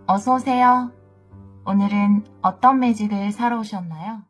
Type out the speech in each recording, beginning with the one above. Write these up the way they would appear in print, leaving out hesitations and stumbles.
어서 오세요. 오늘은 어떤 매직을 사러 오셨나요?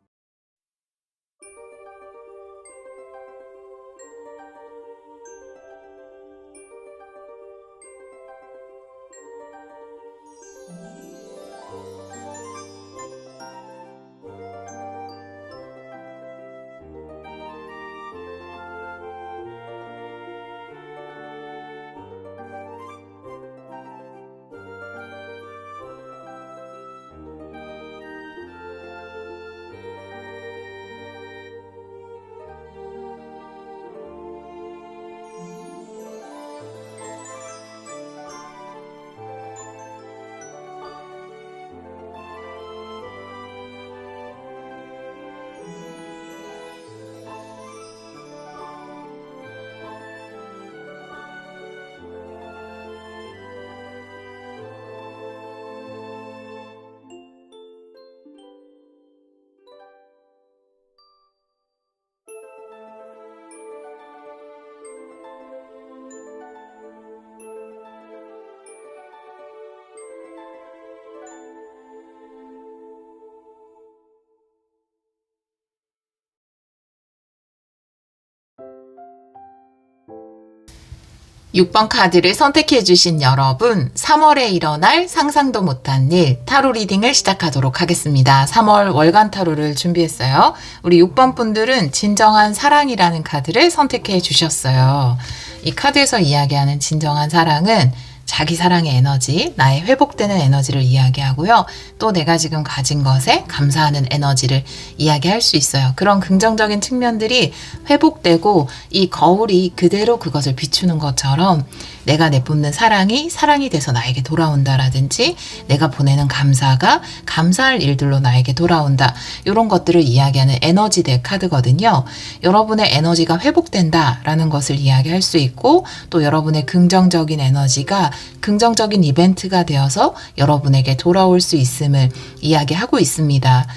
육 번 카드를 선택해 주신 여러분, 3월에 일어날 상상도 못한 일 타로 리딩을 시작하도록 하겠습니다. 3월 월간 타로를 준비했어요. 우리 6번 분들은 진정한 사랑이라는 카드를 선택해 주셨어요. 이 카드에서 이야기하는 진정한 사랑은 자기 사랑의 에너지, 나의 회복되는 에너지를 이야기하고요. 또 내가 지금 가진 것에 감사하는 에너지를 이야기할 수 있어요. 그런 긍정적인 측면들이 회복되고 이 거울이 그대로 그것을 비추는 것처럼 내가 내뿜는 사랑이 사랑이 돼서 나에게 돌아온다라든지 내가 보내는 감사가 감사할 일들로 나에게 돌아온다. 이런 것들을 이야기하는 에너지 덱 카드거든요. 여러분의 에너지가 회복된다라는 것을 이야기할 수 있고 또 여러분의 긍정적인 에너지가 긍정적인 이벤트가 되어서 여러분에게 돌아올 수 있음을 이야기하고 있습니다.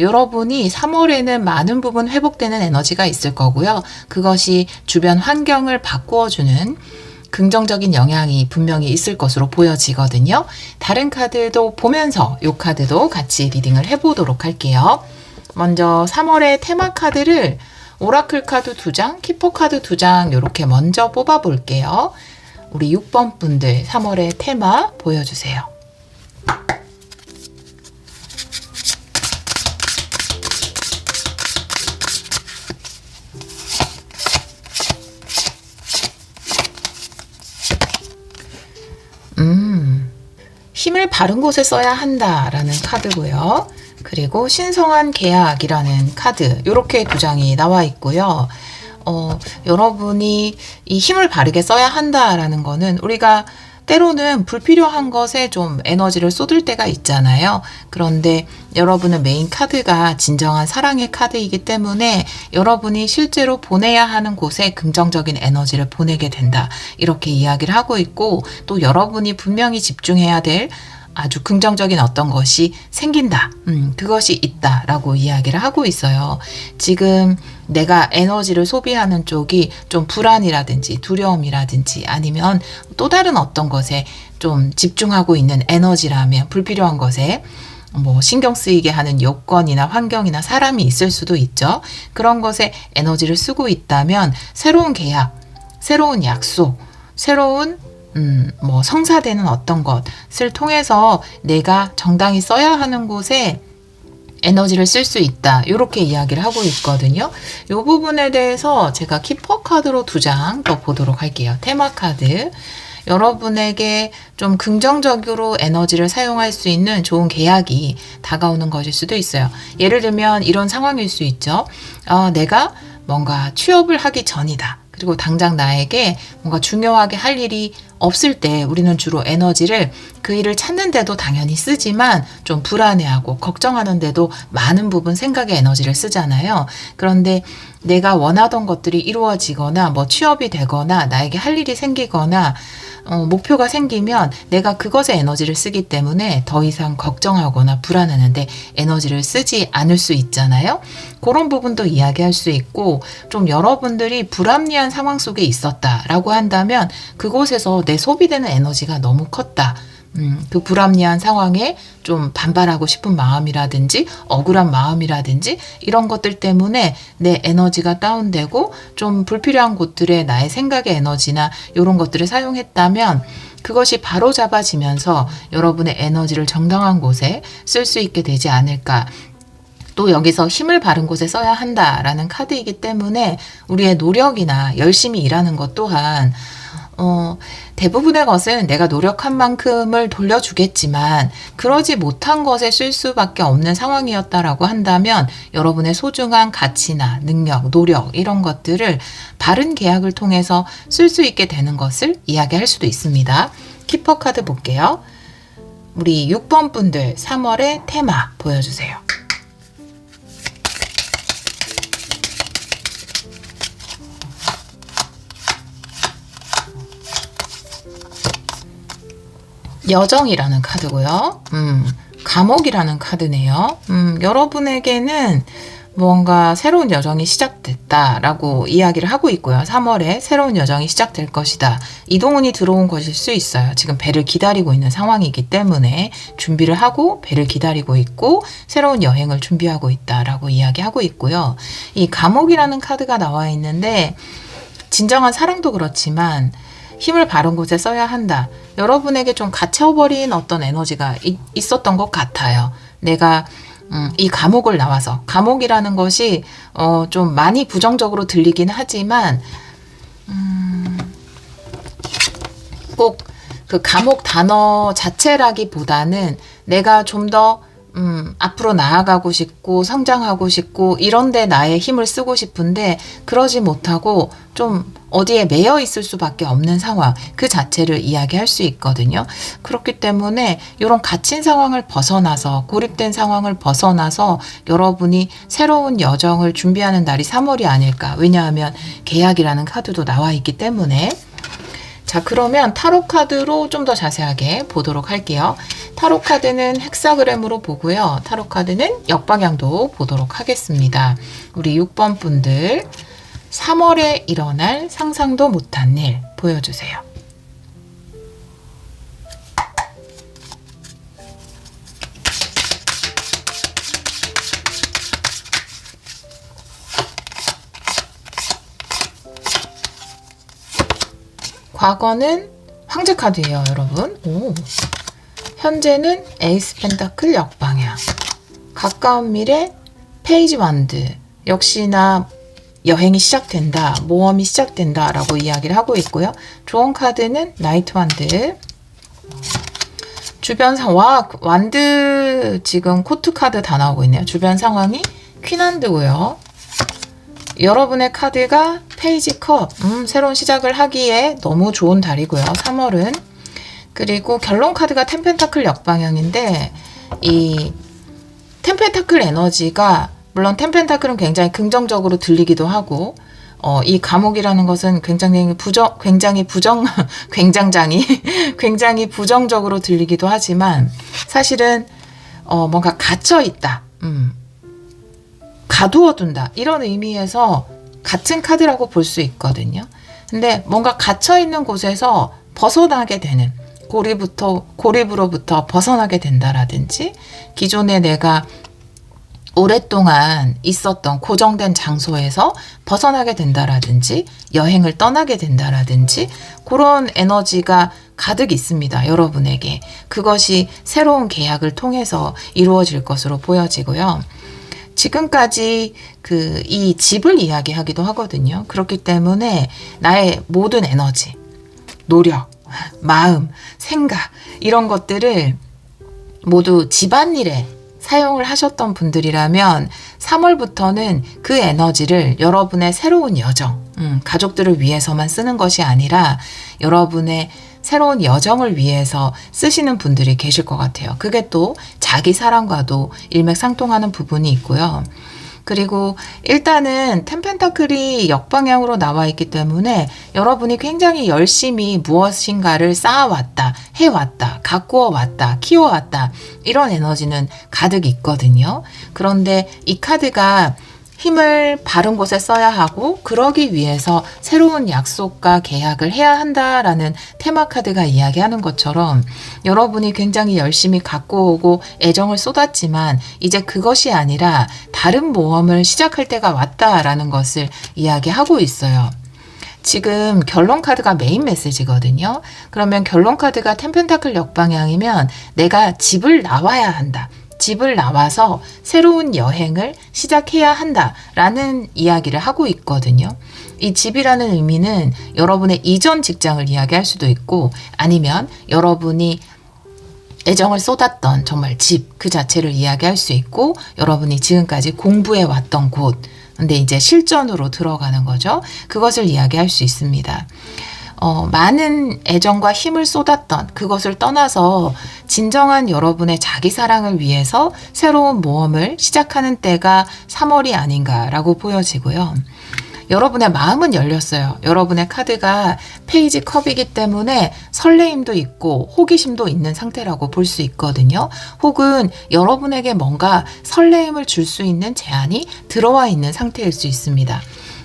여러분이 3월에는 많은 부분 회복되는 에너지가 있을 거고요. 그것이 주변 환경을 바꾸어주는 긍정적인 영향이 분명히 있을 것으로 보여지거든요. 다른 카드도 보면서 이 카드도 같이 리딩을 해보도록 할게요. 먼저 3월의 테마 카드를 오라클 카드 2장, 키퍼 카드 2장 이렇게 먼저 뽑아 볼게요. 우리 6번 분들 3월의 테마 보여주세요. 힘을 바른 곳에 써야 한다라는 카드고요. 그리고 신성한 계약이라는 카드 이렇게 두 장이 나와 있고요. 여러분이 이 힘을 바르게 써야 한다라는 거는 우리가 때로는 불필요한 것에 좀 에너지를 쏟을 때가 있잖아요. 그런데 여러분은 메인 카드가 진정한 사랑의 카드이기 때문에 여러분이 실제로 보내야 하는 곳에 긍정적인 에너지를 보내게 된다. 이렇게 이야기를 하고 있고 또 여러분이 분명히 집중해야 될 아주 긍정적인 어떤 것이 생긴다. 그것이 있다라고 이야기를 하고 있어요. 지금 내가 에너지를 소비하는 쪽이 좀 불안이라든지 두려움이라든지 아니면 또 다른 어떤 것에 좀 집중하고 있는 에너지라면 불필요한 것에 뭐 신경 쓰이게 하는 요건이나 환경이나 사람이 있을 수도 있죠. 그런 것에 에너지를 쓰고 있다면 새로운 계약, 새로운 약속, 새로운 뭐 성사되는 어떤 것을 통해서 내가 정당히 써야 하는 곳에 에너지를 쓸 수 있다. 이렇게 이야기를 하고 있거든요. 이 부분에 대해서 제가 키퍼 카드로 2장 더 보도록 할게요. 테마 카드. 여러분에게 좀 긍정적으로 에너지를 사용할 수 있는 좋은 계약이 다가오는 것일 수도 있어요. 예를 들면 이런 상황일 수 있죠. 내가 뭔가 취업을 하기 전이다. 그리고 당장 나에게 뭔가 중요하게 할 일이 없을 때 우리는 주로 에너지를 그 일을 찾는데도 당연히 쓰지만 좀 불안해하고 걱정하는데도 많은 부분 생각의 에너지를 쓰잖아요. 그런데 내가 원하던 것들이 이루어지거나 뭐 취업이 되거나 나에게 할 일이 생기거나 목표가 생기면 내가 그것에 에너지를 쓰기 때문에 더 이상 걱정하거나 불안하는데 에너지를 쓰지 않을 수 있잖아요. 그런 부분도 이야기할 수 있고 좀 여러분들이 불합리한 상황 속에 있었다라고 한다면 그곳에서 내 소비되는 에너지가 너무 컸다. 그 불합리한 상황에 좀 반발하고 싶은 마음이라든지 억울한 마음이라든지 이런 것들 때문에 내 에너지가 다운되고 좀 불필요한 곳들에 나의 생각의 에너지나 이런 것들을 사용했다면 그것이 바로 잡아지면서 여러분의 에너지를 정당한 곳에 쓸 수 있게 되지 않을까. 또 여기서 힘을 바른 곳에 써야 한다라는 카드이기 때문에 우리의 노력이나 열심히 일하는 것 또한 대부분의 것은 내가 노력한 만큼을 돌려주겠지만 그러지 못한 것에 쓸 수밖에 없는 상황이었다라고 한다면 여러분의 소중한 가치나 능력, 노력 이런 것들을 바른 계약을 통해서 쓸 수 있게 되는 것을 이야기할 수도 있습니다. 키퍼 카드 볼게요. 우리 6번 분들 3월의 테마 보여주세요. 여정이라는 카드고요. 감옥이라는 카드네요. 여러분에게는 뭔가 새로운 여정이 시작됐다라고 이야기를 하고 있고요. 3월에 새로운 여정이 시작될 것이다. 이동운이 들어온 것일 수 있어요. 지금 배를 기다리고 있는 상황이기 때문에 준비를 하고 배를 기다리고 있고 새로운 여행을 준비하고 있다라고 이야기하고 있고요. 이 감옥이라는 카드가 나와 있는데 진정한 사랑도 그렇지만 힘을 바른 곳에 써야 한다. 여러분에게 좀 갇혀버린 어떤 에너지가 있었던 것 같아요. 내가 이 감옥을 나와서 감옥이라는 것이 좀 많이 부정적으로 들리긴 하지만 꼭 그 감옥 단어 자체라기보다는 내가 좀 더 앞으로 나아가고 싶고 성장하고 싶고 이런데 나의 힘을 쓰고 싶은데 그러지 못하고 좀 어디에 매여 있을 수밖에 없는 상황 그 자체를 이야기할 수 있거든요. 그렇기 때문에 이런 갇힌 상황을 벗어나서 고립된 상황을 벗어나서 여러분이 새로운 여정을 준비하는 날이 3월이 아닐까. 왜냐하면 계약이라는 카드도 나와 있기 때문에. 자, 그러면 타로 카드로 좀 더 자세하게 보도록 할게요. 타로 카드는 헥사그램으로 보고요. 타로 카드는 역방향도 보도록 하겠습니다. 우리 6번 분들 3월에 일어날 상상도 못한 일 보여주세요. 과거는 황제 카드예요, 여러분. 오. 현재는 에이스 펜타클 역방향. 가까운 미래 페이지 완드. 역시나 여행이 시작된다, 모험이 시작된다 라고 이야기를 하고 있고요. 좋은 카드는 나이트 완드. 주변 상황, 완드 지금 코트 카드 다 나오고 있네요. 주변 상황이 퀸한드고요. 여러분의 카드가 페이지 컵, 새로운 시작을 하기에 너무 좋은 달이고요. 3월은. 그리고 결론 카드가 템펜타클 역방향인데 이 템펜타클 에너지가 물론 템펜타클은 굉장히 긍정적으로 들리기도 하고 이 감옥이라는 것은 굉장히 부정적으로 들리기도 하지만 사실은 뭔가 갇혀 있다. 가두어둔다 이런 의미에서 같은 카드라고 볼 수 있거든요. 근데 뭔가 갇혀있는 곳에서 벗어나게 되는 고립으로부터 벗어나게 된다라든지 기존에 내가 오랫동안 있었던 고정된 장소에서 벗어나게 된다라든지 여행을 떠나게 된다라든지 그런 에너지가 가득 있습니다. 여러분에게. 그것이 새로운 계약을 통해서 이루어질 것으로 보여지고요. 지금까지 이 집을 이야기하기도 하거든요. 그렇기 때문에 나의 모든 에너지, 노력, 마음, 생각 이런 것들을 모두 집안일에 사용을 하셨던 분들이라면 3월부터는 그 에너지를 여러분의 새로운 여정, 가족들을 위해서만 쓰는 것이 아니라 여러분의 새로운 여정을 위해서 쓰시는 분들이 계실 것 같아요. 그게 또 자기 사랑과도 일맥상통하는 부분이 있고요. 그리고 일단은 템펜타클이 역방향으로 나와 있기 때문에 여러분이 굉장히 열심히 무엇인가를 쌓아왔다, 해왔다, 가꾸어 왔다, 키워왔다 이런 에너지는 가득 있거든요. 그런데 이 카드가 힘을 바른 곳에 써야 하고 그러기 위해서 새로운 약속과 계약을 해야 한다라는 테마 카드가 이야기하는 것처럼 여러분이 굉장히 열심히 갖고 오고 애정을 쏟았지만 이제 그것이 아니라 다른 모험을 시작할 때가 왔다라는 것을 이야기하고 있어요. 지금 결론 카드가 메인 메시지거든요. 그러면 결론 카드가 텐펜타클 역방향이면 내가 집을 나와야 한다. 집을 나와서 새로운 여행을 시작해야 한다라는 이야기를 하고 있거든요. 이 집이라는 의미는 여러분의 이전 직장을 이야기할 수도 있고 아니면 여러분이 애정을 쏟았던 정말 집 그 자체를 이야기할 수 있고 여러분이 지금까지 공부해 왔던 곳 근데 이제 실전으로 들어가는 거죠. 그것을 이야기할 수 있습니다. 많은 애정과 힘을 쏟았던 그것을 떠나서 진정한 여러분의 자기 사랑을 위해서 새로운 모험을 시작하는 때가 3월이 아닌가라고 보여지고요. 여러분의 마음은 열렸어요. 여러분의 카드가 페이지 컵이기 때문에 설레임도 있고 호기심도 있는 상태라고 볼 수 있거든요. 혹은 여러분에게 뭔가 설레임을 줄 수 있는 제안이 들어와 있는 상태일 수 있습니다.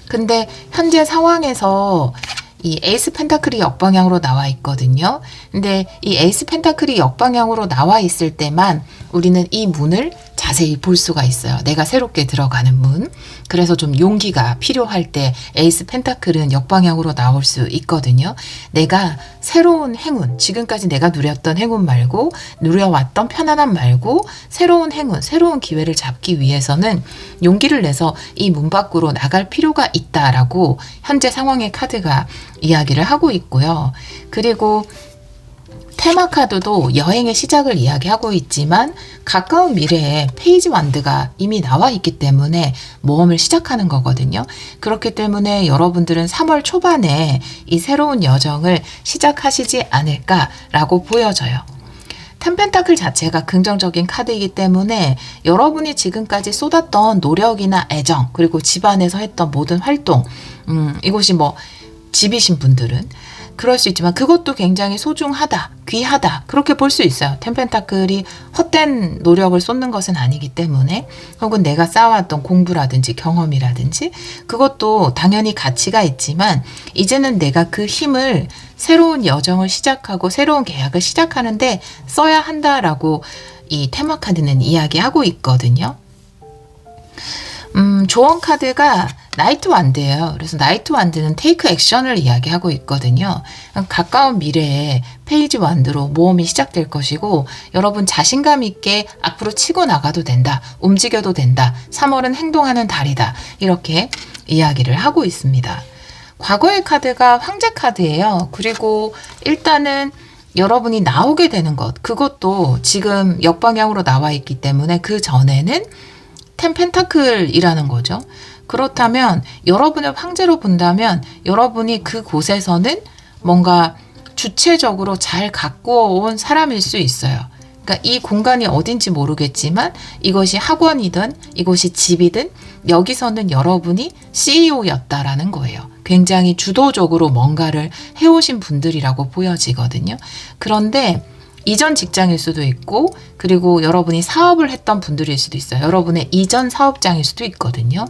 근데 현재 상황에서 이 에이스 펜타클이 역방향으로 나와 있거든요. 근데 이 에이스 펜타클이 역방향으로 나와 있을 때만 우리는 이 문을 자세히 볼 수가 있어요. 내가 새롭게 들어가는 문. 그래서 좀 용기가 필요할 때 에이스 펜타클은 역방향으로 나올 수 있거든요. 내가 새로운 행운, 지금까지 내가 누렸던 행운 말고 누려왔던 편안함 말고 새로운 행운, 새로운 기회를 잡기 위해서는 용기를 내서 이 문 밖으로 나갈 필요가 있다라고 현재 상황의 카드가 이야기를 하고 있고요. 그리고 테마 카드도 여행의 시작을 이야기하고 있지만 가까운 미래에 페이지 완드가 이미 나와 있기 때문에 모험을 시작하는 거거든요. 그렇기 때문에 여러분들은 3월 초반에 이 새로운 여정을 시작하시지 않을까라고 보여져요. 텐펜타클 자체가 긍정적인 카드이기 때문에 여러분이 지금까지 쏟았던 노력이나 애정 그리고 집안에서 했던 모든 활동 이곳이 뭐 집이신 분들은 그럴 수 있지만 그것도 굉장히 소중하다, 귀하다 그렇게 볼 수 있어요. 텐펜타클이 헛된 노력을 쏟는 것은 아니기 때문에 혹은 내가 쌓아왔던 공부라든지 경험이라든지 그것도 당연히 가치가 있지만 이제는 내가 그 힘을 새로운 여정을 시작하고 새로운 계약을 시작하는데 써야 한다라고 이 테마 카드는 이야기하고 있거든요. 조언 카드가 나이트 완드예요. 그래서 나이트 완드는 테이크 액션을 이야기하고 있거든요. 가까운 미래에 페이지 완드로 모험이 시작될 것이고 여러분 자신감 있게 앞으로 치고 나가도 된다. 움직여도 된다. 3월은 행동하는 달이다. 이렇게 이야기를 하고 있습니다. 과거의 카드가 황제 카드예요. 그리고 일단은 여러분이 나오게 되는 것 그것도 지금 역방향으로 나와 있기 때문에 그 전에는 텐펜타클이라는 거죠. 그렇다면 여러분을 황제로 본다면 여러분이 그곳에서는 뭔가 주체적으로 잘 갖고 온 사람일 수 있어요. 그러니까 이 공간이 어딘지 모르겠지만 이것이 학원이든 이것이 집이든 여기서는 여러분이 CEO였다라는 거예요. 굉장히 주도적으로 뭔가를 해오신 분들이라고 보여지거든요. 그런데 이전 직장일 수도 있고 그리고 여러분이 사업을 했던 분들일 수도 있어요. 여러분의 이전 사업장일 수도 있거든요.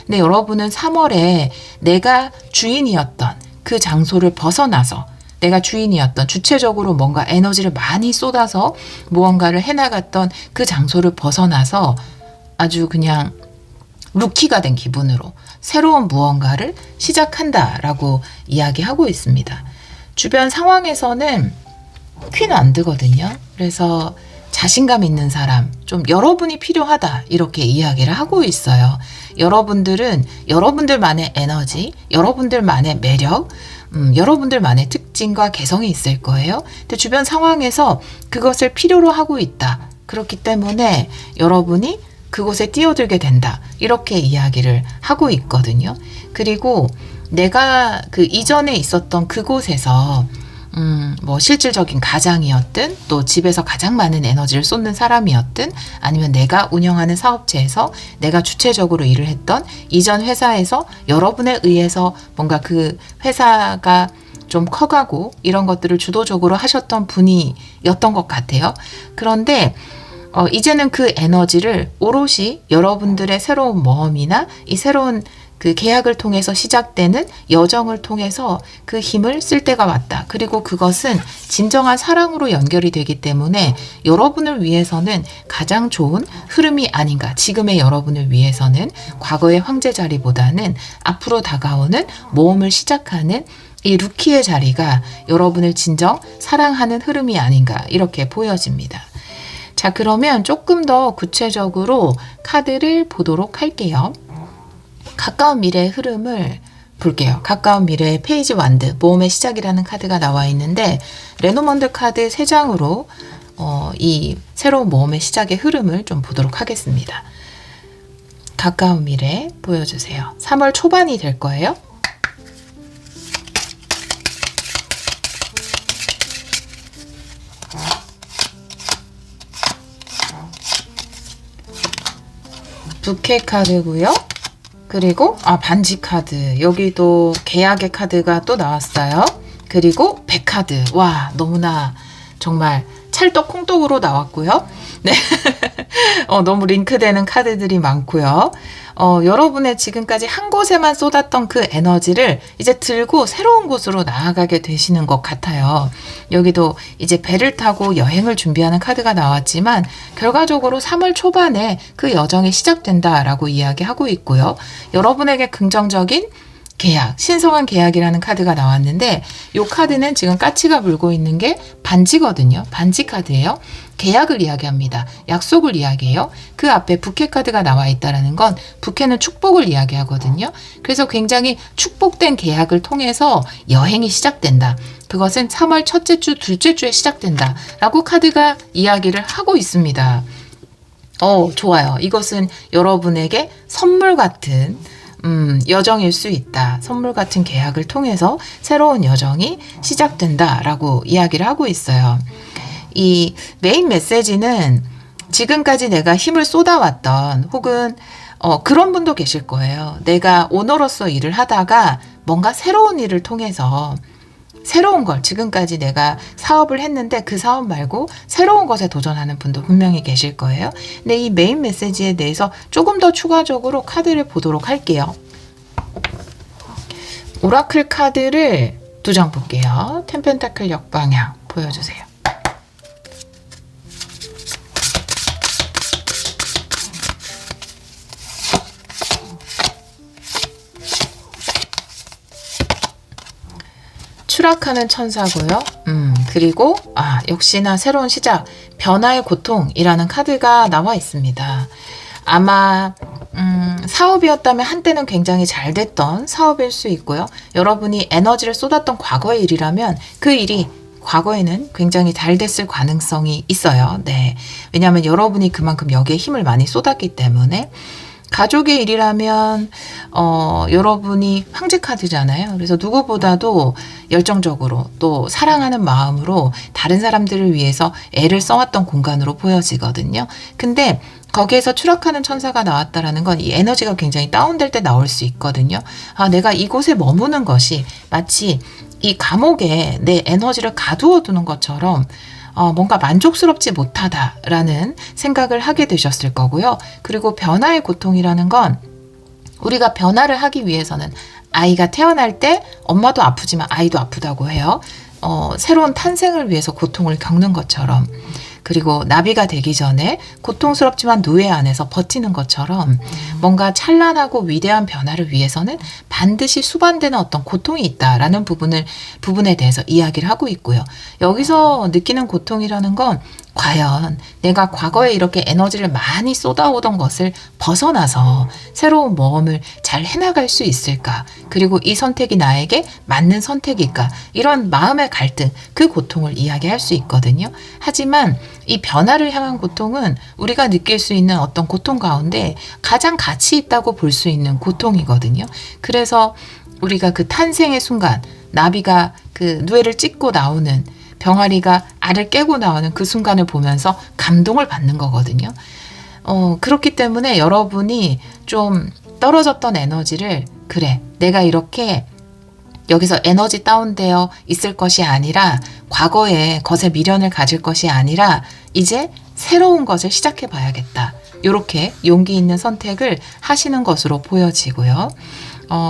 근데 여러분은 3월에 내가 주인이었던 그 장소를 벗어나서 내가 주인이었던 주체적으로 뭔가 에너지를 많이 쏟아서 무언가를 해나갔던 그 장소를 벗어나서 아주 그냥 루키가 된 기분으로 새로운 무언가를 시작한다라고 이야기하고 있습니다. 주변 상황에서는 퀸 완드거든요. 그래서 자신감 있는 사람, 좀 여러분이 필요하다 이렇게 이야기를 하고 있어요. 여러분들은 여러분들만의 에너지, 여러분들만의 매력, 여러분들만의 특징과 개성이 있을 거예요. 근데 주변 상황에서 그것을 필요로 하고 있다. 그렇기 때문에 여러분이 그곳에 뛰어들게 된다. 이렇게 이야기를 하고 있거든요. 그리고 내가 그 이전에 있었던 그곳에서 뭐 실질적인 가장이었든 또 집에서 가장 많은 에너지를 쏟는 사람이었든 아니면 내가 운영하는 사업체에서 내가 주체적으로 일을 했던 이전 회사에서 여러분에 의해서 뭔가 그 회사가 좀 커가고 이런 것들을 주도적으로 하셨던 분이었던 것 같아요. 그런데 이제는 그 에너지를 오롯이 여러분들의 새로운 모험이나 이 새로운 그 계약을 통해서 시작되는 여정을 통해서 그 힘을 쓸 때가 왔다. 그리고 그것은 진정한 사랑으로 연결이 되기 때문에 여러분을 위해서는 가장 좋은 흐름이 아닌가. 지금의 여러분을 위해서는 과거의 황제 자리보다는 앞으로 다가오는 모험을 시작하는 이 루키의 자리가 여러분을 진정 사랑하는 흐름이 아닌가. 이렇게 보여집니다. 자, 그러면 조금 더 구체적으로 카드를 보도록 할게요. 가까운 미래의 흐름을 볼게요. 가까운 미래의 페이지 완드, 모험의 시작이라는 카드가 나와 있는데 레노먼드 카드 3장으로 이 새로운 모험의 시작의 흐름을 좀 보도록 하겠습니다. 가까운 미래 보여주세요. 3월 초반이 될 거예요. 부캐 카드고요. 그리고 반지 카드, 여기도 계약의 카드가 또 나왔어요. 그리고 백카드, 와 너무나 정말 찰떡콩떡으로 나왔고요. 네, 너무 링크되는 카드들이 많고요. 여러분의 지금까지 한 곳에만 쏟았던 그 에너지를 이제 들고 새로운 곳으로 나아가게 되시는 것 같아요. 여기도 이제 배를 타고 여행을 준비하는 카드가 나왔지만 결과적으로 3월 초반에 그 여정이 시작된다라고 이야기하고 있고요. 여러분에게 긍정적인 계약, 신성한 계약이라는 카드가 나왔는데 이 카드는 지금 까치가 물고 있는 게 반지거든요. 반지 카드예요. 계약을 이야기합니다. 약속을 이야기해요. 그 앞에 부캐 카드가 나와 있다는 건 부캐는 축복을 이야기하거든요. 그래서 굉장히 축복된 계약을 통해서 여행이 시작된다. 그것은 3월 첫째 주, 둘째 주에 시작된다. 라고 카드가 이야기를 하고 있습니다. 좋아요. 이것은 여러분에게 선물 같은 여정일 수 있다. 선물 같은 계약을 통해서 새로운 여정이 시작된다라고 이야기를 하고 있어요. 이 메인 메시지는 지금까지 내가 힘을 쏟아왔던 혹은 그런 분도 계실 거예요. 내가 오너로서 일을 하다가 뭔가 새로운 일을 통해서 새로운 걸 지금까지 내가 사업을 했는데 그 사업 말고 새로운 것에 도전하는 분도 분명히 계실 거예요. 근데 이 메인 메시지에 대해서 조금 더 추가적으로 카드를 보도록 할게요. 오라클 카드를 2장 볼게요. 템펜타클 역방향 보여주세요. 추락하는 천사고요. 그리고 역시나 새로운 시작, 변화의 고통이라는 카드가 나와 있습니다. 아마 사업이었다면 한때는 굉장히 잘 됐던 사업일 수 있고요. 여러분이 에너지를 쏟았던 과거의 일이라면 그 일이 과거에는 굉장히 잘 됐을 가능성이 있어요. 네, 왜냐하면 여러분이 그만큼 여기에 힘을 많이 쏟았기 때문에. 가족의 일이라면 여러분이 황제 카드잖아요. 그래서 누구보다도 열정적으로 또 사랑하는 마음으로 다른 사람들을 위해서 애를 써왔던 공간으로 보여지거든요. 근데 거기에서 추락하는 천사가 나왔다라는 건 이 에너지가 굉장히 다운될 때 나올 수 있거든요. 내가 이곳에 머무는 것이 마치 이 감옥에 내 에너지를 가두어 두는 것처럼 뭔가 만족스럽지 못하다라는 생각을 하게 되셨을 거고요. 그리고 변화의 고통이라는 건 우리가 변화를 하기 위해서는 아이가 태어날 때 엄마도 아프지만 아이도 아프다고 해요. 새로운 탄생을 위해서 고통을 겪는 것처럼, 그리고 나비가 되기 전에 고통스럽지만 노예 안에서 버티는 것처럼 뭔가 찬란하고 위대한 변화를 위해서는 반드시 수반되는 어떤 고통이 있다라는 부분에 대해서 이야기를 하고 있고요. 여기서 느끼는 고통이라는 건 과연 내가 과거에 이렇게 에너지를 많이 쏟아오던 것을 벗어나서 새로운 모험을 잘 해나갈 수 있을까? 그리고 이 선택이 나에게 맞는 선택일까? 이런 마음의 갈등, 그 고통을 이야기할 수 있거든요. 하지만 이 변화를 향한 고통은 우리가 느낄 수 있는 어떤 고통 가운데 가장 가치 있다고 볼 수 있는 고통이거든요. 그래서 우리가 그 탄생의 순간, 나비가 그 누에를 찢고 나오는, 병아리가 알을 깨고 나오는 그 순간을 보면서 감동을 받는 거거든요. 그렇기 때문에 여러분이 좀 떨어졌던 에너지를, 그래, 내가 이렇게 여기서 에너지 다운되어 있을 것이 아니라, 과거에 것에 미련을 가질 것이 아니라 이제 새로운 것을 시작해 봐야겠다. 이렇게 용기 있는 선택을 하시는 것으로 보여지고요.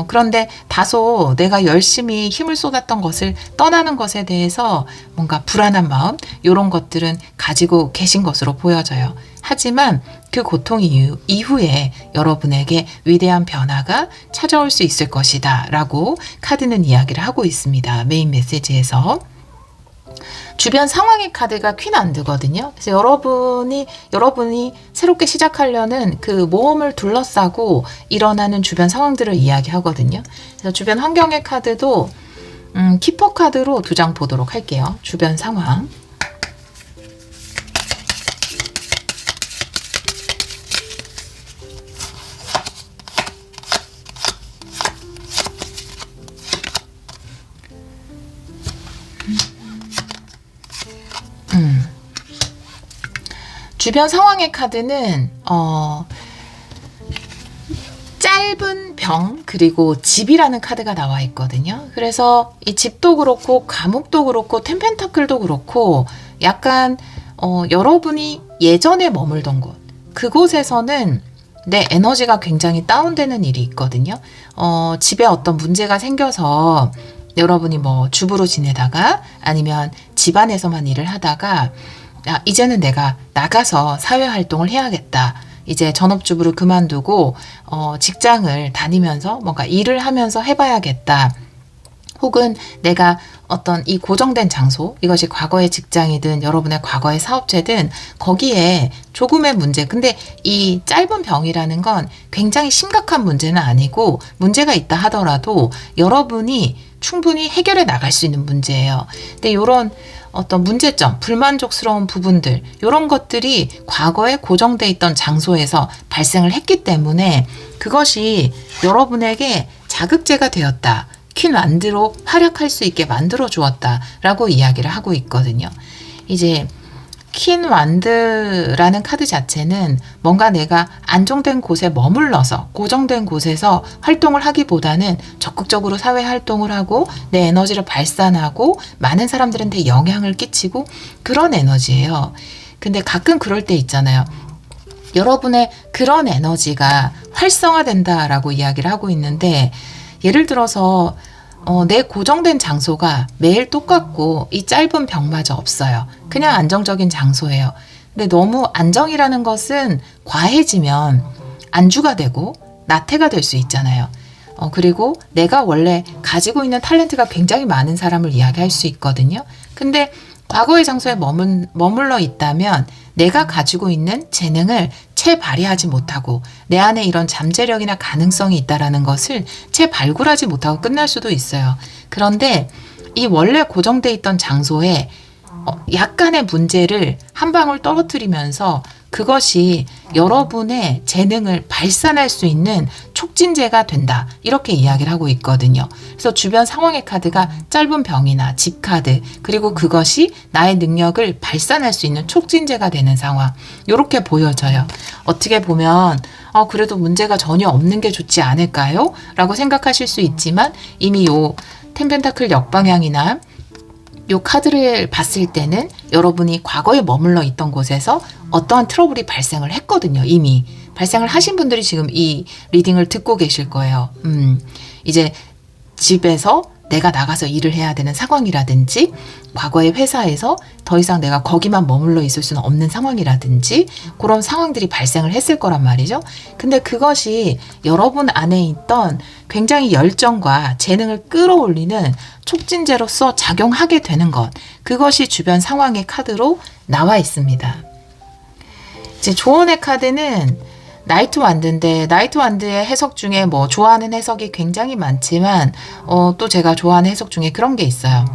그런데 다소 내가 열심히 힘을 쏟았던 것을 떠나는 것에 대해서 뭔가 불안한 마음, 이런 것들은 가지고 계신 것으로 보여져요. 하지만 그 고통 이후에 여러분에게 위대한 변화가 찾아올 수 있을 것이다 라고 카드는 이야기를 하고 있습니다. 메인 메시지에서. 주변 상황의 카드가 퀸안드거든요. 그래서 여러분이 새롭게 시작하려는 그 모험을 둘러싸고 일어나는 주변 상황들을 이야기하거든요. 그래서 주변 환경의 카드도 키퍼 카드로 2장 보도록 할게요. 주변 상황. 주변 상황의 카드는 짧은 병 그리고 집이라는 카드가 나와 있거든요. 그래서 이 집도 그렇고 감옥도 그렇고 템펜타클도 그렇고 약간 여러분이 예전에 머물던 곳, 그곳에서는 내 에너지가 굉장히 다운되는 일이 있거든요. 집에 어떤 문제가 생겨서 여러분이 뭐 주부로 지내다가 아니면 집안에서만 일을 하다가 이제는 내가 나가서 사회활동을 해야겠다. 이제 전업주부를 그만두고 직장을 다니면서 뭔가 일을 하면서 해봐야겠다. 혹은 내가 어떤 이 고정된 장소, 이것이 과거의 직장이든 여러분의 과거의 사업체든 거기에 조금의 문제, 근데 이 짧은 병이라는 건 굉장히 심각한 문제는 아니고 문제가 있다 하더라도 여러분이 충분히 해결해 나갈 수 있는 문제예요. 근데 이런 어떤 문제점, 불만족스러운 부분들, 이런 것들이 과거에 고정돼 있던 장소에서 발생을 했기 때문에 그것이 여러분에게 자극제가 되었다. 퀸완드로 활약할 수 있게 만들어 주었다 라고 이야기를 하고 있거든요. 이제 퀸완드라는 카드 자체는 뭔가 내가 안정된 곳에 머물러서 고정된 곳에서 활동을 하기보다는 적극적으로 사회 활동을 하고 내 에너지를 발산하고 많은 사람들한테 영향을 끼치고 그런 에너지예요. 근데 가끔 그럴 때 있잖아요. 여러분의 그런 에너지가 활성화된다라고 이야기를 하고 있는데, 예를 들어서 내 고정된 장소가 매일 똑같고 이 짧은 병마저 없어요. 그냥 안정적인 장소예요. 근데 너무 안정이라는 것은 과해지면 안주가 되고 나태가 될 수 있잖아요. 그리고 내가 원래 가지고 있는 탤런트가 굉장히 많은 사람을 이야기할 수 있거든요. 근데 과거의 장소에 머물러 있다면 내가 가지고 있는 재능을 채 발휘하지 못하고 내 안에 이런 잠재력이나 가능성이 있다라는 것을 채 발굴하지 못하고 끝날 수도 있어요. 그런데 이 원래 고정돼 있던 장소에 약간의 문제를 한 방울 떨어뜨리면서 그것이 여러분의 재능을 발산할 수 있는 촉진제가 된다. 이렇게 이야기를 하고 있거든요. 그래서 주변 상황의 카드가 짧은 병이나 집 카드, 그리고 그것이 나의 능력을 발산할 수 있는 촉진제가 되는 상황. 이렇게 보여져요. 어떻게 보면 그래도 문제가 전혀 없는 게 좋지 않을까요? 라고 생각하실 수 있지만 이미 요 텐펜타클 역방향이나 요 카드를 봤을 때는 여러분이 과거에 머물러 있던 곳에서 어떠한 트러블이 발생을 했거든요. 이미 발생을 하신 분들이 지금 이 리딩을 듣고 계실 거예요. 이제 집에서 내가 나가서 일을 해야 되는 상황이라든지, 과거의 회사에서 더 이상 내가 거기만 머물러 있을 수는 없는 상황이라든지, 그런 상황들이 발생을 했을 거란 말이죠. 근데 그것이 여러분 안에 있던 굉장히 열정과 재능을 끌어올리는 촉진제로서 작용하게 되는 것, 그것이 주변 상황의 카드로 나와 있습니다. 이제 조언의 카드는 나이트 완드인데, 나이트 완드의 해석 중에 뭐 좋아하는 해석이 굉장히 많지만 또 제가 좋아하는 해석 중에 그런 게 있어요.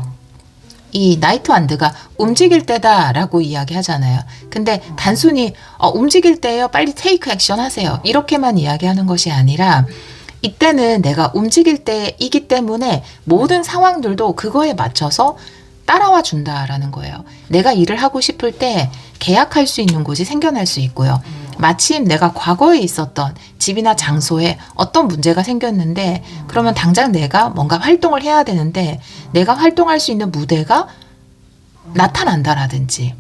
이 나이트 완드가 움직일 때다라고 이야기하잖아요. 근데 단순히 움직일 때요, 빨리 테이크 액션 하세요, 이렇게만 이야기하는 것이 아니라 이때는 내가 움직일 때이기 때문에 모든 상황들도 그거에 맞춰서 따라와 준다라는 거예요. 내가 일을 하고 싶을 때 계약할 수 있는 곳이 생겨날 수 있고요. 마침 내가 과거에 있었던 집이나 장소에 어떤 문제가 생겼는데, 그러면 당장 내가 뭔가 활동을 해야 되는데 내가 활동할 수 있는 무대가 나타난다라든지,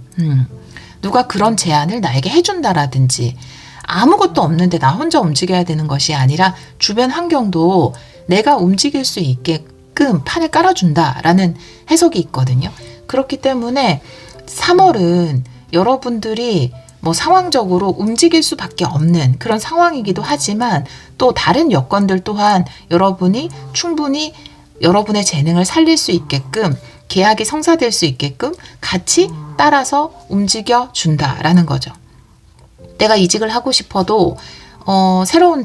누가 그런 제안을 나에게 해준다라든지 아무것도 없는데 나 혼자 움직여야 되는 것이 아니라 주변 환경도 내가 움직일 수 있게끔 판을 깔아준다라는 해석이 있거든요. 그렇기 때문에 3월은 여러분들이 뭐 상황적으로 움직일 수밖에 없는 그런 상황이기도 하지만 또 다른 여건들 또한 여러분이 충분히 여러분의 재능을 살릴 수 있게끔 계약이 성사될 수 있게끔 같이 따라서 움직여 준다라는 거죠. 내가 이직을 하고 싶어도 새로운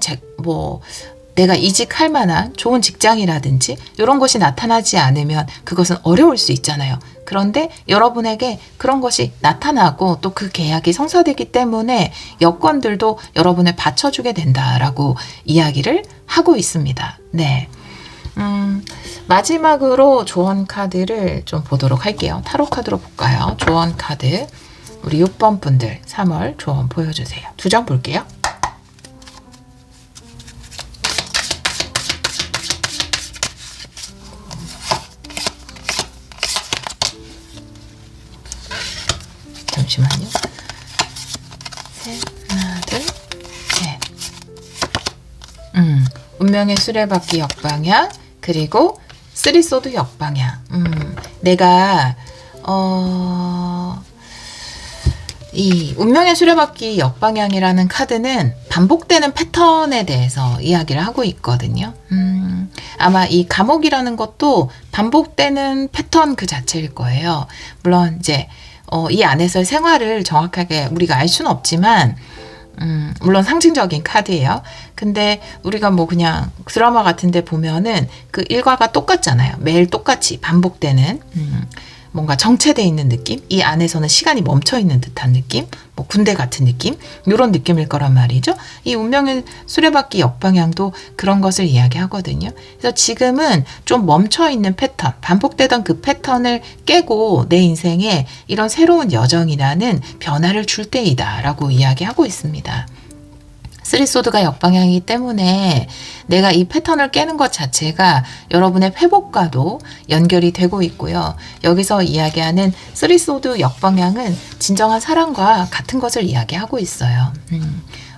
내가 이직할 만한 좋은 직장이라든지 이런 것이 나타나지 않으면 그것은 어려울 수 있잖아요. 그런데 여러분에게 그런 것이 나타나고 또 그 계약이 성사되기 때문에 여건들도 여러분을 받쳐주게 된다라고 이야기를 하고 있습니다. 네. 마지막으로 조언 카드를 좀 보도록 할게요. 타로 카드로 볼까요? 조언 카드. 우리 6번 분들 3월 조언 보여주세요. 2장 볼게요. 잠시만요. 셋, 하나, 둘, 셋. 운명의 수레바퀴 역방향, 그리고 쓰리소드 역방향. 내가 이 운명의 수레바퀴 역방향이라는 카드는 반복되는 패턴에 대해서 이야기를 하고 있거든요. 아마 이 감옥이라는 것도 반복되는 패턴 그 자체일 거예요. 물론 이제 이 안에서의 생활을 정확하게 우리가 알 수는 없지만 물론 상징적인 카드예요. 근데 우리가 뭐 그냥 드라마 같은 데 보면은 그 일과가 똑같잖아요. 매일 똑같이 반복되는 뭔가 정체되어 있는 느낌? 이 안에서는 시간이 멈춰 있는 듯한 느낌? 뭐 군대 같은 느낌? 이런 느낌일 거란 말이죠. 이 운명의 수레바퀴 역방향도 그런 것을 이야기하거든요. 그래서 지금은 좀 멈춰 있는 패턴, 반복되던 그 패턴을 깨고 내 인생에 이런 새로운 여정이라는 변화를 줄 때이다 라고 이야기하고 있습니다. 쓰리소드가 역방향이기 때문에 내가 이 패턴을 깨는 것 자체가 여러분의 회복과도 연결이 되고 있고요. 여기서 이야기하는 쓰리소드 역방향은 진정한 사랑과 같은 것을 이야기하고 있어요.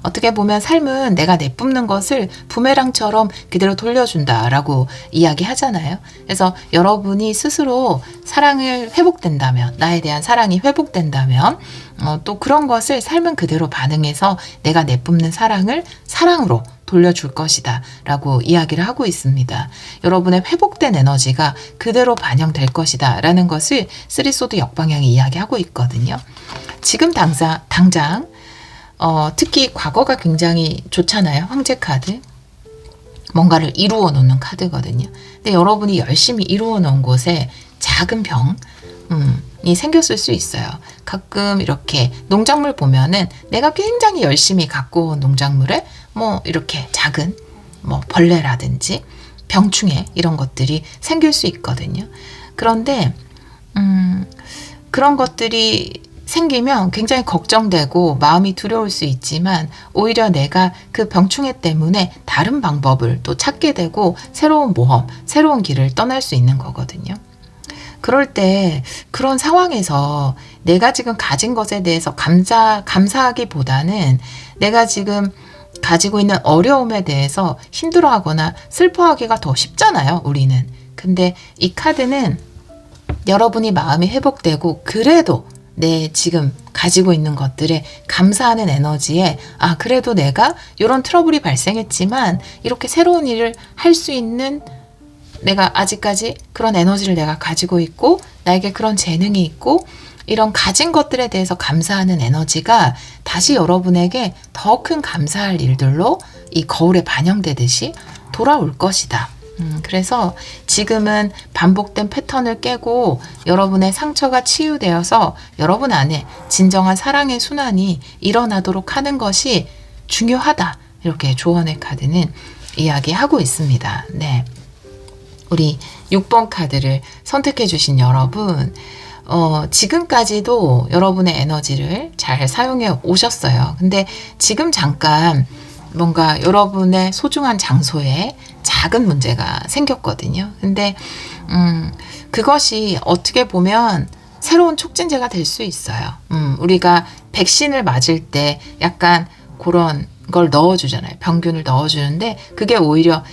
어떻게 보면 삶은 내가 내뿜는 것을 부메랑처럼 그대로 돌려준다라고 이야기하잖아요. 그래서 여러분이 스스로 사랑을 회복된다면, 나에 대한 사랑이 회복된다면 또 그런 것을 삶은 그대로 반응해서 내가 내뿜는 사랑을 사랑으로 돌려줄 것이다 라고 이야기를 하고 있습니다. 여러분의 회복된 에너지가 그대로 반영될 것이다 라는 것을 쓰리소드 역방향이 이야기하고 있거든요. 지금 당장 특히 과거가 굉장히 좋잖아요. 황제 카드. 뭔가를 이루어 놓는 카드거든요. 근데 여러분이 열심히 이루어 놓은 곳에 작은 병이 생겼을 수 있어요. 가끔 이렇게 농작물 보면은 내가 굉장히 열심히 갖고 온 농작물에 뭐 이렇게 작은 뭐 벌레라든지 병충해 이런 것들이 생길 수 있거든요. 그런데 그런 것들이 생기면 굉장히 걱정되고 마음이 두려울 수 있지만 오히려 내가 그 병충해 때문에 다른 방법을 또 찾게 되고 새로운 모험, 새로운 길을 떠날 수 있는 거거든요. 그럴 때 그런 상황에서 내가 지금 가진 것에 대해서 감사하기보다는 내가 지금 가지고 있는 어려움에 대해서 힘들어하거나 슬퍼하기가 더 쉽잖아요, 우리는. 근데 이 카드는 여러분이 마음이 회복되고 그래도 내 지금 가지고 있는 것들에 감사하는 에너지에 그래도 내가 이런 트러블이 발생했지만 이렇게 새로운 일을 할 수 있는 내가 아직까지 그런 에너지를 내가 가지고 있고 나에게 그런 재능이 있고 이런 가진 것들에 대해서 감사하는 에너지가 다시 여러분에게 더 큰 감사할 일들로 이 거울에 반영되듯이 돌아올 것이다. 그래서 지금은 반복된 패턴을 깨고 여러분의 상처가 치유되어서 여러분 안에 진정한 사랑의 순환이 일어나도록 하는 것이 중요하다. 이렇게 조언의 카드는 이야기하고 있습니다. 네. 우리 6번 카드를 선택해 주신 여러분, 지금까지도 여러분의 에너지를 잘 사용해 오셨어요. 근데 지금 잠깐 뭔가 여러분의 소중한 장소에 작은 문제가 생겼거든요. 근데 그것이 어떻게 보면 새로운 촉진제가 될 수 있어요. 우리가 백신을 맞을 때 약간 그런 걸 넣어주잖아요. 병균을 넣어주는데 그게 오히려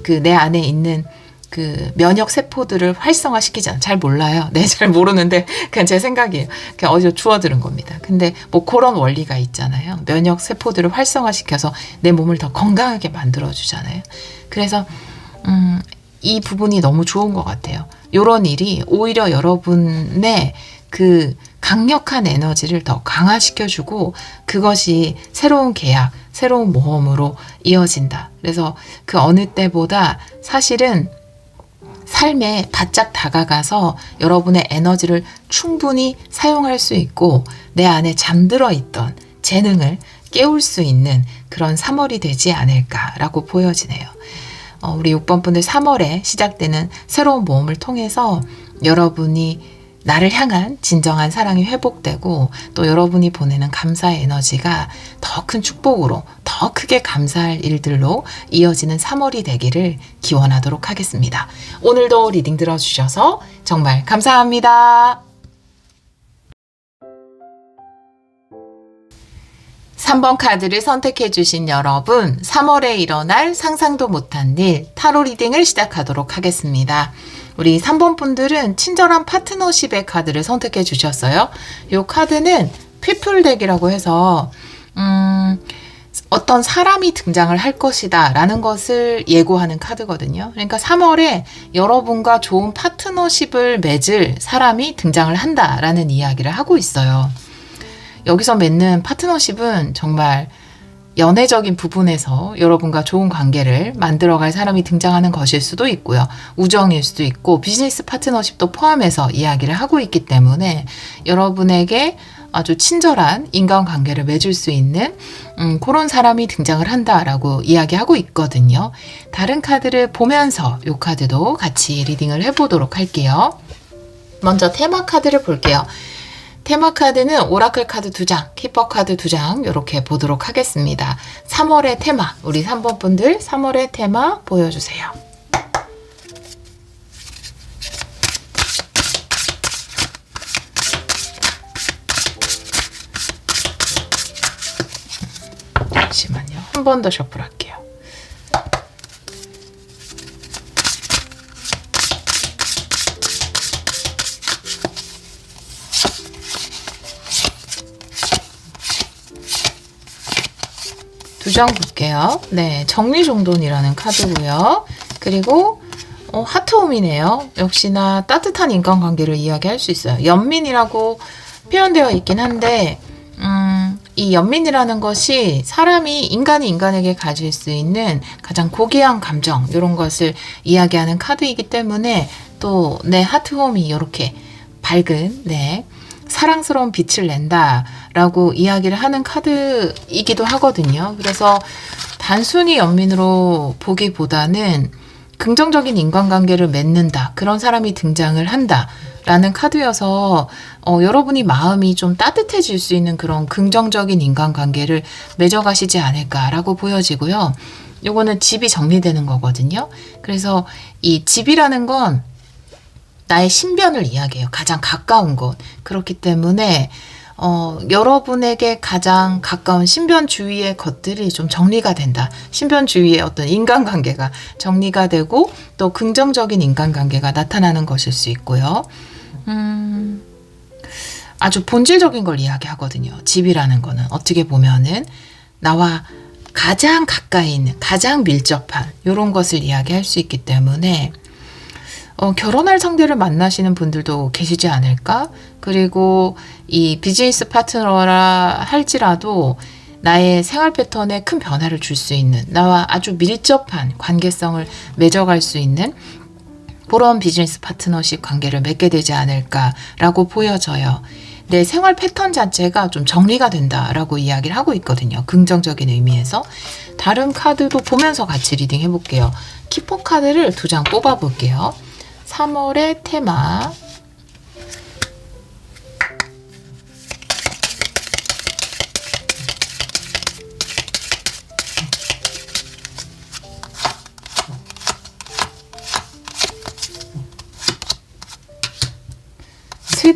그 내 안에 있는 그 면역 세포들을 활성화시키잖아요. 잘 몰라요. 네, 잘 모르는데 그냥 제 생각이에요. 그냥 어디서 주워 들은 겁니다. 근데 뭐 그런 원리가 있잖아요. 면역 세포들을 활성화시켜서 내 몸을 더 건강하게 만들어주잖아요. 그래서 이 부분이 너무 좋은 것 같아요. 이런 일이 오히려 여러분의 그 강력한 에너지를 더 강화시켜주고 그것이 새로운 계약, 새로운 모험으로 이어진다. 그래서 그 어느 때보다 사실은 삶에 바짝 다가가서 여러분의 에너지를 충분히 사용할 수 있고 내 안에 잠들어 있던 재능을 깨울 수 있는 그런 3월이 되지 않을까라고 보여지네요. 우리 6번 분들 3월에 시작되는 새로운 모험을 통해서 여러분이 나를 향한 진정한 사랑이 회복되고 또 여러분이 보내는 감사의 에너지가 더 큰 축복으로 더 크게 감사할 일들로 이어지는 3월이 되기를 기원하도록 하겠습니다. 오늘도 리딩 들어주셔서 정말 감사합니다. 3번 카드를 선택해 주신 여러분, 3월에 일어날 상상도 못한 일 타로 리딩을 시작하도록 하겠습니다. 우리 3번 분들은 친절한 파트너십의 카드를 선택해 주셨어요. 이 카드는 피플 덱이라고 해서 어떤 사람이 등장을 할 것이다 라는 것을 예고하는 카드거든요. 그러니까 3월에 여러분과 좋은 파트너십을 맺을 사람이 등장을 한다라는 이야기를 하고 있어요. 여기서 맺는 파트너십은 정말 연애적인 부분에서 여러분과 좋은 관계를 만들어갈 사람이 등장하는 것일 수도 있고요. 우정일 수도 있고 비즈니스 파트너십도 포함해서 이야기를 하고 있기 때문에 여러분에게 아주 친절한 인간관계를 맺을 수 있는 그런 사람이 등장을 한다라고 이야기하고 있거든요. 다른 카드를 보면서 이 카드도 같이 리딩을 해보도록 할게요. 먼저 테마 카드를 볼게요. 테마 카드는 오라클 카드 2장, 키퍼 카드 2장 이렇게 보도록 하겠습니다. 3월의 테마, 우리 3번 분들 3월의 테마 보여주세요. 잠시만요. 한 번 더 셔플할게요. 두 장 볼게요. 네, 정리정돈이라는 카드고요. 그리고 하트홈이네요. 역시나 따뜻한 인간관계를 이야기할 수 있어요. 연민이라고 표현되어 있긴 한데 이 연민이라는 것이 인간이 인간에게 가질 수 있는 가장 고귀한 감정 이런 것을 이야기하는 카드이기 때문에 또 내 하트홈이 이렇게 밝은 사랑스러운 빛을 낸다라고 이야기를 하는 카드이기도 하거든요. 그래서 단순히 연민으로 보기보다는 긍정적인 인간관계를 맺는다. 그런 사람이 등장을 한다라는 카드여서 여러분이 마음이 좀 따뜻해질 수 있는 그런 긍정적인 인간관계를 맺어가시지 않을까라고 보여지고요. 요거는 집이 정리되는 거거든요. 그래서 이 집이라는 건 나의 신변을 이야기해요. 가장 가까운 곳. 그렇기 때문에 여러분에게 가장 가까운 신변 주위의 것들이 좀 정리가 된다. 신변 주위의 어떤 인간관계가 정리가 되고 또 긍정적인 인간관계가 나타나는 것일 수 있고요. 아주 본질적인 걸 이야기하거든요. 집이라는 거는 어떻게 보면은 나와 가장 가까이 있는, 가장 밀접한 이런 것을 이야기할 수 있기 때문에 결혼할 상대를 만나시는 분들도 계시지 않을까? 그리고 이 비즈니스 파트너라 할지라도 나의 생활 패턴에 큰 변화를 줄 수 있는, 나와 아주 밀접한 관계성을 맺어갈 수 있는 그런 비즈니스 파트너십 관계를 맺게 되지 않을까라고 보여져요. 내 생활 패턴 자체가 좀 정리가 된다라고 이야기를 하고 있거든요. 긍정적인 의미에서. 다른 카드도 보면서 같이 리딩 해볼게요. 키퍼 카드를 2장 뽑아볼게요. 3월의 테마.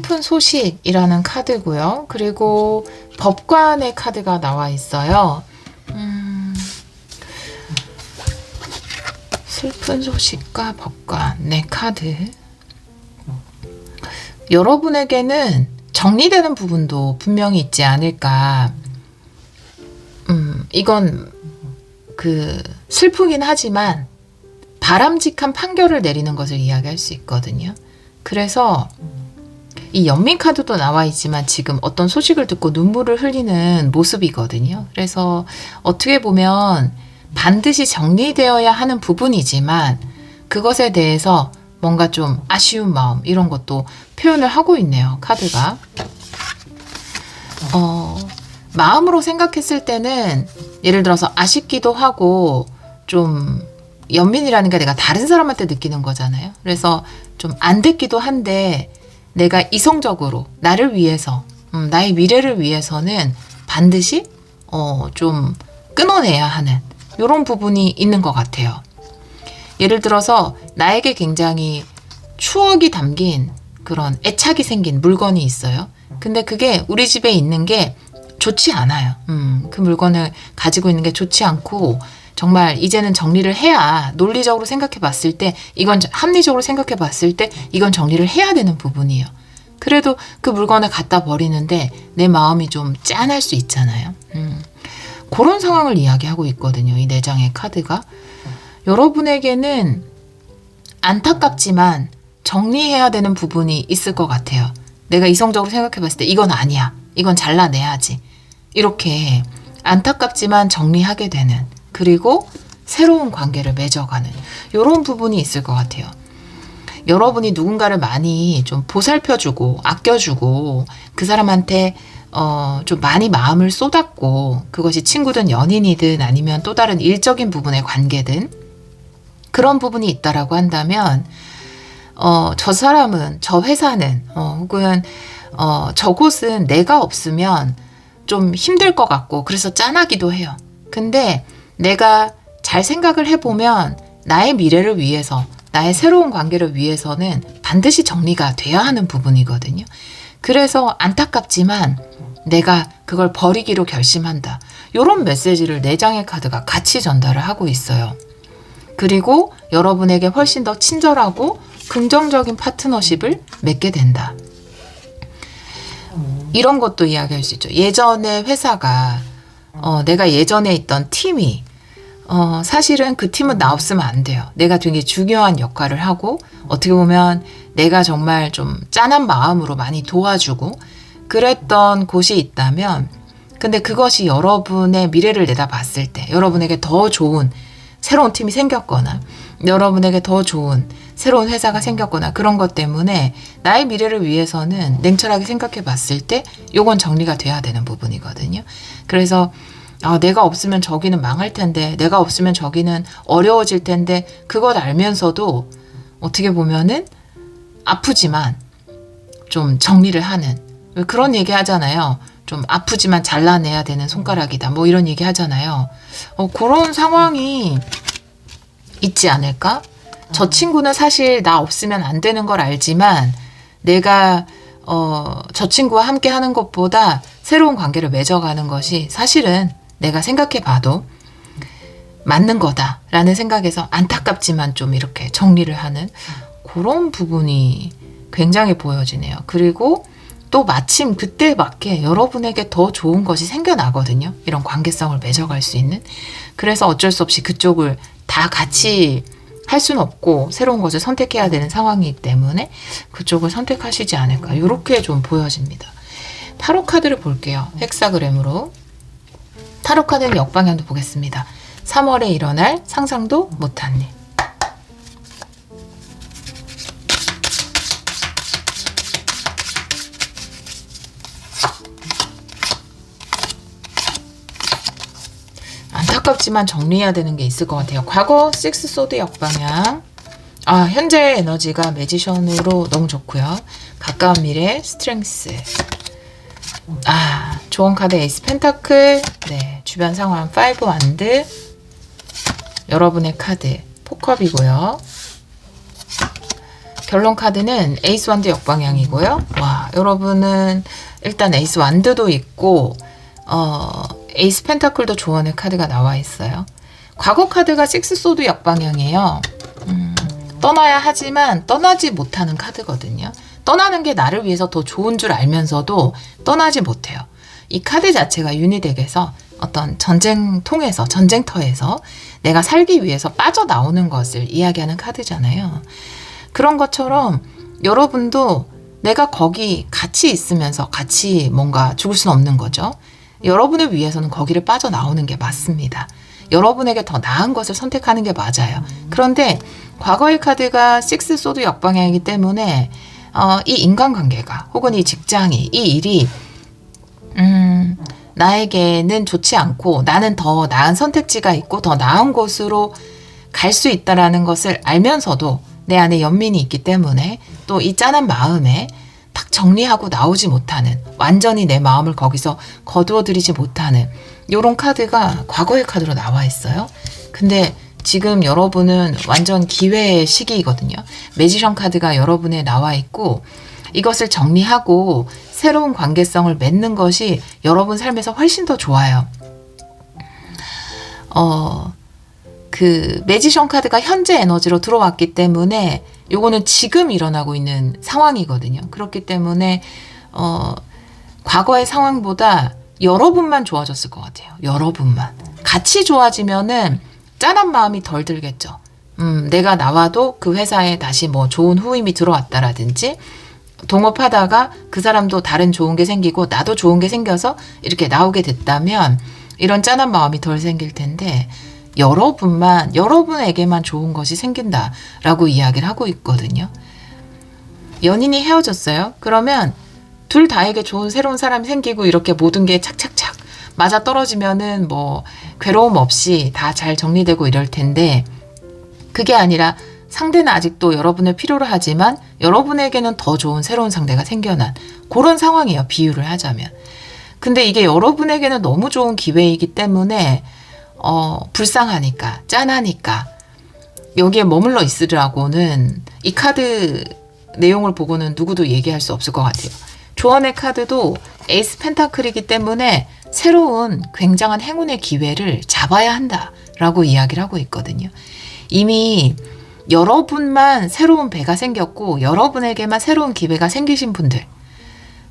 슬픈 소식이라는 카드고요. 그리고 법관의 카드가 나와 있어요. 슬픈 소식과 법관, 네, 카드. 여러분에게는 정리되는 부분도 분명히 있지 않을까. 이건 슬프긴 하지만 바람직한 판결을 내리는 것을 이야기할 수 있거든요. 그래서 이 연민 카드도 나와 있지만 지금 어떤 소식을 듣고 눈물을 흘리는 모습이거든요. 그래서 어떻게 보면 반드시 정리되어야 하는 부분이지만 그것에 대해서 뭔가 좀 아쉬운 마음 이런 것도 표현을 하고 있네요. 카드가. 마음으로 생각했을 때는 예를 들어서 아쉽기도 하고 좀 연민이라는 게 내가 다른 사람한테 느끼는 거잖아요. 그래서 좀 안 됐기도 한데 내가 이성적으로 나를 위해서 나의 미래를 위해서는 반드시 좀 끊어내야 하는 이런 부분이 있는 것 같아요. 예를 들어서 나에게 굉장히 추억이 담긴 그런 애착이 생긴 물건이 있어요. 근데 그게 우리 집에 있는 게 좋지 않아요. 그 물건을 가지고 있는 게 좋지 않고 정말 이제는 정리를 해야 논리적으로 생각해 봤을 때 이건 합리적으로 생각해 봤을 때 이건 정리를 해야 되는 부분이에요. 그래도 그 물건을 갖다 버리는데 내 마음이 좀 짠할 수 있잖아요. 그런 상황을 이야기하고 있거든요. 이 4장의 카드가. 여러분에게는 안타깝지만 정리해야 되는 부분이 있을 것 같아요. 내가 이성적으로 생각해 봤을 때 이건 아니야. 이건 잘라내야지. 이렇게 안타깝지만 정리하게 되는 그리고 새로운 관계를 맺어가는 이런 부분이 있을 것 같아요. 여러분이 누군가를 많이 좀 보살펴주고 아껴주고 그 사람한테 좀 많이 마음을 쏟았고 그것이 친구든 연인이든 아니면 또 다른 일적인 부분의 관계든 그런 부분이 있다라고 한다면 저 사람은 저 회사는 혹은 저곳은 내가 없으면 좀 힘들 것 같고 그래서 짠하기도 해요. 근데 내가 잘 생각을 해보면 나의 미래를 위해서 나의 새로운 관계를 위해서는 반드시 정리가 돼야 하는 부분이거든요. 그래서 안타깝지만 내가 그걸 버리기로 결심한다. 이런 메시지를 4장의 카드가 같이 전달을 하고 있어요. 그리고 여러분에게 훨씬 더 친절하고 긍정적인 파트너십을 맺게 된다. 이런 것도 이야기할 수 있죠. 예전에 회사가 내가 예전에 있던 팀이 사실은 그 팀은 나 없으면 안 돼요. 내가 되게 중요한 역할을 하고 어떻게 보면 내가 정말 좀 짠한 마음으로 많이 도와주고 그랬던 곳이 있다면 근데 그것이 여러분의 미래를 내다봤을 때 여러분에게 더 좋은 새로운 팀이 생겼거나 여러분에게 더 좋은 새로운 회사가 생겼거나 그런 것 때문에 나의 미래를 위해서는 냉철하게 생각해 봤을 때 요건 정리가 돼야 되는 부분이거든요. 그래서 내가 없으면 저기는 망할 텐데 내가 없으면 저기는 어려워질 텐데 그것 알면서도 어떻게 보면은 아프지만 좀 정리를 하는 그런 얘기 하잖아요. 좀 아프지만 잘라내야 되는 손가락이다. 뭐 이런 얘기 하잖아요. 그런 상황이 있지 않을까? 저 친구는 사실 나 없으면 안 되는 걸 알지만 내가 저 친구와 함께 하는 것보다 새로운 관계를 맺어가는 것이 사실은 내가 생각해 봐도 맞는 거다라는 생각에서 안타깝지만 좀 이렇게 정리를 하는 그런 부분이 굉장히 보여지네요. 그리고 또 마침 그때 맞게 여러분에게 더 좋은 것이 생겨나거든요. 이런 관계성을 맺어갈 수 있는. 그래서 어쩔 수 없이 그쪽을 다 같이 할 수는 없고 새로운 것을 선택해야 되는 상황이기 때문에 그쪽을 선택하시지 않을까. 이렇게 좀 보여집니다. 타로 카드를 볼게요. 헥사그램으로. 타로 카드는 역방향도 보겠습니다. 3월에 일어날 상상도 못한 일. 안타깝지만 정리해야 되는 게 있을 것 같아요. 과거 6소드 역방향. 현재의 에너지가 매지션으로 너무 좋고요. 가까운 미래 스트렝스. 좋은 카드 에이스 펜타클. 네, 주변 상황 5 완드. 여러분의 카드 포컵이고요. 결론 카드는 에이스 완드 역방향이고요. 와, 여러분은 일단 에이스 완드도 있고 에이스 펜타클도 조언의 카드가 나와 있어요. 과거 카드가 식스 소드 역방향이에요. 떠나야 하지만 떠나지 못하는 카드거든요. 떠나는 게 나를 위해서 더 좋은 줄 알면서도 떠나지 못해요. 이 카드 자체가 유니덱에서 어떤 전쟁터에서 내가 살기 위해서 빠져나오는 것을 이야기하는 카드잖아요. 그런 것처럼 여러분도 내가 거기 같이 있으면서 같이 뭔가 죽을 수는 없는 거죠. 여러분을 위해서는 거기를 빠져나오는 게 맞습니다. 여러분에게 더 나은 것을 선택하는 게 맞아요. 그런데 과거의 카드가 식스 소드 역방향이기 때문에 이 인간관계가 혹은 이 직장이 이 일이 나에게는 좋지 않고 나는 더 나은 선택지가 있고 더 나은 곳으로 갈 수 있다라는 것을 알면서도 내 안에 연민이 있기 때문에 또 이 짠한 마음에 딱 정리하고 나오지 못하는, 완전히 내 마음을 거기서 거두어들이지 못하는 이런 카드가 과거의 카드로 나와 있어요. 근데 지금 여러분은 완전 기회의 시기이거든요. 매지션 카드가 여러분에 나와 있고 이것을 정리하고 새로운 관계성을 맺는 것이 여러분 삶에서 훨씬 더 좋아요. 그 매지션 카드가 현재 에너지로 들어왔기 때문에 요거는 지금 일어나고 있는 상황이거든요. 그렇기 때문에 과거의 상황보다 여러분만 좋아졌을 것 같아요. 여러분만. 같이 좋아지면은 짠한 마음이 덜 들겠죠. 내가 나와도 그 회사에 다시 뭐 좋은 후임이 들어왔다라든지 동업하다가 그 사람도 다른 좋은 게 생기고 나도 좋은 게 생겨서 이렇게 나오게 됐다면 이런 짠한 마음이 덜 생길 텐데 여러분에게만 좋은 것이 생긴다라고 이야기를 하고 있거든요. 연인이 헤어졌어요. 그러면 둘 다에게 좋은 새로운 사람이 생기고 이렇게 모든 게 착착착 맞아 떨어지면은 뭐 괴로움 없이 다 잘 정리되고 이럴 텐데 그게 아니라 상대는 아직도 여러분을 필요로 하지만 여러분에게는 더 좋은 새로운 상대가 생겨난 그런 상황이에요. 비유를 하자면. 근데 이게 여러분에게는 너무 좋은 기회이기 때문에 불쌍하니까 짠하니까 여기에 머물러 있으라고는 이 카드 내용을 보고는 누구도 얘기할 수 없을 것 같아요. 조언의 카드도 에이스 펜타클이기 때문에 새로운 굉장한 행운의 기회를 잡아야 한다라고 이야기를 하고 있거든요. 이미 여러분만 새로운 배가 생겼고 여러분에게만 새로운 기회가 생기신 분들,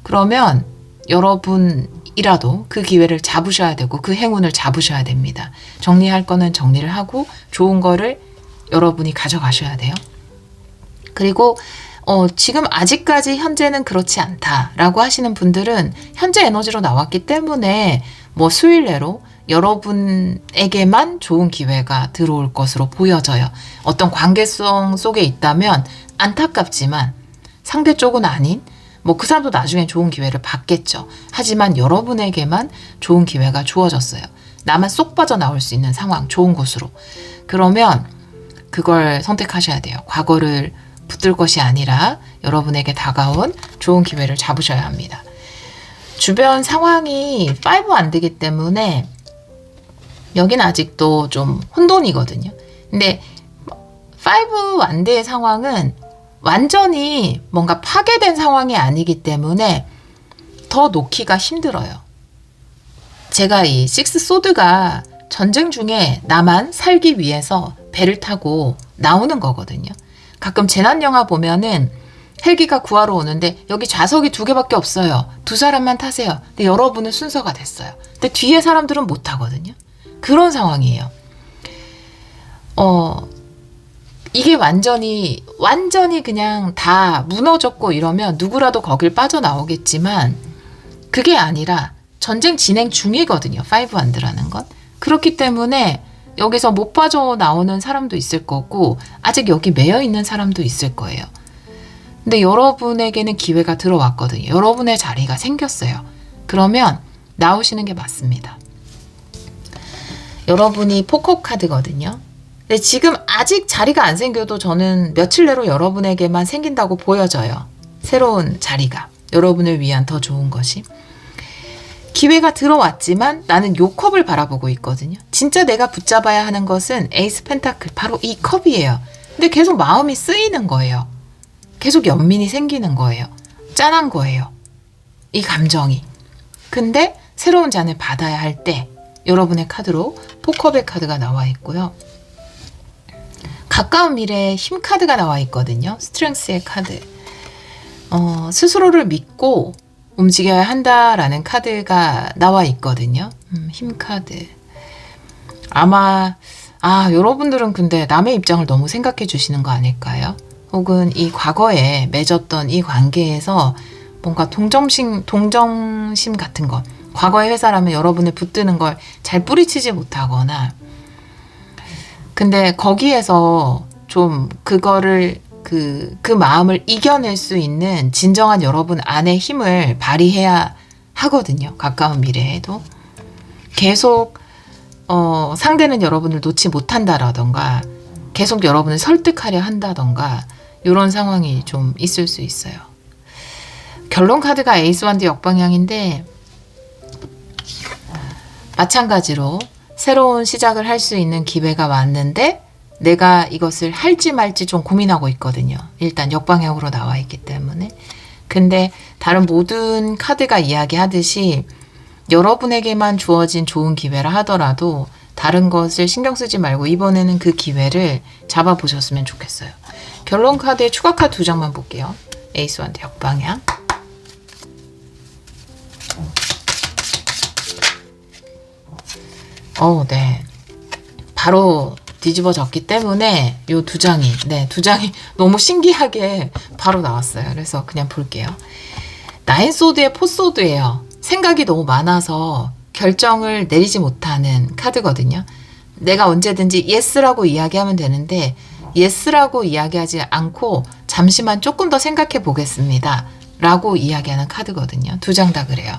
그러면 여러분이라도 그 기회를 잡으셔야 되고 그 행운을 잡으셔야 됩니다. 정리할 거는 정리를 하고 좋은 거를 여러분이 가져가셔야 돼요. 그리고 지금 아직까지 현재는 그렇지 않다라고 하시는 분들은 현재 에너지로 나왔기 때문에 뭐 수일 내로 여러분에게만 좋은 기회가 들어올 것으로 보여져요. 어떤 관계성 속에 있다면 안타깝지만 상대 쪽은 아닌 뭐 그 사람도 나중에 좋은 기회를 받겠죠. 하지만 여러분에게만 좋은 기회가 주어졌어요. 나만 쏙 빠져나올 수 있는 상황, 좋은 곳으로. 그러면 그걸 선택하셔야 돼요. 과거를 붙들 것이 아니라 여러분에게 다가온 좋은 기회를 잡으셔야 합니다. 주변 상황이 5 안 되기 때문에 여긴 아직도 좀 혼돈이거든요. 근데 5 완대의 상황은 완전히 뭔가 파괴된 상황이 아니기 때문에 더 놓기가 힘들어요. 제가 이 식스 소드가 전쟁 중에 나만 살기 위해서 배를 타고 나오는 거거든요. 가끔 재난 영화 보면은 헬기가 구하러 오는데 여기 좌석이 2개밖에 없어요. 2사람만 타세요. 근데 여러분은 순서가 됐어요. 근데 뒤에 사람들은 못 타거든요. 그런 상황이에요. 이게 완전히 그냥 다 무너졌고 이러면 누구라도 거길 빠져나오겠지만 그게 아니라 전쟁 진행 중이거든요. 5 안드라는 건. 그렇기 때문에 여기서 못 빠져나오는 사람도 있을 거고 아직 여기 매여 있는 사람도 있을 거예요. 근데 여러분에게는 기회가 들어왔거든요. 여러분의 자리가 생겼어요. 그러면 나오시는 게 맞습니다. 여러분이 포커 카드거든요. 근데 지금 아직 자리가 안 생겨도 저는 며칠 내로 여러분에게만 생긴다고 보여져요. 새로운 자리가. 여러분을 위한 더 좋은 것이. 기회가 들어왔지만 나는 요 컵을 바라보고 있거든요. 진짜 내가 붙잡아야 하는 것은 에이스 펜타클, 바로 이 컵이에요. 근데 계속 마음이 쓰이는 거예요. 계속 연민이 생기는 거예요. 짠한 거예요. 이 감정이. 근데 새로운 잔을 받아야 할 때 여러분의 카드로 포커백 카드가 나와 있고요. 가까운 미래에 힘 카드가 나와 있거든요. 스트렝스의 카드. 스스로를 믿고 움직여야 한다라는 카드가 나와 있거든요. 힘 카드. 아마 여러분들은 근데 남의 입장을 너무 생각해 주시는 거 아닐까요? 혹은 이 과거에 맺었던 이 관계에서 뭔가 동정심 같은 거, 과거의 회사라면 여러분을 붙드는 걸 잘 뿌리치지 못하거나, 근데 거기에서 좀 그거를 그 마음을 이겨낼 수 있는 진정한 여러분 안의 힘을 발휘해야 하거든요. 가까운 미래에도 계속 상대는 여러분을 놓지 못한다라던가 계속 여러분을 설득하려 한다던가 이런 상황이 좀 있을 수 있어요. 결론 카드가 에이스 완드 역방향인데 마찬가지로 새로운 시작을 할 수 있는 기회가 왔는데 내가 이것을 할지 말지 좀 고민하고 있거든요. 일단 역방향으로 나와 있기 때문에. 근데 다른 모든 카드가 이야기하듯이 여러분에게만 주어진 좋은 기회라 하더라도 다른 것을 신경 쓰지 말고 이번에는 그 기회를 잡아보셨으면 좋겠어요. 결론 카드의 추가 카드 2장만 볼게요. 에이스 완드 역방향. 네. 바로 뒤집어졌기 때문에 이 2장이 너무 신기하게 바로 나왔어요. 그래서 그냥 볼게요. 나인 소드의 포소드예요. 생각이 너무 많아서 결정을 내리지 못하는 카드거든요. 내가 언제든지 예스라고 이야기하면 되는데 예스라고 이야기하지 않고 잠시만 조금 더 생각해 보겠습니다 라고 이야기하는 카드거든요. 2장 다 그래요.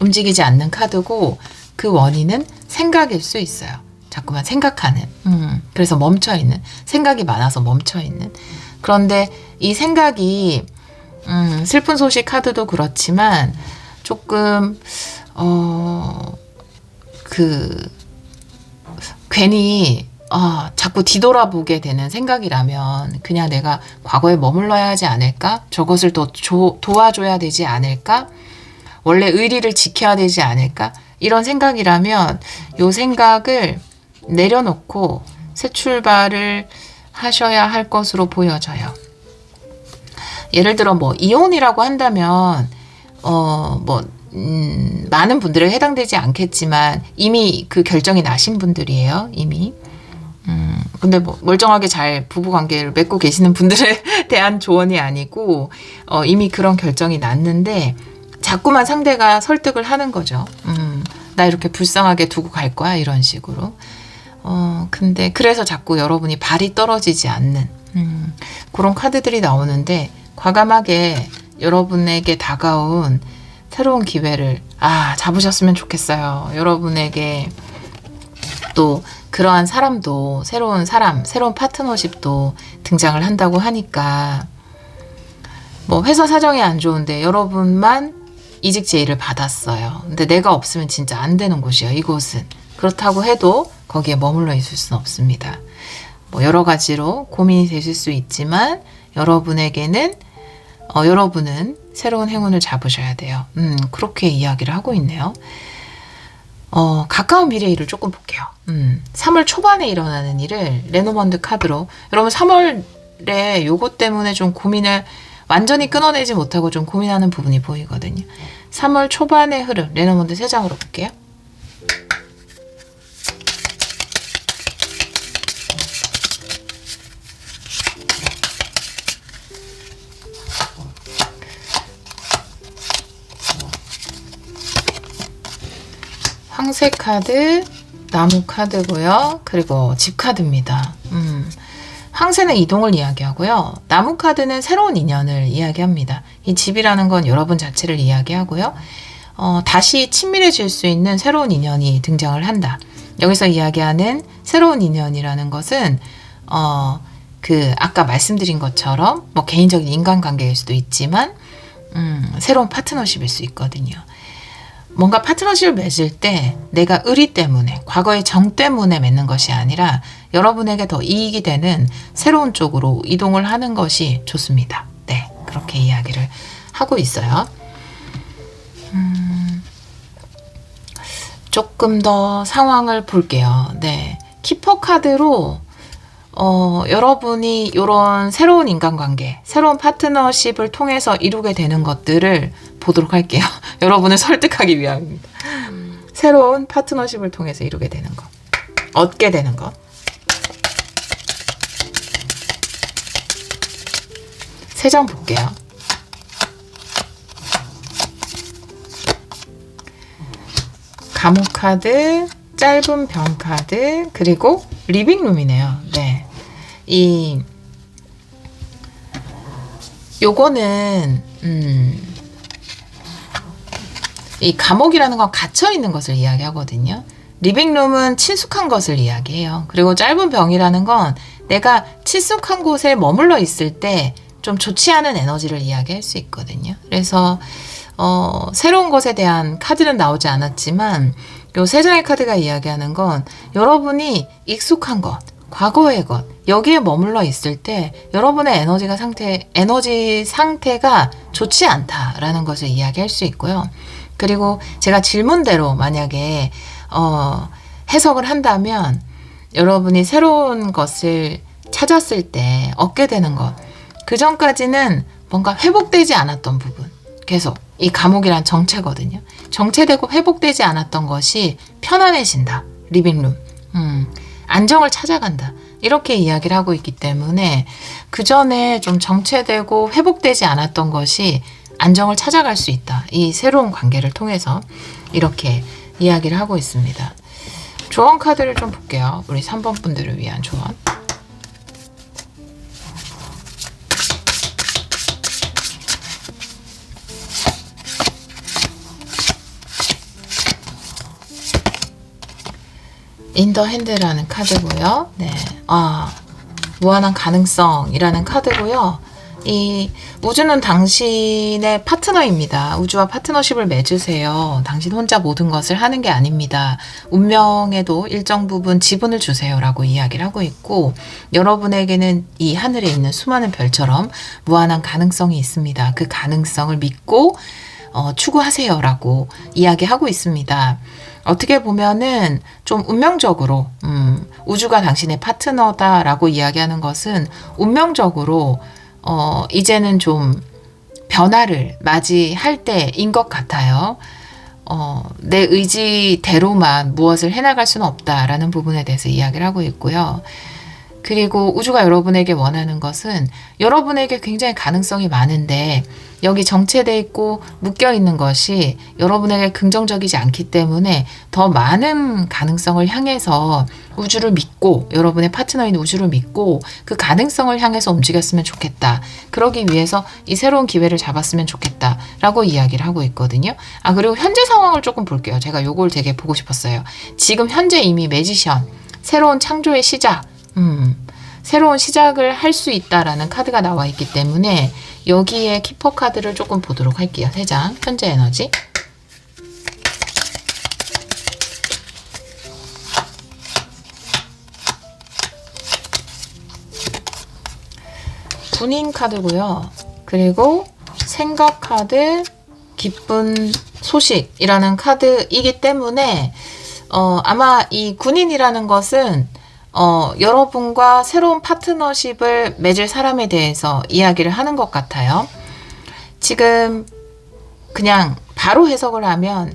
움직이지 않는 카드고 그 원인은 생각일 수 있어요. 자꾸만 생각하는. 그래서 멈춰있는. 생각이 많아서 멈춰있는. 그런데 이 생각이 슬픈 소식 카드도 그렇지만 조금 괜히 자꾸 뒤돌아보게 되는 생각이라면 그냥 내가 과거에 머물러야 하지 않을까? 저것을 더 도와줘야 되지 않을까? 원래 의리를 지켜야 되지 않을까? 이런 생각이라면 이 생각을 내려놓고 새 출발을 하셔야 할 것으로 보여져요. 예를 들어 이혼이라고 한다면 많은 분들에 해당되지 않겠지만 이미 그 결정이 나신 분들이에요. 이미. 근데 멀쩡하게 잘 부부관계를 맺고 계시는 분들에 대한 조언이 아니고 이미 그런 결정이 났는데 자꾸만 상대가 설득을 하는 거죠. 나 이렇게 불쌍하게 두고 갈 거야 이런 식으로. 근데 그래서 자꾸 여러분이 발이 떨어지지 않는 그런 카드들이 나오는데 과감하게 여러분에게 다가온 새로운 기회를 잡으셨으면 좋겠어요. 여러분에게 또 그러한 사람도 새로운 파트너십도 등장을 한다고 하니까 회사 사정이 안 좋은데 여러분만 이직 제의를 받았어요. 근데 내가 없으면 진짜 안 되는 곳이에요. 이곳은. 그렇다고 해도 거기에 머물러 있을 수는 없습니다. 여러 가지로 고민이 되실 수 있지만 여러분은 새로운 행운을 잡으셔야 돼요. 그렇게 이야기를 하고 있네요. 가까운 미래 일을 조금 볼게요. 3월 초반에 일어나는 일을 레노먼드 카드로 여러분 3월에 요것 때문에 좀 고민을 완전히 끊어내지 못하고 좀 고민하는 부분이 보이거든요. 3월 초반의 흐름 레노먼드 3장으로 볼게요. 황색 카드, 나무 카드고요. 그리고 집 카드입니다. 황새는 이동을 이야기하고요. 나무 카드는 새로운 인연을 이야기합니다. 이 집이라는 건 여러분 자체를 이야기하고요. 다시 친밀해질 수 있는 새로운 인연이 등장을 한다. 여기서 이야기하는 새로운 인연이라는 것은 아까 말씀드린 것처럼 개인적인 인간관계일 수도 있지만 새로운 파트너십일 수 있거든요. 뭔가 파트너십을 맺을 때 내가 의리 때문에 과거의 정 때문에 맺는 것이 아니라 여러분에게 더 이익이 되는 새로운 쪽으로 이동을 하는 것이 좋습니다. 네. 그렇게 이야기를 하고 있어요. 조금 더 상황을 볼게요. 네. 키퍼 카드로 여러분이 이런 새로운 인간관계, 새로운 파트너십을 통해서 이루게 되는 것들을 보도록 할게요. 여러분을 설득하기 위함입니다. 새로운 파트너십을 통해서 이루게 되는 것, 얻게 되는 것. 세 장 볼게요. 감옥 카드, 짧은 병 카드, 그리고 리빙룸이네요. 네. 요거는, 이 감옥이라는 건 갇혀있는 것을 이야기하거든요. 리빙룸은 친숙한 것을 이야기해요. 그리고 짧은 병이라는 건 내가 친숙한 곳에 머물러 있을 때 좀 좋지 않은 에너지를 이야기할 수 있거든요. 그래서 새로운 것에 대한 카드는 나오지 않았지만 요 세 장의 카드가 이야기하는 건 여러분이 익숙한 것, 과거의 것, 여기에 머물러 있을 때 여러분의 에너지 상태가 좋지 않다라는 것을 이야기할 수 있고요. 그리고 제가 질문대로 만약에 해석을 한다면 여러분이 새로운 것을 찾았을 때 얻게 되는 것, 그 전까지는 뭔가 회복되지 않았던 부분, 계속 이 감옥이란 정체거든요. 정체되고 회복되지 않았던 것이 편안해진다. 리빙룸. 안정을 찾아간다. 이렇게 이야기를 하고 있기 때문에 그 전에 좀 정체되고 회복되지 않았던 것이 안정을 찾아갈 수 있다. 이 새로운 관계를 통해서 이렇게 이야기를 하고 있습니다. 조언 카드를 좀 볼게요. 우리 3번 분들을 위한 조언. 인더 핸드라는 카드고요. 네. 무한한 가능성이라는 카드고요. 이 우주는 당신의 파트너입니다. 우주와 파트너십을 맺으세요. 당신 혼자 모든 것을 하는 게 아닙니다. 운명에도 일정 부분 지분을 주세요라고 이야기를 하고 있고, 여러분에게는 이 하늘에 있는 수많은 별처럼 무한한 가능성이 있습니다. 그 가능성을 믿고 추구하세요라고 이야기하고 있습니다. 어떻게 보면은 좀 운명적으로 우주가 당신의 파트너다라고 이야기하는 것은 운명적으로 이제는 좀 변화를 맞이할 때인 것 같아요. 내 의지대로만 무엇을 해나갈 수는 없다라는 부분에 대해서 이야기를 하고 있고요. 그리고 우주가 여러분에게 원하는 것은 여러분에게 굉장히 가능성이 많은데 여기 정체되어 있고 묶여 있는 것이 여러분에게 긍정적이지 않기 때문에 더 많은 가능성을 향해서 우주를 믿고, 여러분의 파트너인 우주를 믿고 그 가능성을 향해서 움직였으면 좋겠다. 그러기 위해서 이 새로운 기회를 잡았으면 좋겠다 라고 이야기를 하고 있거든요. 그리고 현재 상황을 조금 볼게요. 제가 요걸 되게 보고 싶었어요. 지금 현재 이미 매지션, 새로운 창조의 시작, 새로운 시작을 할 수 있다라는 카드가 나와 있기 때문에 여기에 키퍼 카드를 조금 보도록 할게요. 3장, 현재 에너지. 군인 카드고요. 그리고 생각 카드, 기쁜 소식이라는 카드이기 때문에 아마 이 군인이라는 것은 여러분과 새로운 파트너십을 맺을 사람에 대해서 이야기를 하는 것 같아요. 지금 그냥 바로 해석을 하면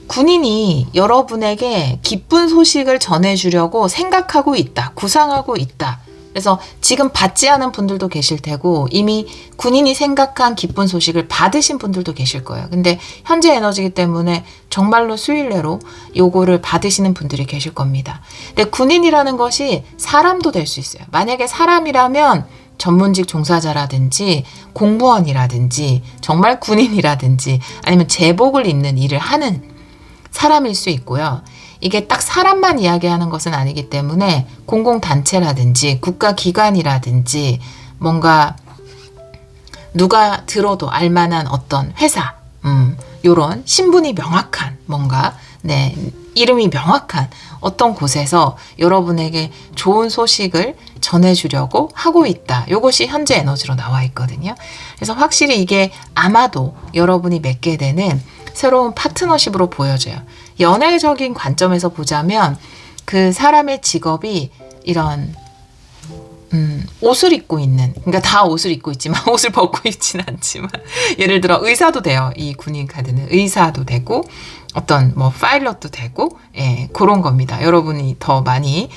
군인이 여러분에게 기쁜 소식을 전해주려고 생각하고 있다, 구상하고 있다. 그래서 지금 받지 않은 분들도 계실 테고 이미 군인이 생각한 기쁜 소식을 받으신 분들도 계실 거예요. 근데 현재 에너지이기 때문에 정말로 수일내로 요거를 받으시는 분들이 계실 겁니다. 근데 군인이라는 것이 사람도 될 수 있어요. 만약에 사람이라면 전문직 종사자라든지 공무원이라든지 정말 군인이라든지 아니면 제복을 입는 일을 하는 사람일 수 있고요. 이게 딱 사람만 이야기하는 것은 아니기 때문에 공공단체라든지 국가기관이라든지 뭔가 누가 들어도 알만한 어떤 회사, 요런 신분이 명확한 뭔가, 네, 이름이 명확한 어떤 곳에서 여러분에게 좋은 소식을 전해주려고 하고 있다. 요것이 현재 에너지로 나와 있거든요. 그래서 확실히 이게 아마도 여러분이 맺게 되는 새로운 파트너십으로 보여져요. 연애적인 관점에서 보자면 그 사람의 직업이 이런 옷을 입고 있는, 그러니까 다 옷을 입고 있지만 옷을 벗고 있지는 않지만 예를 들어 의사도 돼요. 이 군인 카드는 의사도 되고 어떤 뭐 파일럿도 되고, 예, 그런 겁니다. 여러분이 더 많이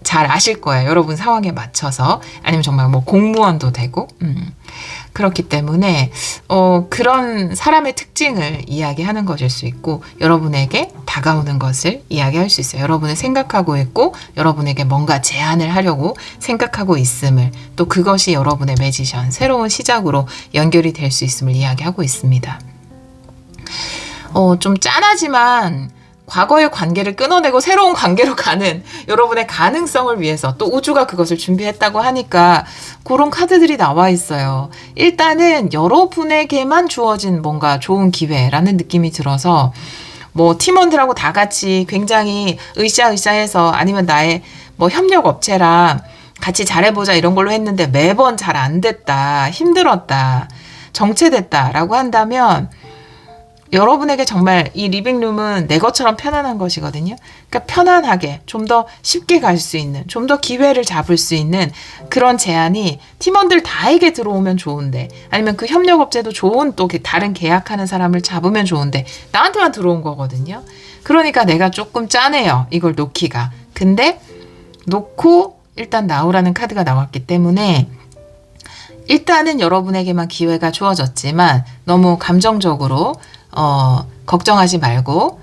잘 아실 거예요. 여러분 상황에 맞춰서. 아니면 정말 뭐 공무원도 되고, 그렇기 때문에 그런 사람의 특징을 이야기하는 것일 수 있고, 여러분에게 다가오는 것을 이야기할 수 있어요. 여러분을 생각하고 있고 여러분에게 뭔가 제안을 하려고 생각하고 있음을, 또 그것이 여러분의 매지션, 새로운 시작으로 연결이 될 수 있음을 이야기하고 있습니다. 좀 짠하지만 과거의 관계를 끊어내고 새로운 관계로 가는 여러분의 가능성을 위해서 또 우주가 그것을 준비했다고 하니까 그런 카드들이 나와 있어요. 일단은 여러분에게만 주어진 뭔가 좋은 기회라는 느낌이 들어서, 뭐 팀원들하고 다 같이 굉장히 으쌰으쌰해서, 아니면 나의 뭐 협력 업체랑 같이 잘해보자 이런 걸로 했는데 매번 잘 안 됐다, 힘들었다, 정체됐다라고 한다면 여러분에게 정말 이 리빙룸은 내 것처럼 편안한 것이거든요. 그러니까 편안하게 좀 더 쉽게 갈 수 있는, 좀 더 기회를 잡을 수 있는 그런 제안이 팀원들 다에게 들어오면 좋은데, 아니면 그 협력업체도 좋은 또 다른 계약하는 사람을 잡으면 좋은데 나한테만 들어온 거거든요. 그러니까 내가 조금 짠해요, 이걸 놓기가. 근데 놓고 일단 나오라는 카드가 나왔기 때문에 일단은 여러분에게만 기회가 주어졌지만 너무 감정적으로 걱정하지 말고,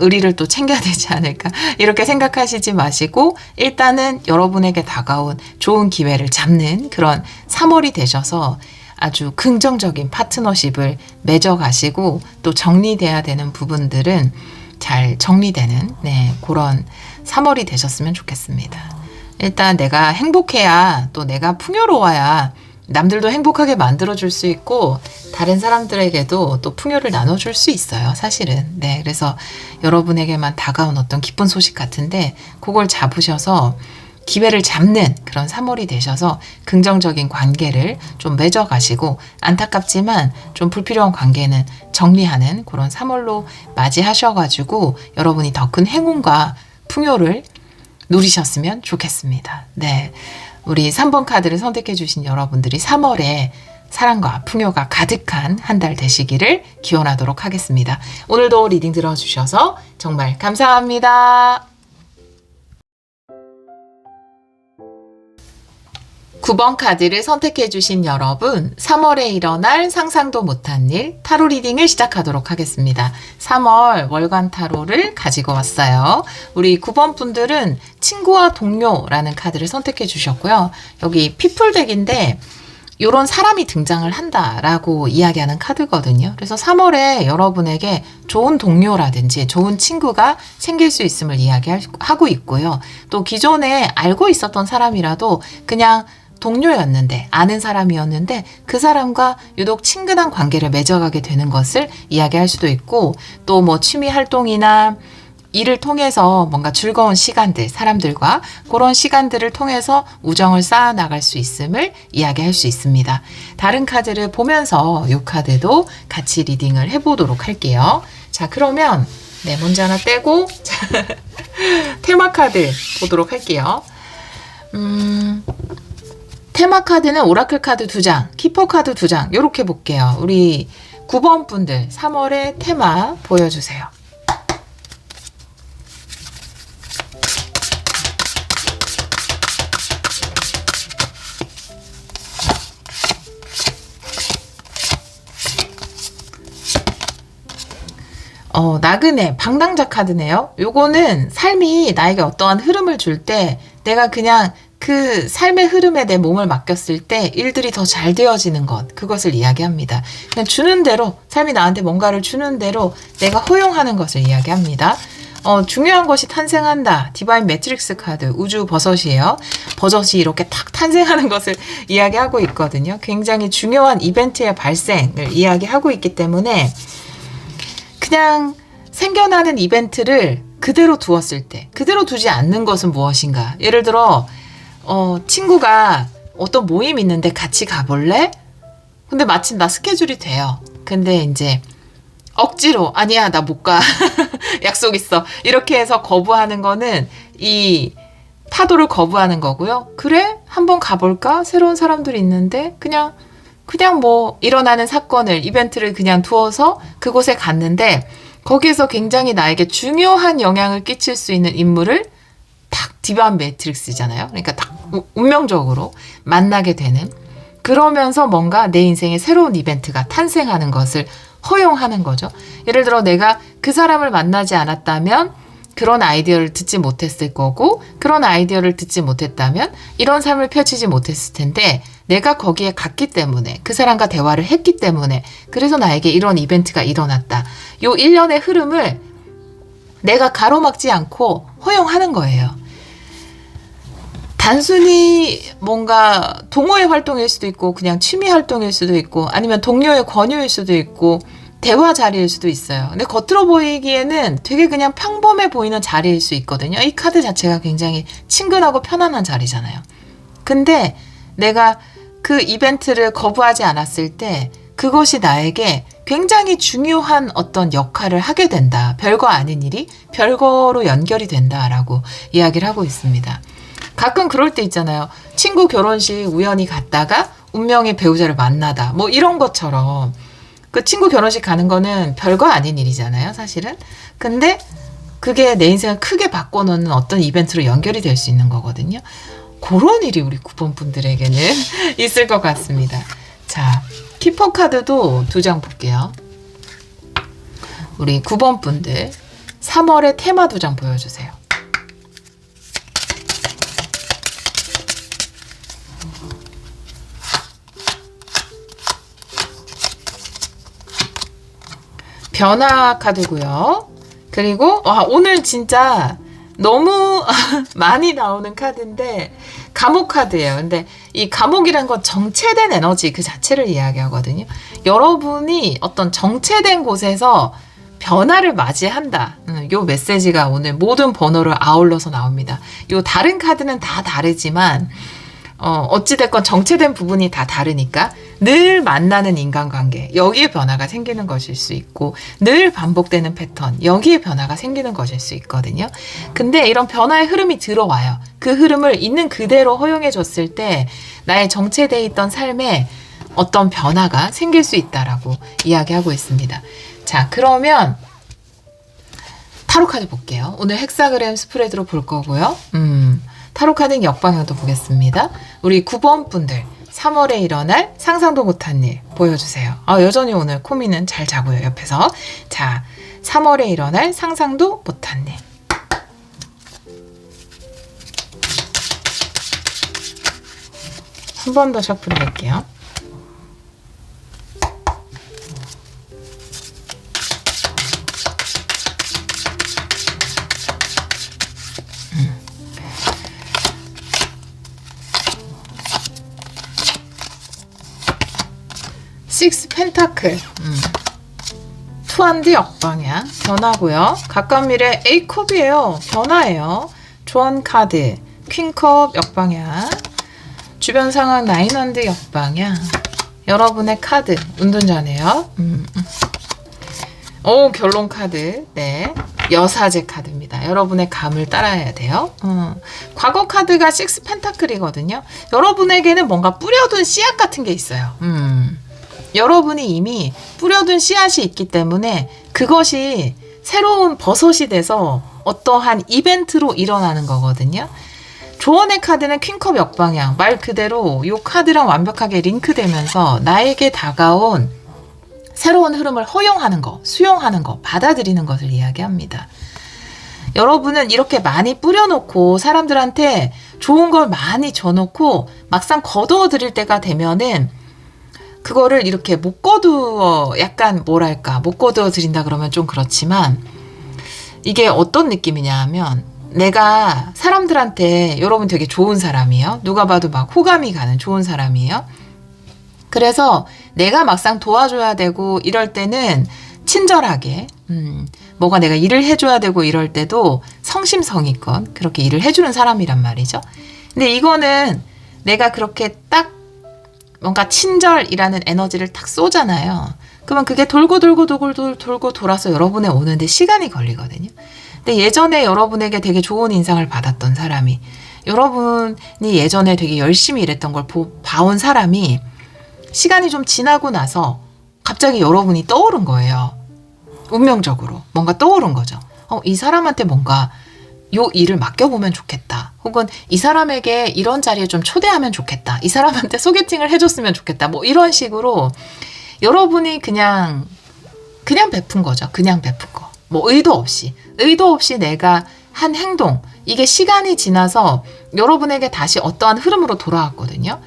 의리를 또 챙겨야 되지 않을까 이렇게 생각하시지 마시고, 일단은 여러분에게 다가온 좋은 기회를 잡는 그런 3월이 되셔서 아주 긍정적인 파트너십을 맺어가시고, 또 정리돼야 되는 부분들은 잘 정리되는, 네, 그런 3월이 되셨으면 좋겠습니다. 일단 내가 행복해야, 또 내가 풍요로워야 남들도 행복하게 만들어줄 수 있고 다른 사람들에게도 또 풍요를 나눠줄 수 있어요, 사실은. 네, 그래서 여러분에게만 다가온 어떤 기쁜 소식 같은데 그걸 잡으셔서 기회를 잡는 그런 3월이 되셔서 긍정적인 관계를 좀 맺어가시고, 안타깝지만 좀 불필요한 관계는 정리하는 그런 3월로 맞이하셔가지고 여러분이 더 큰 행운과 풍요를 누리셨으면 좋겠습니다. 네, 우리 3번 카드를 선택해 주신 여러분들이 3월에 사랑과 풍요가 가득한 한 달 되시기를 기원하도록 하겠습니다. 오늘도 리딩 들어주셔서 정말 감사합니다. 9번 카드를 선택해 주신 여러분, 3월에 일어날 상상도 못한 일 타로 리딩을 시작하도록 하겠습니다. 3월 월간 타로를 가지고 왔어요. 우리 9번 분들은 친구와 동료라는 카드를 선택해 주셨고요. 여기 피플 덱인데 이런 사람이 등장을 한다라고 이야기하는 카드거든요. 그래서 3월에 여러분에게 좋은 동료라든지 좋은 친구가 생길 수 있음을 이야기하고 있고요. 또 기존에 알고 있었던 사람이라도 그냥 동료였는데, 아는 사람이었는데 그 사람과 유독 친근한 관계를 맺어가게 되는 것을 이야기할 수도 있고, 또 뭐 취미 활동이나 일을 통해서 뭔가 즐거운 시간들, 사람들과 그런 시간들을 통해서 우정을 쌓아 나갈 수 있음을 이야기할 수 있습니다. 다른 카드를 보면서 이 카드도 같이 리딩을 해보도록 할게요. 자, 그러면 네, 먼저 하나 떼고 테마 카드 보도록 할게요. 테마 카드는 오라클 카드 2장, 키퍼 카드 2장 이렇게 볼게요. 우리 9번 분들 3월의 테마 보여주세요. 나그네 방랑자 카드네요. 요거는 삶이 나에게 어떠한 흐름을 줄 때 내가 그냥 그 삶의 흐름에 내 몸을 맡겼을 때 일들이 더 잘 되어지는 것, 그것을 이야기합니다. 그냥 주는 대로, 삶이 나한테 뭔가를 주는 대로 내가 허용하는 것을 이야기합니다. 중요한 것이 탄생한다. 디바인 매트릭스 카드, 우주 버섯이에요. 버섯이 이렇게 탁 탄생하는 것을 이야기하고 있거든요. 굉장히 중요한 이벤트의 발생을 이야기하고 있기 때문에 그냥 생겨나는 이벤트를 그대로 두었을 때, 그대로 두지 않는 것은 무엇인가? 예를 들어 친구가 어떤 모임 있는데 같이 가볼래? 근데 마침 나 스케줄이 돼요. 근데 이제 억지로 아니야 나 못 가. 약속 있어. 이렇게 해서 거부하는 거는 이 파도를 거부하는 거고요. 그래? 한번 가볼까? 새로운 사람들이 있는데 그냥 뭐 일어나는 사건을 이벤트를 그냥 두어서 그곳에 갔는데 거기에서 굉장히 나에게 중요한 영향을 끼칠 수 있는 인물을 딱 디바인 매트릭스잖아요. 그러니까 딱 운명적으로 만나게 되는 그러면서 뭔가 내 인생에 새로운 이벤트가 탄생하는 것을 허용하는 거죠. 예를 들어 내가 그 사람을 만나지 않았다면 그런 아이디어를 듣지 못했을 거고 그런 아이디어를 듣지 못했다면 이런 삶을 펼치지 못했을 텐데 내가 거기에 갔기 때문에 그 사람과 대화를 했기 때문에 그래서 나에게 이런 이벤트가 일어났다. 요 일련의 흐름을 내가 가로막지 않고 허용하는 거예요. 단순히 뭔가 동호회 활동일 수도 있고 그냥 취미 활동일 수도 있고 아니면 동료의 권유일 수도 있고 대화 자리일 수도 있어요. 근데 겉으로 보이기에는 되게 그냥 평범해 보이는 자리일 수 있거든요. 이 카드 자체가 굉장히 친근하고 편안한 자리잖아요. 근데 내가 그 이벤트를 거부하지 않았을 때 그것이 나에게 굉장히 중요한 어떤 역할을 하게 된다. 별거 아닌 일이 별거로 연결이 된다라고 이야기를 하고 있습니다. 가끔 그럴 때 있잖아요. 친구 결혼식 우연히 갔다가 운명의 배우자를 만나다. 뭐 이런 것처럼 그 친구 결혼식 가는 거는 별거 아닌 일이잖아요, 사실은. 근데 그게 내 인생을 크게 바꿔놓는 어떤 이벤트로 연결이 될 수 있는 거거든요. 그런 일이 우리 9번 분들에게는 있을 것 같습니다. 자, 키퍼 카드도 2장 볼게요. 우리 9번 분들 3월의 테마 2장 보여주세요. 변화 카드고요. 그리고 오늘 진짜 너무 많이 나오는 카드인데 감옥 카드예요. 근데 이 감옥이란 건 정체된 에너지 그 자체를 이야기하거든요. 여러분이 어떤 정체된 곳에서 변화를 맞이한다. 요 메시지가 오늘 모든 번호를 아울러서 나옵니다. 요 다른 카드는 다 다르지만 어찌됐건 정체된 부분이 다 다르니까 늘 만나는 인간관계 여기에 변화가 생기는 것일 수 있고 늘 반복되는 패턴 여기에 변화가 생기는 것일 수 있거든요. 근데 이런 변화의 흐름이 들어와요. 그 흐름을 있는 그대로 허용해 줬을 때 나의 정체되어 있던 삶에 어떤 변화가 생길 수 있다라고 이야기하고 있습니다. 자, 그러면 타로 카드 볼게요. 오늘 헥사그램 스프레드로 볼 거고요. 타로카드 역방향도 보겠습니다. 우리 9번 분들 3월에 일어날 상상도 못한 일 보여주세요. 여전히 오늘 코미는 잘 자고요, 옆에서. 자, 3월에 일어날 상상도 못한 일. 한 번 더 셔플 해볼게요. 식스 펜타클 투한드 역방향 변화고요. 가까운 미래 A컵이에요. 변화예요. 조언 카드 퀸컵 역방향 주변 상황 나인핸드 역방향 여러분의 카드 운동자네요. 결론 카드 네 여사제 카드입니다. 여러분의 감을 따라야 돼요. 과거 카드가 식스 펜타클이거든요. 여러분에게는 뭔가 뿌려둔 씨앗 같은 게 있어요. 여러분이 이미 뿌려둔 씨앗이 있기 때문에 그것이 새로운 버섯이 돼서 어떠한 이벤트로 일어나는 거거든요. 조언의 카드는 퀸컵 역방향 말 그대로 이 카드랑 완벽하게 링크되면서 나에게 다가온 새로운 흐름을 허용하는 거, 수용하는 거, 받아들이는 것을 이야기합니다. 여러분은 이렇게 많이 뿌려놓고 사람들한테 좋은 걸 많이 줘놓고 막상 거두어 드릴 때가 되면은 그거를 이렇게 못 거두어 약간 뭐랄까 못 거두어 드린다 그러면 좀 그렇지만 이게 어떤 느낌이냐 하면 내가 사람들한테 여러분 되게 좋은 사람이에요. 누가 봐도 막 호감이 가는 좋은 사람이에요. 그래서 내가 막상 도와줘야 되고 이럴 때는 친절하게 뭐가 내가 일을 해줘야 되고 이럴 때도 성심성의껏 그렇게 일을 해주는 사람이란 말이죠. 근데 이거는 내가 그렇게 딱 뭔가 친절이라는 에너지를 탁 쏘잖아요. 그러면 그게 돌고 돌아서 여러분에 오는데 시간이 걸리거든요. 근데 예전에 여러분에게 되게 좋은 인상을 받았던 사람이, 여러분이 예전에 되게 열심히 일했던 걸 봐온 사람이 시간이 좀 지나고 나서 갑자기 여러분이 떠오른 거예요. 운명적으로 뭔가 떠오른 거죠. 이 사람한테 뭔가 요 일을 맡겨보면 좋겠다. 혹은 이 사람에게 이런 자리에 좀 초대하면 좋겠다. 이 사람한테 소개팅을 해줬으면 좋겠다. 뭐 이런 식으로 여러분이 그냥 베푼 거죠. 그냥 베푼 거. 뭐 의도 없이 내가 한 행동, 이게 시간이 지나서 여러분에게 다시 어떠한 흐름으로 돌아왔거든요.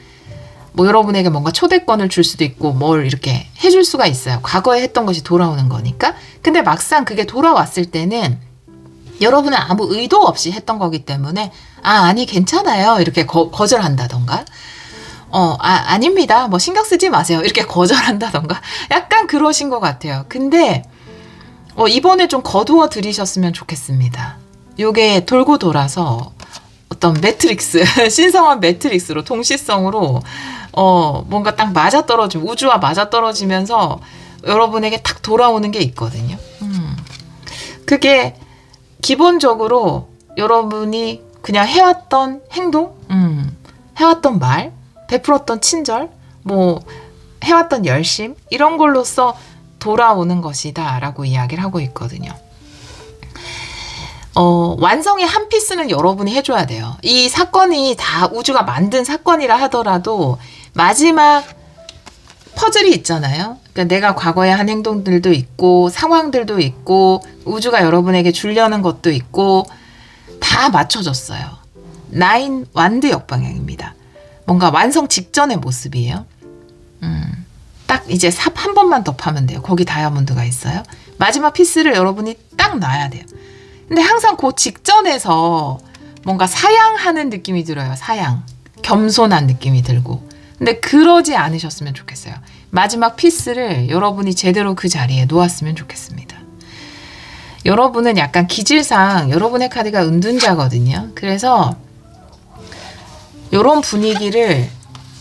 뭐 여러분에게 뭔가 초대권을 줄 수도 있고 뭘 이렇게 해줄 수가 있어요. 과거에 했던 것이 돌아오는 거니까. 근데 막상 그게 돌아왔을 때는 여러분은 아무 의도 없이 했던 거기 때문에 아니 괜찮아요 이렇게 거절한다던가 아닙니다 뭐 신경 쓰지 마세요 이렇게 거절한다던가 약간 그러신 것 같아요. 근데 이번에 좀 거두어 들이셨으면 좋겠습니다. 요게 돌고 돌아서 어떤 매트릭스 신성한 매트릭스로 동시성으로 뭔가 딱 맞아떨어지면 우주와 맞아떨어지면서 여러분에게 탁 돌아오는 게 있거든요. 그게 기본적으로 여러분이 그냥 해왔던 행동, 해왔던 말, 베풀었던 친절, 뭐 해왔던 열심 이런 걸로써 돌아오는 것이다 라고 이야기를 하고 있거든요. 완성의 한 피스는 여러분이 해줘야 돼요. 이 사건이 다 우주가 만든 사건이라 하더라도 마지막 퍼즐이 있잖아요. 그러니까 내가 과거에 한 행동들도 있고 상황들도 있고 우주가 여러분에게 주려는 것도 있고 다 맞춰졌어요. 9 완드 역방향입니다. 뭔가 완성 직전의 모습이에요. 딱 이제 삽 한 번만 더 파면 돼요. 거기 다이아몬드가 있어요. 마지막 피스를 여러분이 딱 놔야 돼요. 근데 항상 그 직전에서 뭔가 사양하는 느낌이 들어요. 사양. 겸손한 느낌이 들고. 근데 그러지 않으셨으면 좋겠어요. 마지막 피스를 여러분이 제대로 그 자리에 놓았으면 좋겠습니다. 여러분은 약간 기질상 여러분의 카드가 은둔자거든요. 그래서 이런 분위기를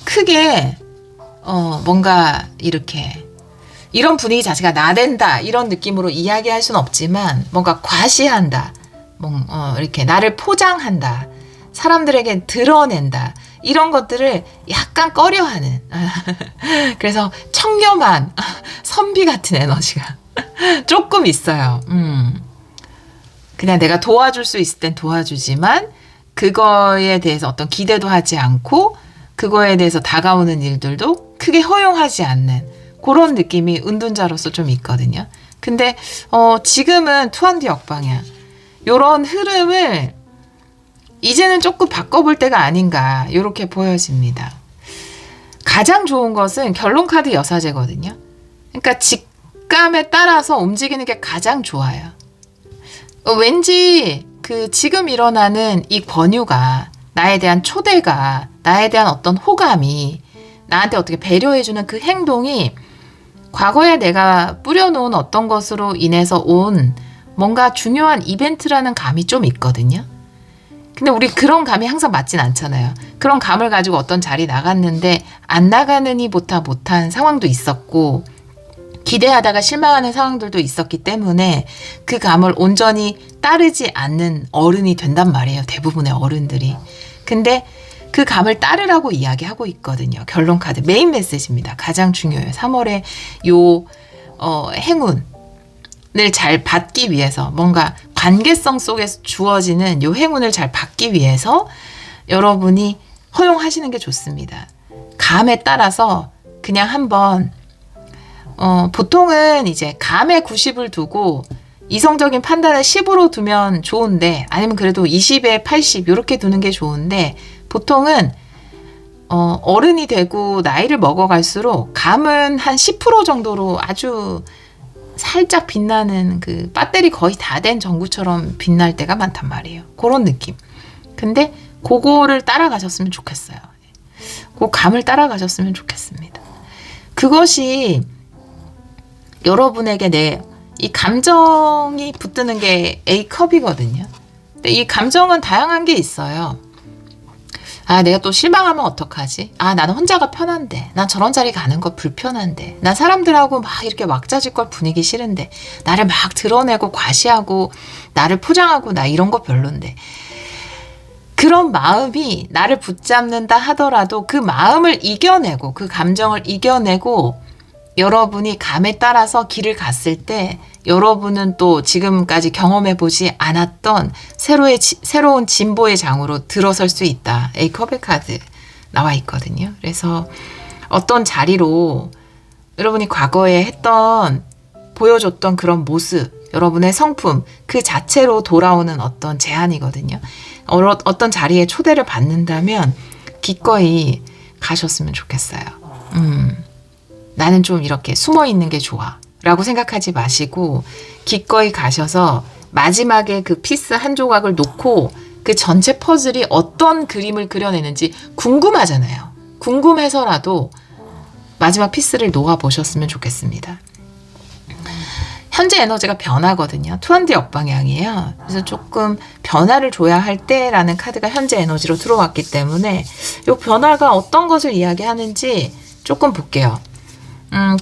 크게 뭔가 이렇게 이런 분위기 자체가 나댄다 이런 느낌으로 이야기할 수는 없지만 뭔가 과시한다. 이렇게 나를 포장한다. 사람들에게 드러낸다. 이런 것들을 약간 꺼려하는 그래서 청렴한 선비 같은 에너지가 조금 있어요. 그냥 내가 도와줄 수 있을 땐 도와주지만 그거에 대해서 어떤 기대도 하지 않고 그거에 대해서 다가오는 일들도 크게 허용하지 않는 그런 느낌이 은둔자로서 좀 있거든요. 근데 지금은 투한디 역방향 요런 흐름을 이제는 조금 바꿔볼 때가 아닌가 이렇게 보여집니다. 가장 좋은 것은 결론 카드 여사제거든요. 그러니까 직감에 따라서 움직이는 게 가장 좋아요. 왠지 그 지금 일어나는 이 권유가 나에 대한 초대가 나에 대한 어떤 호감이 나한테 어떻게 배려해주는 그 행동이 과거에 내가 뿌려놓은 어떤 것으로 인해서 온 뭔가 중요한 이벤트라는 감이 좀 있거든요. 근데 우리 그런 감이 항상 맞진 않잖아요. 그런 감을 가지고 어떤 자리 나갔는데 안 나가느니 못한 상황도 있었고 기대하다가 실망하는 상황들도 있었기 때문에 그 감을 온전히 따르지 않는 어른이 된단 말이에요. 대부분의 어른들이. 근데 그 감을 따르라고 이야기하고 있거든요. 결론 카드 메인 메시지입니다. 가장 중요해요. 3월에 요 행운을 잘 받기 위해서 뭔가 관계성 속에서 주어지는 요 행운을 잘 받기 위해서 여러분이 허용하시는 게 좋습니다. 감에 따라서 그냥 한번 보통은 이제 감에 90을 두고 이성적인 판단을 10으로 두면 좋은데 아니면 그래도 20에 80 이렇게 두는 게 좋은데 보통은 어른이 되고 나이를 먹어갈수록 감은 한 10% 정도로 아주 살짝 빛나는 그 배터리 거의 다 된 전구처럼 빛날 때가 많단 말이에요. 그런 느낌. 근데 그거를 따라가셨으면 좋겠어요. 그 감을 따라가셨으면 좋겠습니다. 그것이 여러분에게 이 감정이 붙드는 게 A컵이거든요. 근데 이 감정은 다양한 게 있어요. 아, 내가 또 실망하면 어떡하지? 아, 나는 혼자가 편한데. 난 저런 자리 가는 거 불편한데. 난 사람들하고 막 이렇게 왁자지껄 분위기 싫은데. 나를 막 드러내고 과시하고 나를 포장하고 나 이런 거 별론데. 그런 마음이 나를 붙잡는다 하더라도 그 마음을 이겨내고 그 감정을 이겨내고 여러분이 감에 따라서 길을 갔을 때 여러분은 또 지금까지 경험해보지 않았던 새로운 진보의 장으로 들어설 수 있다. 에이컵의 카드 나와 있거든요. 그래서 어떤 자리로 여러분이 과거에 보여줬던 그런 모습, 여러분의 성품 그 자체로 돌아오는 어떤 제안이거든요. 어떤 자리에 초대를 받는다면 기꺼이 가셨으면 좋겠어요. 나는 좀 이렇게 숨어 있는 게 좋아 라고 생각하지 마시고 기꺼이 가셔서 마지막에 그 피스 한 조각을 놓고 그 전체 퍼즐이 어떤 그림을 그려내는지 궁금하잖아요. 궁금해서라도 마지막 피스를 놓아보셨으면 좋겠습니다. 현재 에너지가 변하거든요. 투한드 역방향이에요. 그래서 조금 변화를 줘야 할 때라는 카드가 현재 에너지로 들어왔기 때문에 이 변화가 어떤 것을 이야기하는지 조금 볼게요.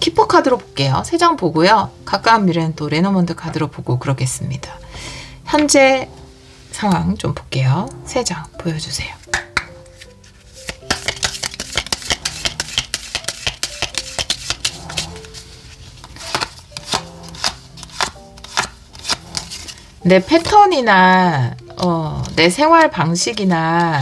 키퍼 카드로 볼게요. 3장 보고요. 가까운 미래는 또 레너먼드 카드로 보고 그러겠습니다. 현재 상황 좀 볼게요. 3장 보여주세요. 내 패턴이나 내 생활 방식이나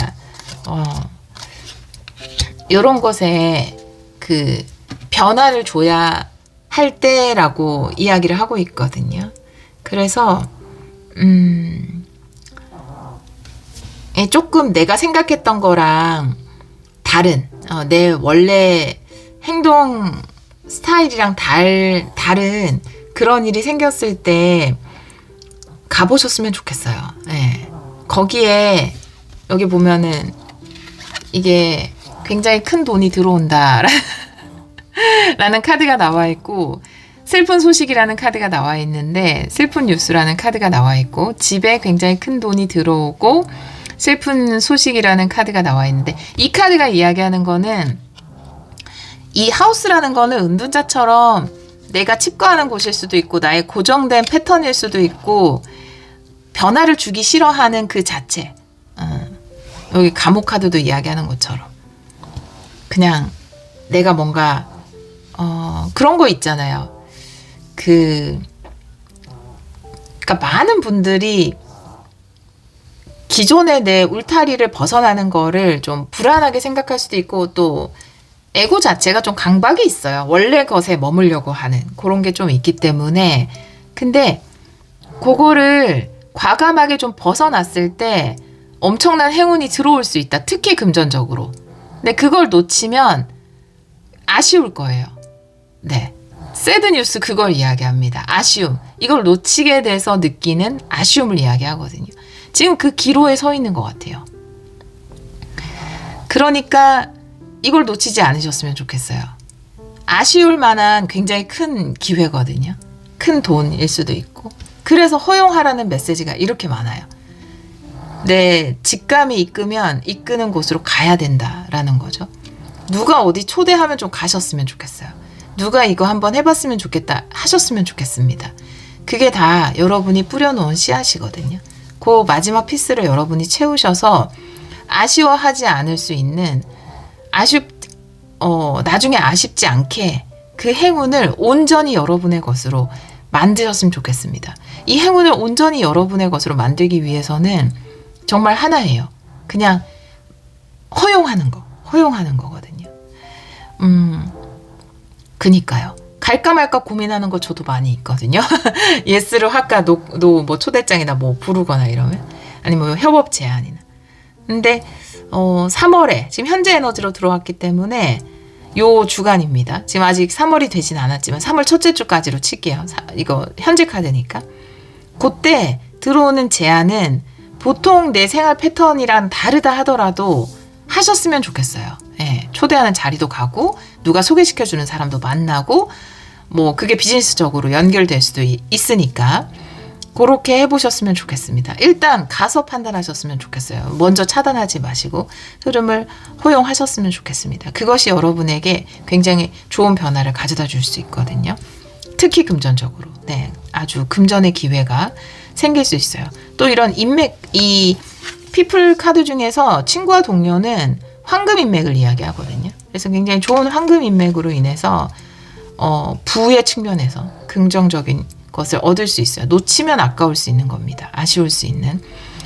이런 것에 그 변화를 줘야 할 때라고 이야기를 하고 있거든요. 그래서 조금 내가 생각했던 거랑 다른 내 원래 행동 스타일이랑 다른 그런 일이 생겼을 때 가보셨으면 좋겠어요. 네. 거기에 여기 보면은 이게 굉장히 큰 돈이 들어온다 라는 카드가 나와 있고 슬픈 소식이라는 카드가 나와 있는데 슬픈 뉴스라는 카드가 나와 있고 집에 굉장히 큰 돈이 들어오고 슬픈 소식이라는 카드가 나와 있는데 이 카드가 이야기하는 거는 이 하우스라는 거는 은둔자처럼 내가 칩거하는 곳일 수도 있고 나의 고정된 패턴일 수도 있고 변화를 주기 싫어하는 그 자체. 여기 감옥 카드도 이야기하는 것처럼 그냥 내가 뭔가 그런 거 있잖아요. 그러니까 많은 분들이 기존의 내 울타리를 벗어나는 거를 좀 불안하게 생각할 수도 있고 또 에고 자체가 좀 강박이 있어요. 원래 것에 머물려고 하는 그런 게 좀 있기 때문에 근데 그거를 과감하게 좀 벗어났을 때 엄청난 행운이 들어올 수 있다. 특히 금전적으로. 근데 그걸 놓치면 아쉬울 거예요. 네. 새드 뉴스 그걸 이야기합니다. 아쉬움. 이걸 놓치게 돼서 느끼는 아쉬움을 이야기하거든요. 지금 그 기로에 서 있는 것 같아요. 그러니까 이걸 놓치지 않으셨으면 좋겠어요. 아쉬울 만한 굉장히 큰 기회거든요. 큰 돈일 수도 있고. 그래서 허용하라는 메시지가 이렇게 많아요. 내 직감이 이끄는 곳으로 가야 된다라는 거죠. 누가 어디 초대하면 좀 가셨으면 좋겠어요. 누가 이거 한번 해봤으면 좋겠다 하셨으면 좋겠습니다. 그게 다 여러분이 뿌려놓은 씨앗이거든요. 그 마지막 피스를 여러분이 채우셔서 아쉬워하지 않을 수 있는 나중에 아쉽지 않게 그 행운을 온전히 여러분의 것으로 만드셨으면 좋겠습니다. 이 행운을 온전히 여러분의 것으로 만들기 위해서는 정말 하나예요. 그냥 허용하는 거거든요. 그니까요. 갈까 말까 고민하는 거 저도 많이 있거든요. 예스를 할까 뭐 초대장이나 뭐 부르거나 이러면 아니면 뭐 협업 제안이나. 근데 3월에 지금 현재 에너지로 들어왔기 때문에 요 주간입니다. 지금 아직 3월이 되진 않았지만 3월 첫째 주까지로 칠게요. 이거 현재 카드니까. 그때 들어오는 제안은 보통 내 생활 패턴이랑 다르다 하더라도 하셨으면 좋겠어요. 예, 초대하는 자리도 가고 누가 소개시켜주는 사람도 만나고 뭐 그게 비즈니스적으로 연결될 수도 있으니까 그렇게 해보셨으면 좋겠습니다. 일단 가서 판단하셨으면 좋겠어요. 먼저 차단하지 마시고 흐름을 허용하셨으면 좋겠습니다. 그것이 여러분에게 굉장히 좋은 변화를 가져다 줄 수 있거든요. 특히 금전적으로. 네, 아주 금전의 기회가 생길 수 있어요. 또 이런 인맥, 이 피플 카드 중에서 친구와 동료는 황금 인맥을 이야기하거든요. 그래서 굉장히 좋은 황금 인맥으로 인해서 부의 측면에서 긍정적인 것을 얻을 수 있어요. 놓치면 아까울 수 있는 겁니다. 아쉬울 수 있는.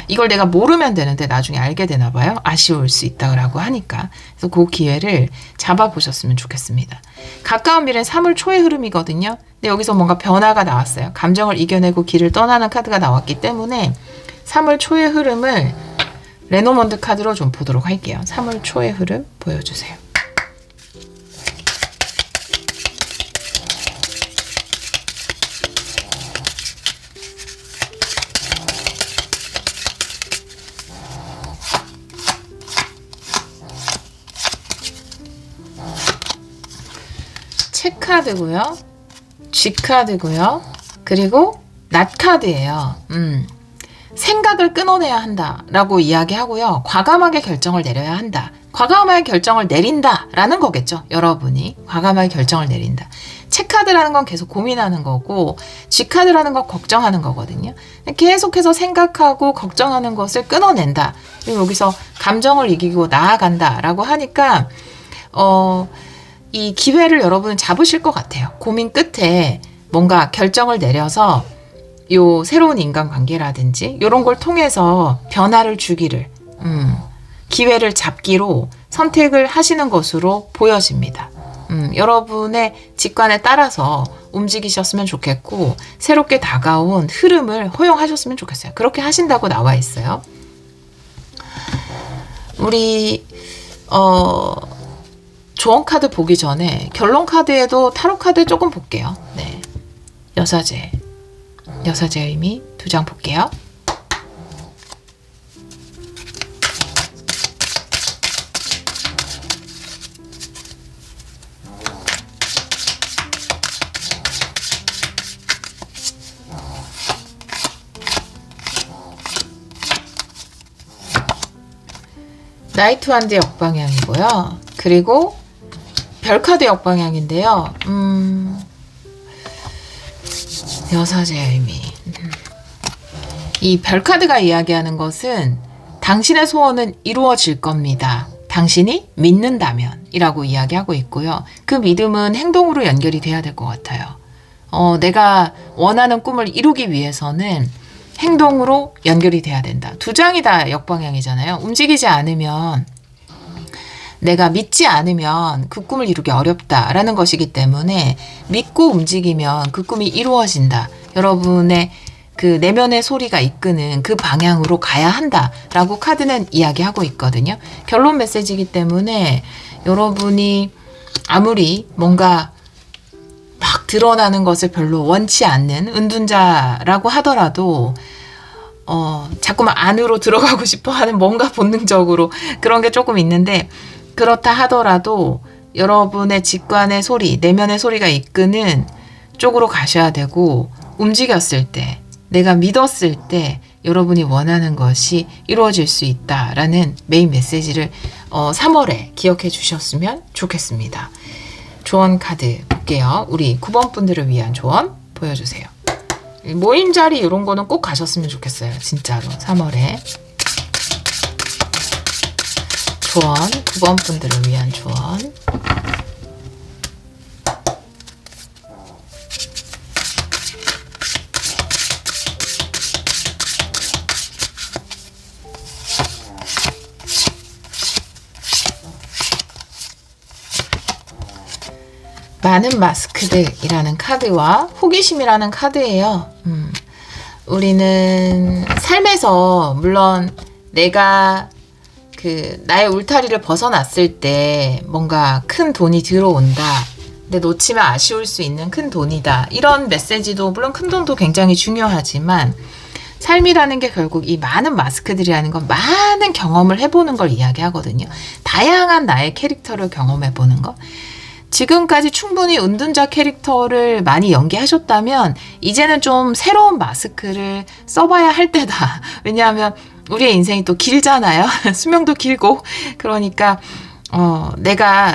이걸 내가 모르면 되는데 나중에 알게 되나 봐요. 아쉬울 수 있다고 하니까. 그래서 그 기회를 잡아보셨으면 좋겠습니다. 가까운 미래는 3월 초의 흐름이거든요. 근데 여기서 뭔가 변화가 나왔어요. 감정을 이겨내고 길을 떠나는 카드가 나왔기 때문에 3월 초의 흐름을 레노먼드 카드로 좀 보도록 할게요. 3월 초의 흐름 보여주세요. 카드고요. G 카드고요. 그리고 낫 카드예요. 생각을 끊어내야 한다라고 이야기하고요. 과감하게 결정을 내려야 한다. 과감하게 결정을 내린다라는 거겠죠. 여러분이 과감하게 결정을 내린다. 체카드라는 건 계속 고민하는 거고 G카드라는 건 걱정하는 거거든요. 계속해서 생각하고 걱정하는 것을 끊어낸다. 그리고 여기서 감정을 이기고 나아간다라고 하니까 이 기회를 여러분은 잡으실 것 같아요. 고민 끝에 뭔가 결정을 내려서 요 새로운 인간관계라든지 이런 걸 통해서 변화를 주기를 기회를 잡기로 선택을 하시는 것으로 보여집니다. 여러분의 직관에 따라서 움직이셨으면 좋겠고 새롭게 다가온 흐름을 허용하셨으면 좋겠어요. 그렇게 하신다고 나와 있어요. 우리 조언 카드 보기 전에 결론 카드에도 타로 카드 조금 볼게요. 네, 여사제의 의미 2장 볼게요. 나이트 완드 역방향이고요. 그리고 별카드 역방향인데요. 여사제의 의미. 이 별카드가 이야기하는 것은 당신의 소원은 이루어질 겁니다. 당신이 믿는다면 이라고 이야기하고 있고요. 그 믿음은 행동으로 연결이 돼야 될 것 같아요. 내가 원하는 꿈을 이루기 위해서는 행동으로 연결이 돼야 된다. 2장이 다 역방향이잖아요. 움직이지 않으면 내가 믿지 않으면 그 꿈을 이루기 어렵다라는 것이기 때문에 믿고 움직이면 그 꿈이 이루어진다. 여러분의 그 내면의 소리가 이끄는 그 방향으로 가야 한다라고 카드는 이야기하고 있거든요. 결론 메시지이기 때문에 여러분이 아무리 뭔가 막 드러나는 것을 별로 원치 않는 은둔자라고 하더라도 자꾸만 안으로 들어가고 싶어 하는 뭔가 본능적으로 그런 게 조금 있는데 그렇다 하더라도 여러분의 직관의 소리, 내면의 소리가 이끄는 쪽으로 가셔야 되고 움직였을 때, 내가 믿었을 때 여러분이 원하는 것이 이루어질 수 있다라는 메인 메시지를 3월에 기억해 주셨으면 좋겠습니다. 조언 카드 볼게요. 우리 9번 분들을 위한 조언 보여주세요. 모임 자리 이런 거는 꼭 가셨으면 좋겠어요. 진짜로 3월에. 조언, 9번 분들을 위한 조언. 많은 마스크들이라는 카드와 호기심이라는 카드예요. 우리는 삶에서 물론 내가 나의 울타리를 벗어났을 때 뭔가 큰 돈이 들어온다. 근데 놓치면 아쉬울 수 있는 큰 돈이다. 이런 메시지도 물론 큰 돈도 굉장히 중요하지만 삶이라는 게 결국 이 많은 마스크들이라는 건 많은 경험을 해보는 걸 이야기하거든요. 다양한 나의 캐릭터를 경험해보는 것. 지금까지 충분히 은둔자 캐릭터를 많이 연기하셨다면 이제는 좀 새로운 마스크를 써봐야 할 때다. 왜냐하면 우리의 인생이 또 길잖아요. 수명도 길고. 그러니까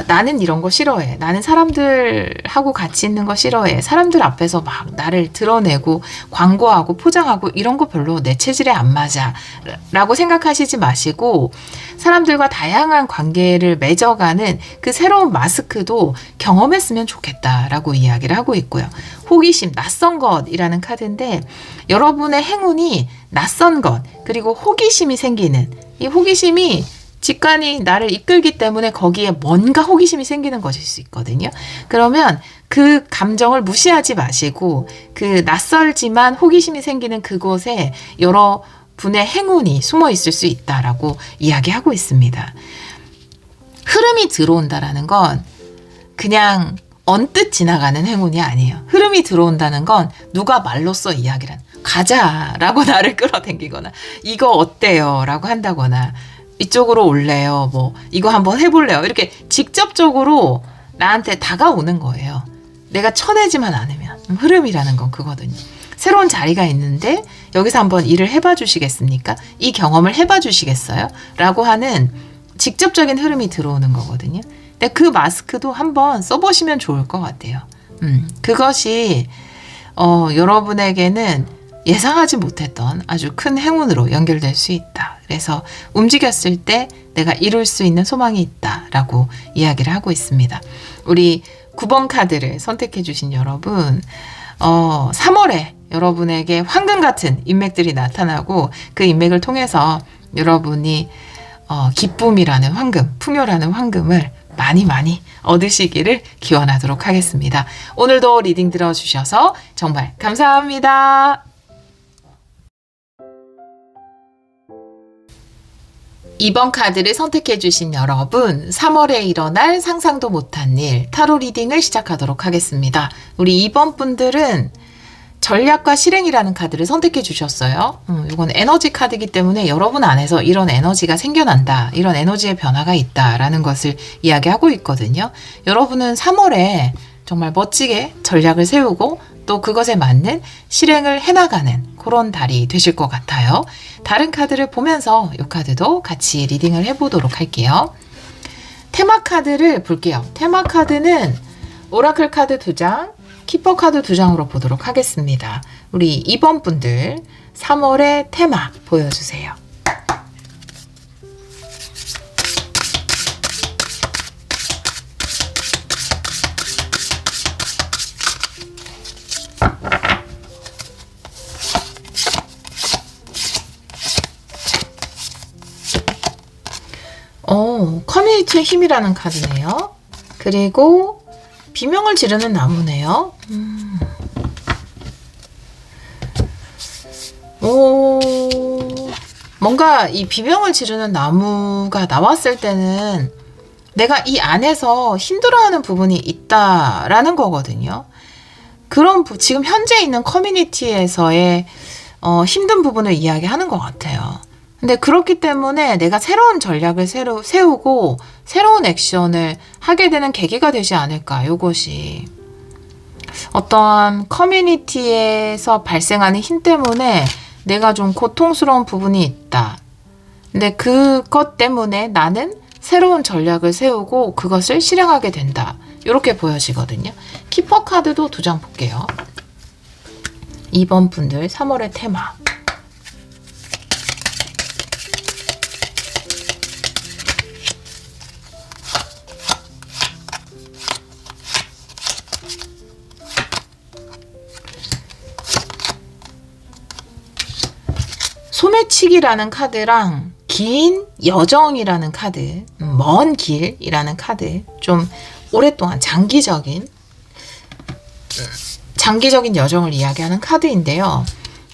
나는 이런 거 싫어해. 나는 사람들하고 같이 있는 거 싫어해. 사람들 앞에서 막 나를 드러내고 광고하고 포장하고 이런 거 별로 내 체질에 안 맞아. 라고 생각하시지 마시고 사람들과 다양한 관계를 맺어가는 그 새로운 마스크도 경험했으면 좋겠다라고 이야기를 하고 있고요. 호기심, 낯선 것이라는 카드인데 여러분의 행운이 낯선 것, 그리고 호기심이 생기는 이 호기심이 직관이 나를 이끌기 때문에 거기에 뭔가 호기심이 생기는 것일 수 있거든요. 그러면 그 감정을 무시하지 마시고 그 낯설지만 호기심이 생기는 그곳에 여러분의 행운이 숨어 있을 수 있다라고 이야기하고 있습니다. 흐름이 들어온다라는 건 그냥 언뜻 지나가는 행운이 아니에요. 흐름이 들어온다는 건 누가 말로써 이야기를 가자라고 나를 끌어당기거나 이거 어때요? 라고 한다거나 이쪽으로 올래요. 뭐 이거 한번 해볼래요. 이렇게 직접적으로 나한테 다가오는 거예요. 내가 쳐내지만 않으면. 흐름이라는 건 그거거든요. 새로운 자리가 있는데 여기서 한번 일을 해봐 주시겠습니까? 이 경험을 해봐 주시겠어요? 라고 하는 직접적인 흐름이 들어오는 거거든요. 근데 그 마스크도 한번 써보시면 좋을 것 같아요. 그것이 여러분에게는 예상하지 못했던 아주 큰 행운으로 연결될 수 있다. 그래서 움직였을 때 내가 이룰 수 있는 소망이 있다라고 이야기를 하고 있습니다. 우리 9번 카드를 선택해 주신 여러분, 3월에 여러분에게 황금 같은 인맥들이 나타나고 그 인맥을 통해서 여러분이 기쁨이라는 황금, 풍요라는 황금을 많이 얻으시기를 기원하도록 하겠습니다. 오늘도 리딩 들어주셔서 정말 감사합니다. 2번 카드를 선택해 주신 여러분, 3월에 일어날 상상도 못한 일, 타로 리딩을 시작하도록 하겠습니다. 우리 2번 분들은 전략과 실행이라는 카드를 선택해 주셨어요. 이건 에너지 카드이기 때문에 여러분 안에서 이런 에너지가 생겨난다, 이런 에너지의 변화가 있다라는 것을 이야기하고 있거든요. 여러분은 3월에 정말 멋지게 전략을 세우고 또 그것에 맞는 실행을 해나가는 그런 달이 되실 것 같아요. 다른 카드를 보면서 이 카드도 같이 리딩을 해보도록 할게요. 테마 카드를 볼게요. 테마 카드는 오라클 카드 2장, 키퍼 카드 2장으로 보도록 하겠습니다. 우리 2번 분들 3월의 테마 보여주세요. 커뮤니티의 힘이라는 카드네요. 그리고 비명을 지르는 나무네요. 뭔가 이 비명을 지르는 나무가 나왔을 때는 내가 이 안에서 힘들어하는 부분이 있다라는 거거든요. 그런 지금 현재 있는 커뮤니티에서의 힘든 부분을 이야기하는 것 같아요. 근데 그렇기 때문에 내가 새로운 전략을 세우고 새로운 액션을 하게 되는 계기가 되지 않을까. 이것이 어떠한 커뮤니티에서 발생하는 힘 때문에 내가 좀 고통스러운 부분이 있다. 근데 그것 때문에 나는 새로운 전략을 세우고 그것을 실행하게 된다. 이렇게 보여지거든요. 키퍼 카드도 2장 볼게요. 2번 분들 3월의 테마. 소매치기라는 카드랑 긴 여정이라는 카드, 먼 길이라는 카드, 좀 오랫동안 장기적인 여정을 이야기하는 카드인데요.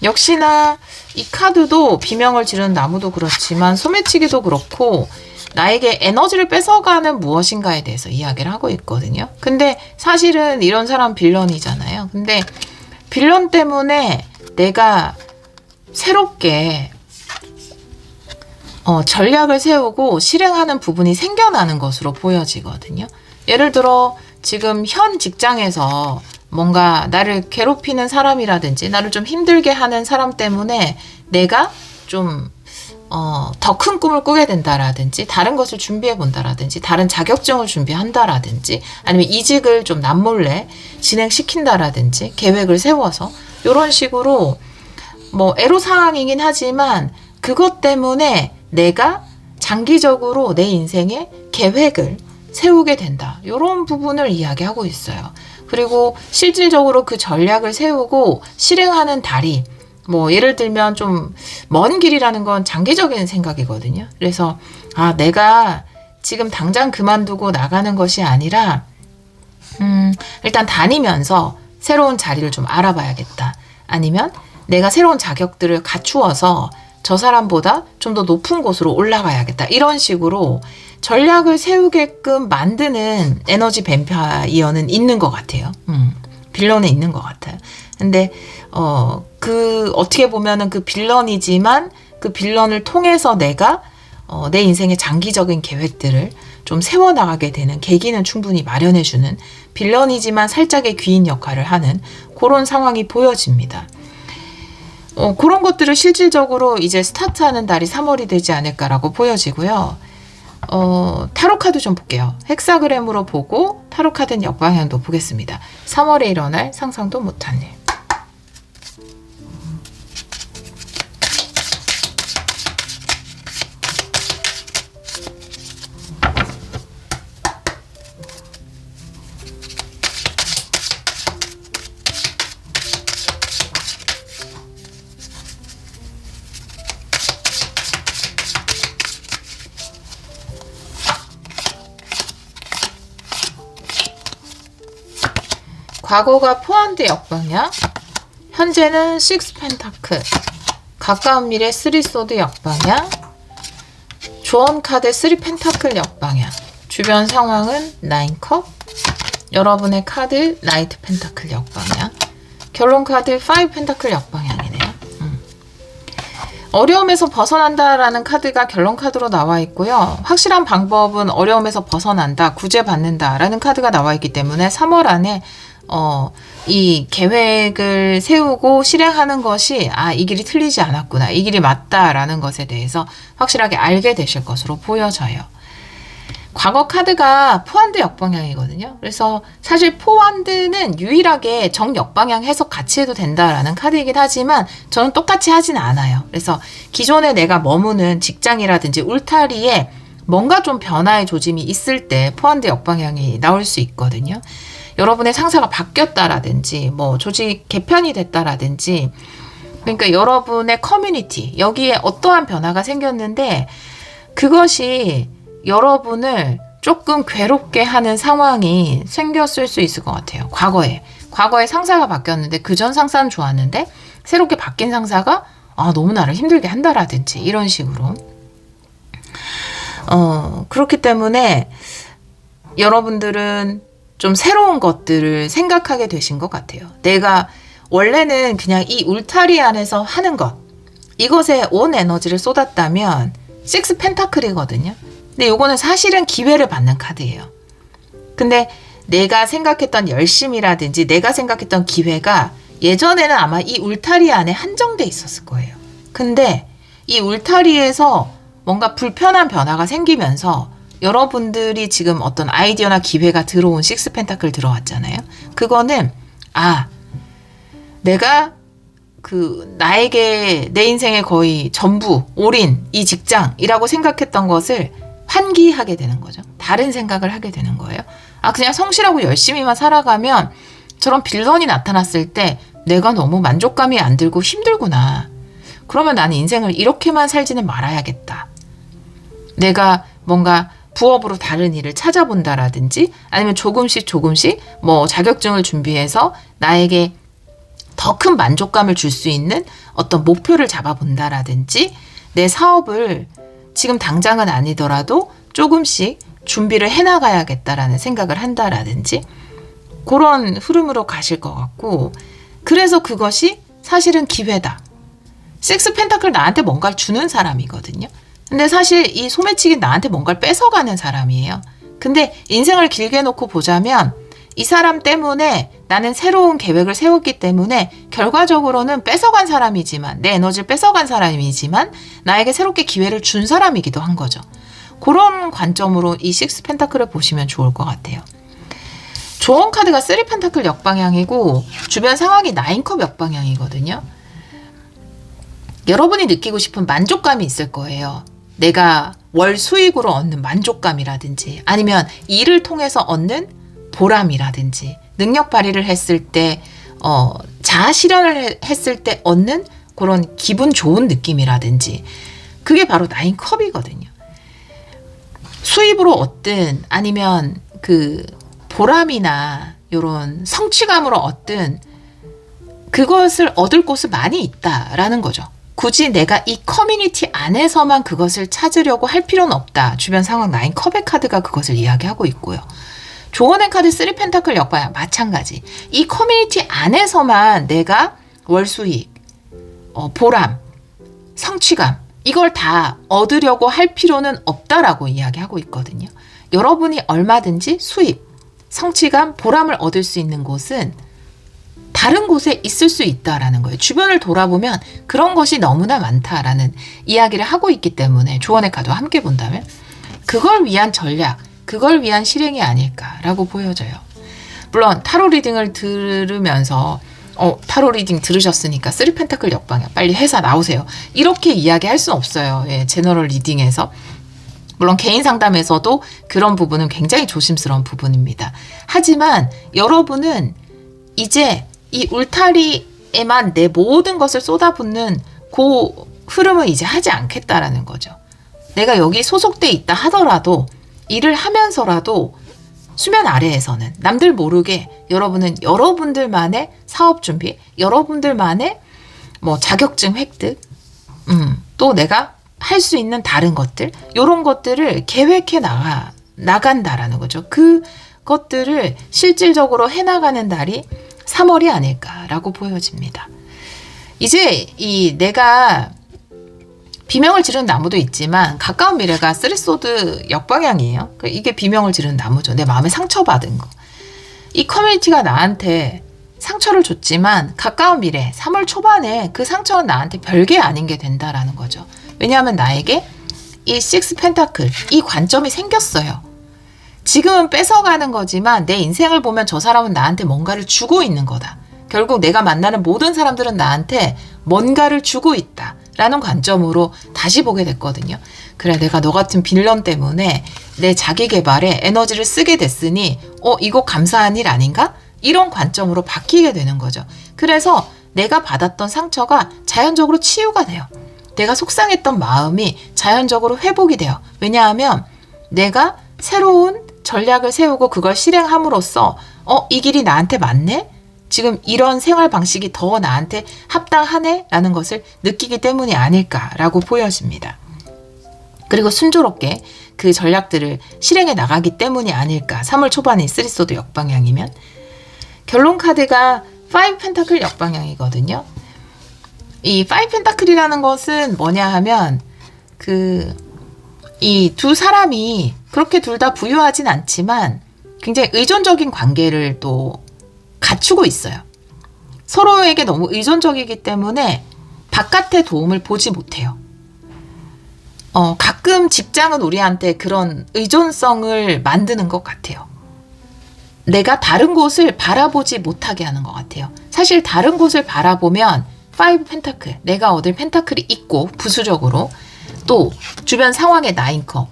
역시나 이 카드도 비명을 지르는 나무도 그렇지만 소매치기도 그렇고 나에게 에너지를 뺏어가는 무엇인가에 대해서 이야기를 하고 있거든요. 근데 사실은 이런 사람 빌런이잖아요. 근데 빌런 때문에 내가 새롭게 전략을 세우고 실행하는 부분이 생겨나는 것으로 보여지거든요. 예를 들어 지금 현 직장에서 뭔가 나를 괴롭히는 사람이라든지 나를 좀 힘들게 하는 사람 때문에 내가 좀 더 큰 꿈을 꾸게 된다라든지 다른 것을 준비해 본다라든지 다른 자격증을 준비한다라든지 아니면 이직을 좀 남몰래 진행시킨다라든지 계획을 세워서 이런 식으로 뭐 애로사항이긴 하지만 그것 때문에 내가 장기적으로 내 인생의 계획을 세우게 된다. 이런 부분을 이야기하고 있어요. 그리고 실질적으로 그 전략을 세우고 실행하는 달이 뭐 예를 들면 좀 먼 길이라는 건 장기적인 생각이거든요. 그래서 내가 지금 당장 그만두고 나가는 것이 아니라 일단 다니면서 새로운 자리를 좀 알아봐야겠다. 아니면 내가 새로운 자격들을 갖추어서 저 사람보다 좀 더 높은 곳으로 올라가야겠다. 이런 식으로 전략을 세우게끔 만드는 에너지 뱀파이어는 있는 것 같아요. 빌런은 있는 것 같아요. 근데 어떻게 보면은 그 빌런이지만 그 빌런을 통해서 내가 내 인생의 장기적인 계획들을 좀 세워나가게 되는 계기는 충분히 마련해주는 빌런이지만 살짝의 귀인 역할을 하는 그런 상황이 보여집니다. 그런 것들을 실질적으로 이제 스타트하는 달이 3월이 되지 않을까라고 보여지고요. 타로카드 좀 볼게요. 헥사그램으로 보고 타로카드 역방향도 보겠습니다. 3월에 일어날 상상도 못한 일. 과거가 포함드 역방향, 현재는 6 펜타클, 가까운 미래 3 소드 역방향, 조언 카드 3 펜타클 역방향, 주변 상황은 9 컵, 여러분의 카드 나이트 펜타클 역방향, 결론 카드 5 펜타클 역방향이네요. 어려움에서 벗어난다라는 카드가 결론 카드로 나와 있고요. 확실한 방법은 어려움에서 벗어난다, 구제받는다라는 카드가 나와 있기 때문에 3월 안에 이 계획을 세우고 실행하는 것이 이 길이 틀리지 않았구나, 이 길이 맞다라는 것에 대해서 확실하게 알게 되실 것으로 보여져요. 과거 카드가 포환드 역방향이거든요. 그래서 사실 포환드는 유일하게 정역방향 해석 같이 해도 된다라는 카드이긴 하지만 저는 똑같이 하진 않아요. 그래서 기존에 내가 머무는 직장이라든지 울타리에 뭔가 좀 변화의 조짐이 있을 때 포환드 역방향이 나올 수 있거든요. 여러분의 상사가 바뀌었다라든지 뭐 조직 개편이 됐다라든지, 그러니까 여러분의 커뮤니티 여기에 어떠한 변화가 생겼는데 그것이 여러분을 조금 괴롭게 하는 상황이 생겼을 수 있을 것 같아요. 과거에 상사가 바뀌었는데 그전 상사는 좋았는데 새롭게 바뀐 상사가 너무 나를 힘들게 한다라든지 이런 식으로 그렇기 때문에 여러분들은 좀 새로운 것들을 생각하게 되신 것 같아요. 내가 원래는 그냥 이 울타리 안에서 하는 것, 이것에 온 에너지를 쏟았다면 6 펜타클이거든요. 근데 이거는 사실은 기회를 받는 카드예요. 근데 내가 생각했던 열심이라든지 내가 생각했던 기회가 예전에는 아마 이 울타리 안에 한정돼 있었을 거예요. 근데 이 울타리에서 뭔가 불편한 변화가 생기면서 여러분들이 지금 어떤 아이디어나 기회가 들어온 6 펜타클 들어왔잖아요. 그거는 내가 나에게 내 인생의 거의 전부 올인 이 직장이라고 생각했던 것을 환기하게 되는 거죠. 다른 생각을 하게 되는 거예요. 그냥 성실하고 열심히만 살아가면 저런 빌런이 나타났을 때 내가 너무 만족감이 안 들고 힘들구나. 그러면 나는 인생을 이렇게만 살지는 말아야겠다. 내가 뭔가 부업으로 다른 일을 찾아본다라든지 아니면 조금씩 뭐 자격증을 준비해서 나에게 더 큰 만족감을 줄 수 있는 어떤 목표를 잡아본다라든지 내 사업을 지금 당장은 아니더라도 조금씩 준비를 해나가야겠다라는 생각을 한다라든지 그런 흐름으로 가실 것 같고, 그래서 그것이 사실은 기회다. 6 펜타클 나한테 뭔가를 주는 사람이거든요. 근데 사실 이 소매치기 나한테 뭔가를 뺏어가는 사람이에요. 근데 인생을 길게 놓고 보자면 이 사람 때문에 나는 새로운 계획을 세웠기 때문에 결과적으로는 뺏어간 사람이지만, 내 에너지를 뺏어간 사람이지만 나에게 새롭게 기회를 준 사람이기도 한 거죠. 그런 관점으로 이 6 펜타클을 보시면 좋을 것 같아요. 조언 카드가 3 펜타클 역방향이고 주변 상황이 9컵 역방향이거든요. 여러분이 느끼고 싶은 만족감이 있을 거예요. 내가 월 수익으로 얻는 만족감이라든지, 아니면 일을 통해서 얻는 보람이라든지, 능력 발휘를 했을 때 자아 실현을 했을 때 얻는 그런 기분 좋은 느낌이라든지, 그게 바로 9컵이거든요. 수입으로 얻든 아니면 그 보람이나 이런 성취감으로 얻든 그것을 얻을 곳이 많이 있다라는 거죠. 굳이 내가 이 커뮤니티 안에서만 그것을 찾으려고 할 필요는 없다. 주변 상황 9컵의 카드가 그것을 이야기하고 있고요. 조언의 카드 3 펜타클 역방향 마찬가지. 이 커뮤니티 안에서만 내가 월 수익, 보람, 성취감 이걸 다 얻으려고 할 필요는 없다라고 이야기하고 있거든요. 여러분이 얼마든지 수입, 성취감, 보람을 얻을 수 있는 곳은 다른 곳에 있을 수 있다라는 거예요. 주변을 돌아보면 그런 것이 너무나 많다라는 이야기를 하고 있기 때문에 조언의 카드와 함께 본다면 그걸 위한 전략, 그걸 위한 실행이 아닐까라고 보여져요. 물론 타로 리딩을 들으면서 타로 리딩 들으셨으니까 3 펜타클 역방향 빨리 회사 나오세요. 이렇게 이야기할 수는 없어요. 예, 제너럴 리딩에서. 물론 개인 상담에서도 그런 부분은 굉장히 조심스러운 부분입니다. 하지만 여러분은 이제 이 울타리에만 내 모든 것을 쏟아붓는 그 흐름을 이제 하지 않겠다라는 거죠. 내가 여기 소속돼 있다 하더라도 일을 하면서라도 수면 아래에서는 남들 모르게 여러분은 여러분들만의 사업 준비, 여러분들만의 뭐 자격증 획득, 또 내가 할 수 있는 다른 것들, 이런 것들을 계획해 나간다라는 거죠. 그것들을 실질적으로 해나가는 달이 3월이 아닐까라고 보여집니다. 이제 내가 비명을 지르는 나무도 있지만 가까운 미래가 3 소드 역방향이에요. 이게 비명을 지르는 나무죠. 내 마음에 상처받은 거. 이 커뮤니티가 나한테 상처를 줬지만 가까운 미래 3월 초반에 그 상처는 나한테 별게 아닌 게 된다라는 거죠. 왜냐하면 나에게 이 6 펜타클, 이 관점이 생겼어요. 지금은 뺏어가는 거지만 내 인생을 보면 저 사람은 나한테 뭔가를 주고 있는 거다. 결국 내가 만나는 모든 사람들은 나한테 뭔가를 주고 있다 라는 관점으로 다시 보게 됐거든요. 그래, 내가 너 같은 빌런 때문에 내 자기 개발에 에너지를 쓰게 됐으니 이거 감사한 일 아닌가? 이런 관점으로 바뀌게 되는 거죠. 그래서 내가 받았던 상처가 자연적으로 치유가 돼요. 내가 속상했던 마음이 자연적으로 회복이 돼요. 왜냐하면 내가 새로운 전략을 세우고 그걸 실행함으로써 이 길이 나한테 맞네? 지금 이런 생활 방식이 더 나한테 합당하네? 라는 것을 느끼기 때문이 아닐까라고 보여집니다. 그리고 순조롭게 그 전략들을 실행해 나가기 때문이 아닐까. 3월 초반에 3소드 역방향이면. 결론 카드가 5 펜타클 역방향이거든요. 이 5 펜타클이라는 것은 뭐냐 하면 이 두 사람이 그렇게 둘 다 부유하진 않지만 굉장히 의존적인 관계를 또 갖추고 있어요. 서로에게 너무 의존적이기 때문에 바깥의 도움을 보지 못해요. 가끔 직장은 우리한테 그런 의존성을 만드는 것 같아요. 내가 다른 곳을 바라보지 못하게 하는 것 같아요. 사실 다른 곳을 바라보면 5 펜타클, 내가 얻을 펜타클이 있고 부수적으로 또 주변 상황의 9컵,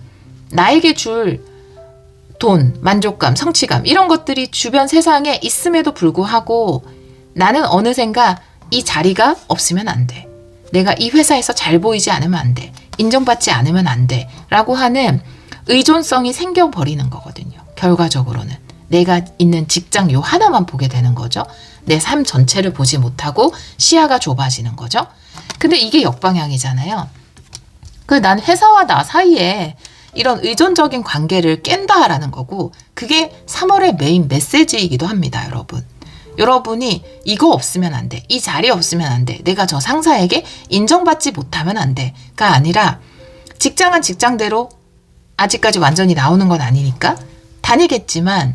나에게 줄 돈, 만족감, 성취감 이런 것들이 주변 세상에 있음에도 불구하고 나는 어느샌가 이 자리가 없으면 안 돼. 내가 이 회사에서 잘 보이지 않으면 안 돼. 인정받지 않으면 안 돼. 라고 하는 의존성이 생겨버리는 거거든요. 결과적으로는. 내가 있는 직장 요 하나만 보게 되는 거죠. 내 삶 전체를 보지 못하고 시야가 좁아지는 거죠. 근데 이게 역방향이잖아요. 난 회사와 나 사이에 이런 의존적인 관계를 깬다라는 거고 그게 3월의 메인 메시지이기도 합니다, 여러분. 여러분이 이거 없으면 안 돼. 이 자리 없으면 안 돼. 내가 저 상사에게 인정받지 못하면 안 돼가 아니라 직장은 직장대로 아직까지 완전히 나오는 건 아니니까 다니겠지만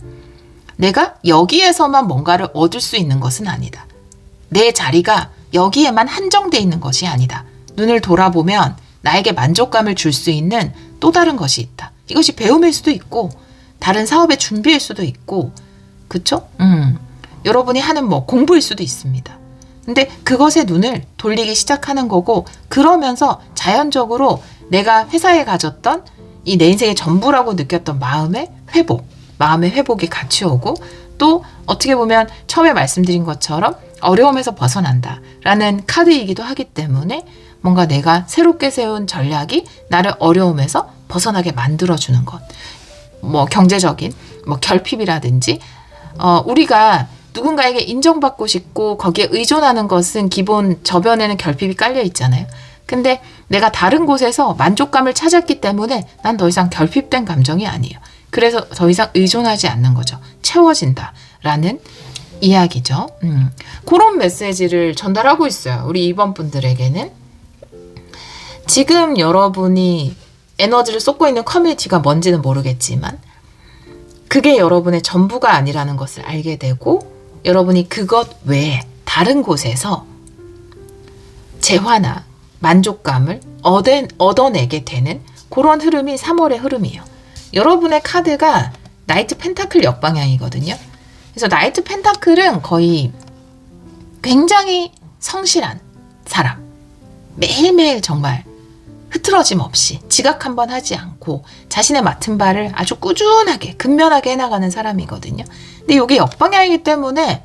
내가 여기에서만 뭔가를 얻을 수 있는 것은 아니다. 내 자리가 여기에만 한정돼 있는 것이 아니다. 눈을 돌아보면 나에게 만족감을 줄 수 있는 또 다른 것이 있다. 이것이 배움일 수도 있고 다른 사업의 준비일 수도 있고 그쵸? 여러분이 하는 뭐 공부일 수도 있습니다. 근데 그것에 눈을 돌리기 시작하는 거고 그러면서 자연적으로 내가 회사에 가졌던 이 내 인생의 전부라고 느꼈던 마음의 회복이 같이 오고 또 어떻게 보면 처음에 말씀드린 것처럼 어려움에서 벗어난다라는 카드이기도 하기 때문에 뭔가 내가 새롭게 세운 전략이 나를 어려움에서 벗어나게 만들어주는 것. 뭐 경제적인 뭐 결핍이라든지 우리가 누군가에게 인정받고 싶고 거기에 의존하는 것은 기본 저변에는 결핍이 깔려 있잖아요. 근데 내가 다른 곳에서 만족감을 찾았기 때문에 난 더 이상 결핍된 감정이 아니에요. 그래서 더 이상 의존하지 않는 거죠. 채워진다라는 이야기죠. 그런 메시지를 전달하고 있어요. 우리 2번 분들에게는. 지금 여러분이 에너지를 쏟고 있는 커뮤니티가 뭔지는 모르겠지만 그게 여러분의 전부가 아니라는 것을 알게 되고 여러분이 그것 외에 다른 곳에서 재화나 만족감을 얻어내게 되는 그런 흐름이 3월의 흐름이에요. 여러분의 카드가 나이트 펜타클 역방향이거든요. 그래서 나이트 펜타클은 거의 굉장히 성실한 사람. 매일매일 정말 흐트러짐 없이 지각 한번 하지 않고 자신의 맡은 바를 아주 꾸준하게 근면하게 해나가는 사람이거든요. 근데 이게 역방향이기 때문에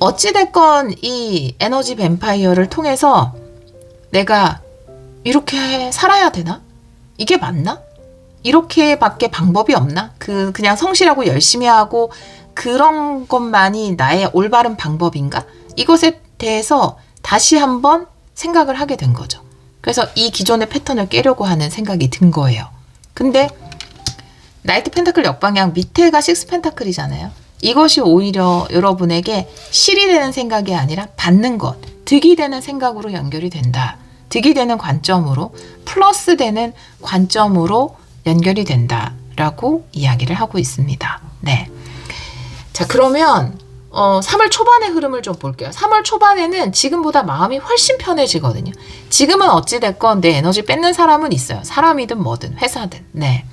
어찌됐건 이 에너지 뱀파이어를 통해서 내가 이렇게 살아야 되나? 이게 맞나? 이렇게밖에 방법이 없나? 그냥 성실하고 열심히 하고 그런 것만이 나의 올바른 방법인가? 이것에 대해서 다시 한번 생각을 하게 된 거죠. 그래서 이 기존의 패턴을 깨려고 하는 생각이 든 거예요. 근데 나이트 펜타클 역방향 밑에가 식스 펜타클이잖아요. 이것이 오히려 여러분에게 실이 되는 생각이 아니라 받는 것, 득이 되는 생각으로 연결이 된다. 득이 되는 관점으로 플러스 되는 관점으로 연결이 된다라고 이야기를 하고 있습니다. 네. 자, 그러면 3월 초반의 흐름을 좀 볼게요. 3월 초반에는 지금보다 마음이 훨씬 편해지거든요. 지금은 어찌됐건 내 에너지 뺏는 사람은 있어요. 사람이든 뭐든 회사든. 네.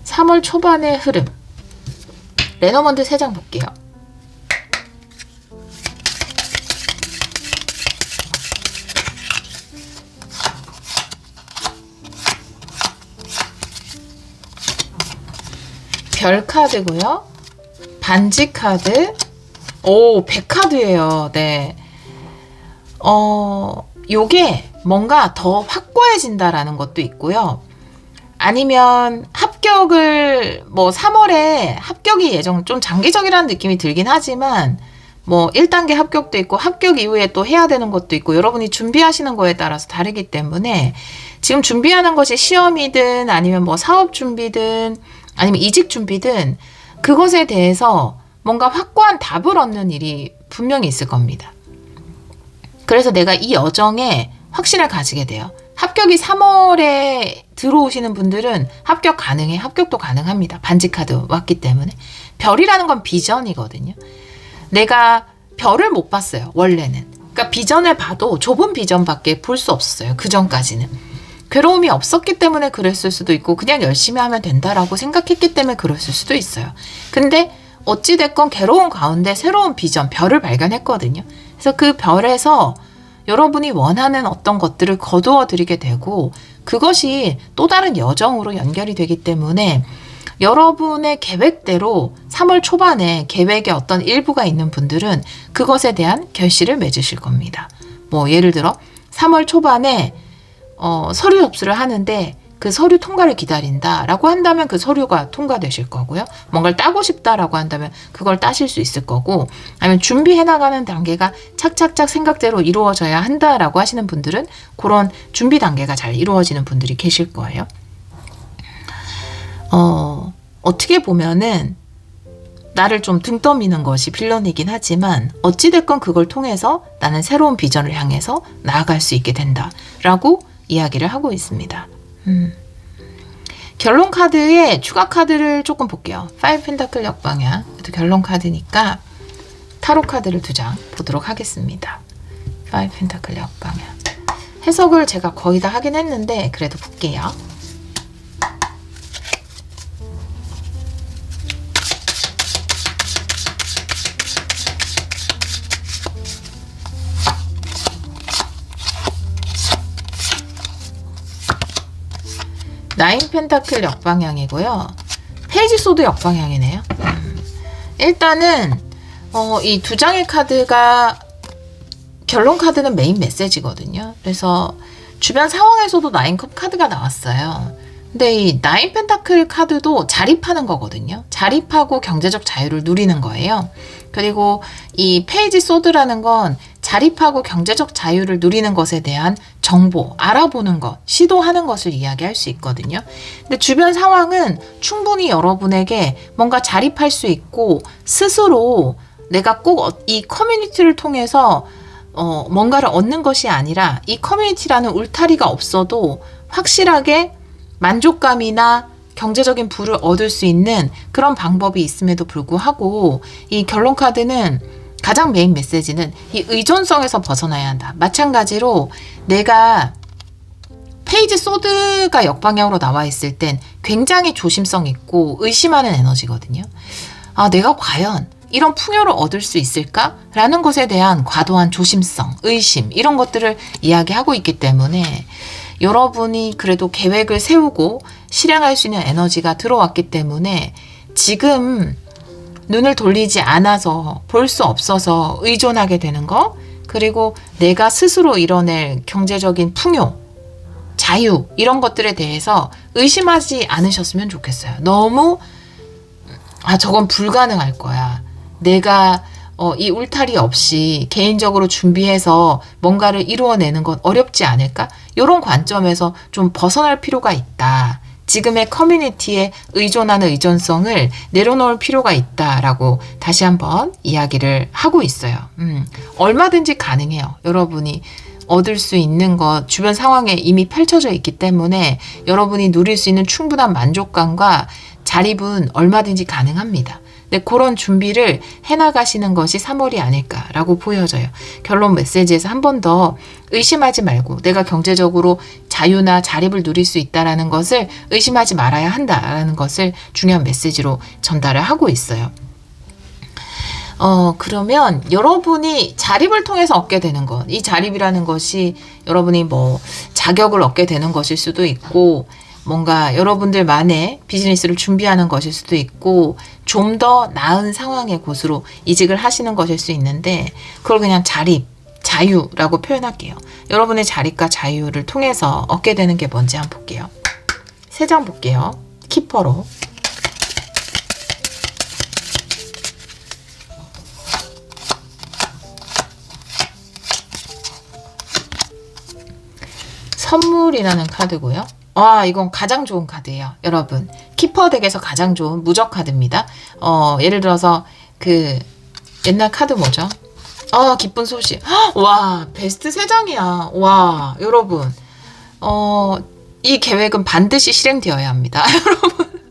3월 초반의 흐름. 레너먼드 3장 볼게요. 별 카드고요. 반지 카드. 오, 100카드예요. 네. 요게 뭔가 더 확고해진다라는 것도 있고요. 아니면 합격을 뭐 3월에 합격이 예정 좀 장기적이라는 느낌이 들긴 하지만 뭐 1단계 합격도 있고 합격 이후에 또 해야 되는 것도 있고 여러분이 준비하시는 거에 따라서 다르기 때문에 지금 준비하는 것이 시험이든 아니면 뭐 사업 준비든 아니면 이직 준비든 그것에 대해서 뭔가 확고한 답을 얻는 일이 분명히 있을 겁니다. 그래서 내가 이 여정에 확신을 가지게 돼요. 합격이 3월에 들어오시는 분들은 합격 가능해. 합격도 가능합니다. 반지 카드 왔기 때문에. 별이라는 건 비전이거든요. 내가 별을 못 봤어요. 원래는. 그러니까 비전을 봐도 좁은 비전밖에 볼 수 없었어요. 그 전까지는. 괴로움이 없었기 때문에 그랬을 수도 있고 그냥 열심히 하면 된다라고 생각했기 때문에 그랬을 수도 있어요. 근데 어찌됐건 괴로운 가운데 새로운 비전, 별을 발견했거든요. 그래서 그 별에서 여러분이 원하는 어떤 것들을 거두어 드리게 되고 그것이 또 다른 여정으로 연결이 되기 때문에 여러분의 계획대로 3월 초반에 계획에 어떤 일부가 있는 분들은 그것에 대한 결실을 맺으실 겁니다. 뭐 예를 들어 3월 초반에 서류 접수를 하는데 그 서류 통과를 기다린다라고 한다면 그 서류가 통과되실 거고요. 뭔가를 따고 싶다라고 한다면 그걸 따실 수 있을 거고 아니면 준비해 나가는 단계가 착착착 생각대로 이루어져야 한다라고 하시는 분들은 그런 준비 단계가 잘 이루어지는 분들이 계실 거예요. 어떻게 보면은 나를 좀 등 떠미는 것이 빌런이긴 하지만 어찌됐건 그걸 통해서 나는 새로운 비전을 향해서 나아갈 수 있게 된다라고 이야기를 하고 있습니다. 결론 카드에 추가 카드를 조금 볼게요. 5 펜타클 역방향. 또 결론 카드니까 타로 카드를 2장 보도록 하겠습니다. 5 펜타클 역방향. 해석을 제가 거의 다 하긴 했는데 그래도 볼게요. 나인 펜타클 역방향이고요. 페이지 소드 역방향이네요. 일단은 이 2장의 카드가 결론 카드는 메인 메시지거든요. 그래서 주변 상황에서도 9컵 카드가 나왔어요. 근데 이 9 펜타클 카드도 자립하는 거거든요. 자립하고 경제적 자유를 누리는 거예요. 그리고 이 페이지 소드라는 건 자립하고 경제적 자유를 누리는 것에 대한 정보, 알아보는 것, 시도하는 것을 이야기할 수 있거든요. 근데 주변 상황은 충분히 여러분에게 뭔가 자립할 수 있고 스스로 내가 꼭 이 커뮤니티를 통해서 뭔가를 얻는 것이 아니라 이 커뮤니티라는 울타리가 없어도 확실하게 만족감이나 경제적인 부를 얻을 수 있는 그런 방법이 있음에도 불구하고 이 결론 카드는 가장 메인 메시지는 이 의존성에서 벗어나야 한다. 마찬가지로 내가 페이지 소드가 역방향으로 나와 있을 땐 굉장히 조심성 있고 의심하는 에너지거든요. 아, 내가 과연 이런 풍요를 얻을 수 있을까? 라는 것에 대한 과도한 조심성, 의심 이런 것들을 이야기하고 있기 때문에 여러분이 그래도 계획을 세우고 실행할 수 있는 에너지가 들어왔기 때문에 지금 눈을 돌리지 않아서 볼 수 없어서 의존하게 되는 거, 그리고 내가 스스로 이뤄낼 경제적인 풍요, 자유 이런 것들에 대해서 의심하지 않으셨으면 좋겠어요. 너무 저건 불가능할 거야. 내가 이 울타리 없이 개인적으로 준비해서 뭔가를 이루어내는 건 어렵지 않을까? 이런 관점에서 좀 벗어날 필요가 있다. 지금의 커뮤니티에 의존하는 의존성을 내려놓을 필요가 있다라고 다시 한번 이야기를 하고 있어요. 얼마든지 가능해요. 여러분이 얻을 수 있는 것 주변 상황에 이미 펼쳐져 있기 때문에 여러분이 누릴 수 있는 충분한 만족감과 자립은 얼마든지 가능합니다. 네, 그런 준비를 해나가시는 것이 3월이 아닐까라고 보여져요. 결론 메시지에서 한 번 더 의심하지 말고 내가 경제적으로 자유나 자립을 누릴 수 있다는 것을 의심하지 말아야 한다라는 것을 중요한 메시지로 전달을 하고 있어요. 그러면 여러분이 자립을 통해서 얻게 되는 것, 이 자립이라는 것이 여러분이 뭐 자격을 얻게 되는 것일 수도 있고 뭔가 여러분들만의 비즈니스를 준비하는 것일 수도 있고 좀 더 나은 상황의 곳으로 이직을 하시는 것일 수 있는데 그걸 그냥 자립, 자유라고 표현할게요. 여러분의 자립과 자유를 통해서 얻게 되는 게 뭔지 한번 볼게요. 3장 볼게요. 키퍼로. 선물이라는 카드고요. 이건 가장 좋은 카드예요. 여러분, 키퍼 덱에서 가장 좋은 무적 카드입니다. 예를 들어서 그 옛날 카드 뭐죠? 기쁜 소식. 와, 베스트 3장이야. 와, 여러분. 이 계획은 반드시 실행되어야 합니다. 여러분.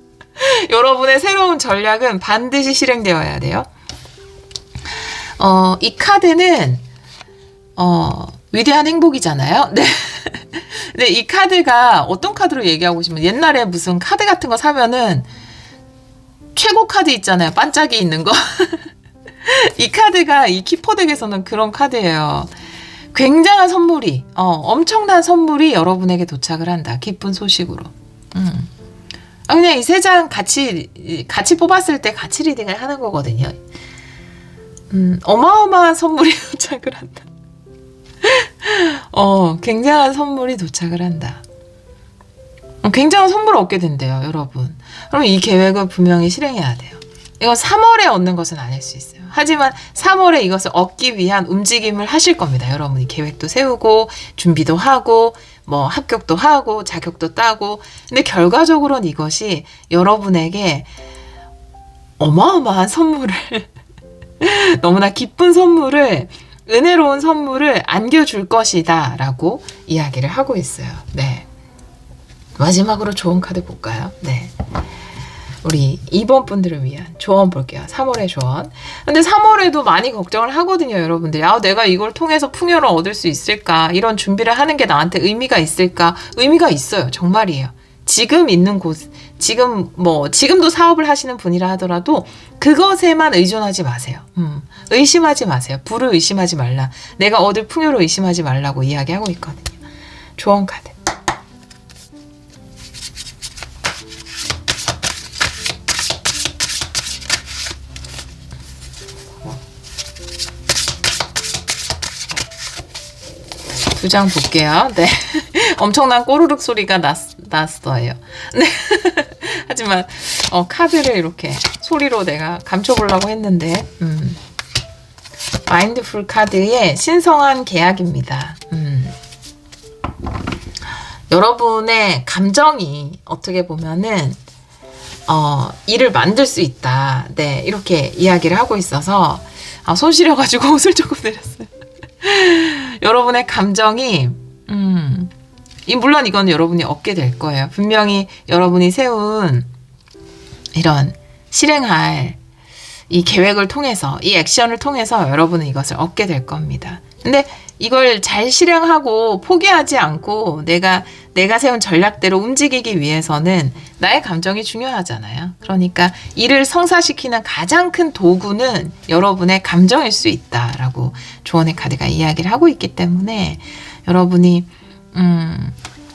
여러분의 새로운 전략은 반드시 실행되어야 돼요. 이 카드는 위대한 행복이잖아요. 네. 근데 이 카드가 어떤 카드로 얘기하고 싶으면 옛날에 무슨 카드 같은 거 사면은 최고 카드 있잖아요. 반짝이 있는 거. 이 카드가 이 키퍼덱에서는 그런 카드예요. 굉장한 선물이, 엄청난 선물이 여러분에게 도착을 한다. 기쁜 소식으로. 그냥 이 3장 같이 뽑았을 때 같이 리딩을 하는 거거든요. 어마어마한 선물이 도착을 한다. 굉장한 선물이 도착을 한다. 굉장한 선물을 얻게 된대요, 여러분. 그럼 이 계획을 분명히 실행해야 돼요. 이건 3월에 얻는 것은 아닐 수 있어요. 하지만 3월에 이것을 얻기 위한 움직임을 하실 겁니다. 여러분이 계획도 세우고 준비도 하고 뭐 합격도 하고 자격도 따고 근데 결과적으로는 이것이 여러분에게 어마어마한 선물을 너무나 기쁜 선물을 은혜로운 선물을 안겨줄 것이다 라고 이야기를 하고 있어요. 네. 마지막으로 조언 카드 볼까요? 네. 우리 2번 분들을 위한 조언 볼게요. 3월의 조언. 근데 3월에도 많이 걱정을 하거든요, 여러분들. 아, 내가 이걸 통해서 풍요를 얻을 수 있을까? 이런 준비를 하는 게 나한테 의미가 있을까? 의미가 있어요. 정말이에요. 지금 있는 곳, 지금도 사업을 하시는 분이라 하더라도 그것에만 의존하지 마세요. 의심하지 마세요. 부를 의심하지 말라. 내가 얻을 풍요를 의심하지 말라고 이야기하고 있거든요. 조언 카드. 두 장 볼게요. 네. 엄청난 꼬르륵 소리가 났어요. 네. 하지만, 카드를 이렇게 소리로 내가 감춰보려고 했는데, 마인드풀 카드의 신성한 계약입니다. 여러분의 감정이 어떻게 보면은, 일을 만들 수 있다. 네. 이렇게 이야기를 하고 있어서, 손 시려가지고 옷을 조금 내렸어요. 여러분의 감정이 물론 이건 여러분이 얻게 될 거예요. 분명히 여러분이 세운 이런 실행할 이 계획을 통해서 이 액션을 통해서 여러분은 이것을 얻게 될 겁니다. 근데 이걸 잘 실행하고 포기하지 않고 내가 세운 전략대로 움직이기 위해서는 나의 감정이 중요하잖아요. 그러니까 이를 성사시키는 가장 큰 도구는 여러분의 감정일 수 있다라고 조언의 카드가 이야기를 하고 있기 때문에 여러분이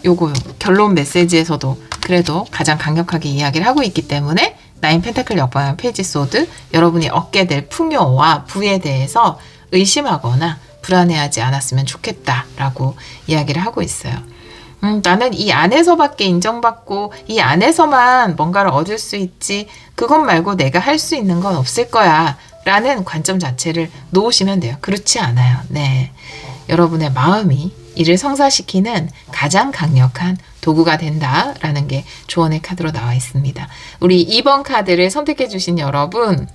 요거 결론 메시지에서도 그래도 가장 강력하게 이야기를 하고 있기 때문에 나인 펜타클 역방향 페이지 소드 여러분이 얻게 될 풍요와 부에 대해서 의심하거나 불안해하지 않았으면 좋겠다라고 이야기를 하고 있어요. 나는 이 안에서밖에 인정받고 이 안에서만 뭔가를 얻을 수 있지 그것 말고 내가 할 수 있는 건 없을 거야 라는 관점 자체를 놓으시면 돼요. 그렇지 않아요. 네, 여러분의 마음이 이를 성사시키는 가장 강력한 도구가 된다라는 게 조언의 카드로 나와 있습니다. 우리 2번 카드를 선택해 주신 여러분의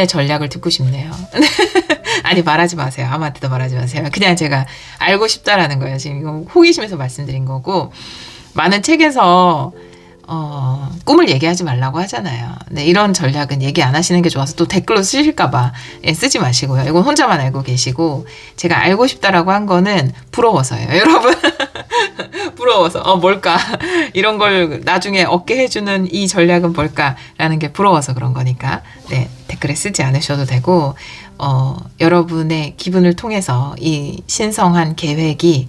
전략을 듣고 싶네요. 아니, 말하지 마세요. 아무한테도 말하지 마세요. 그냥 제가 알고 싶다라는 거예요. 지금 이거 호기심에서 말씀드린 거고, 많은 책에서 꿈을 얘기하지 말라고 하잖아요. 네, 이런 전략은 얘기 안 하시는 게 좋아서 또 댓글로 쓰실까봐 쓰지 마시고요. 이건 혼자만 알고 계시고, 제가 알고 싶다라고 한 거는 부러워서예요. 여러분. 부러워서 뭘까? 이런 걸 나중에 얻게 해주는 이 전략은 뭘까라는 게 부러워서 그런 거니까 네, 댓글에 쓰지 않으셔도 되고 여러분의 기분을 통해서 이 신성한 계획이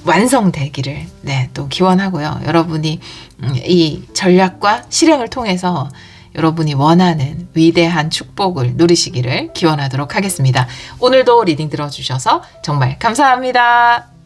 완성되기를 네, 또 기원하고요. 여러분이 이 전략과 실행을 통해서 여러분이 원하는 위대한 축복을 누리시기를 기원하도록 하겠습니다. 오늘도 리딩 들어주셔서 정말 감사합니다.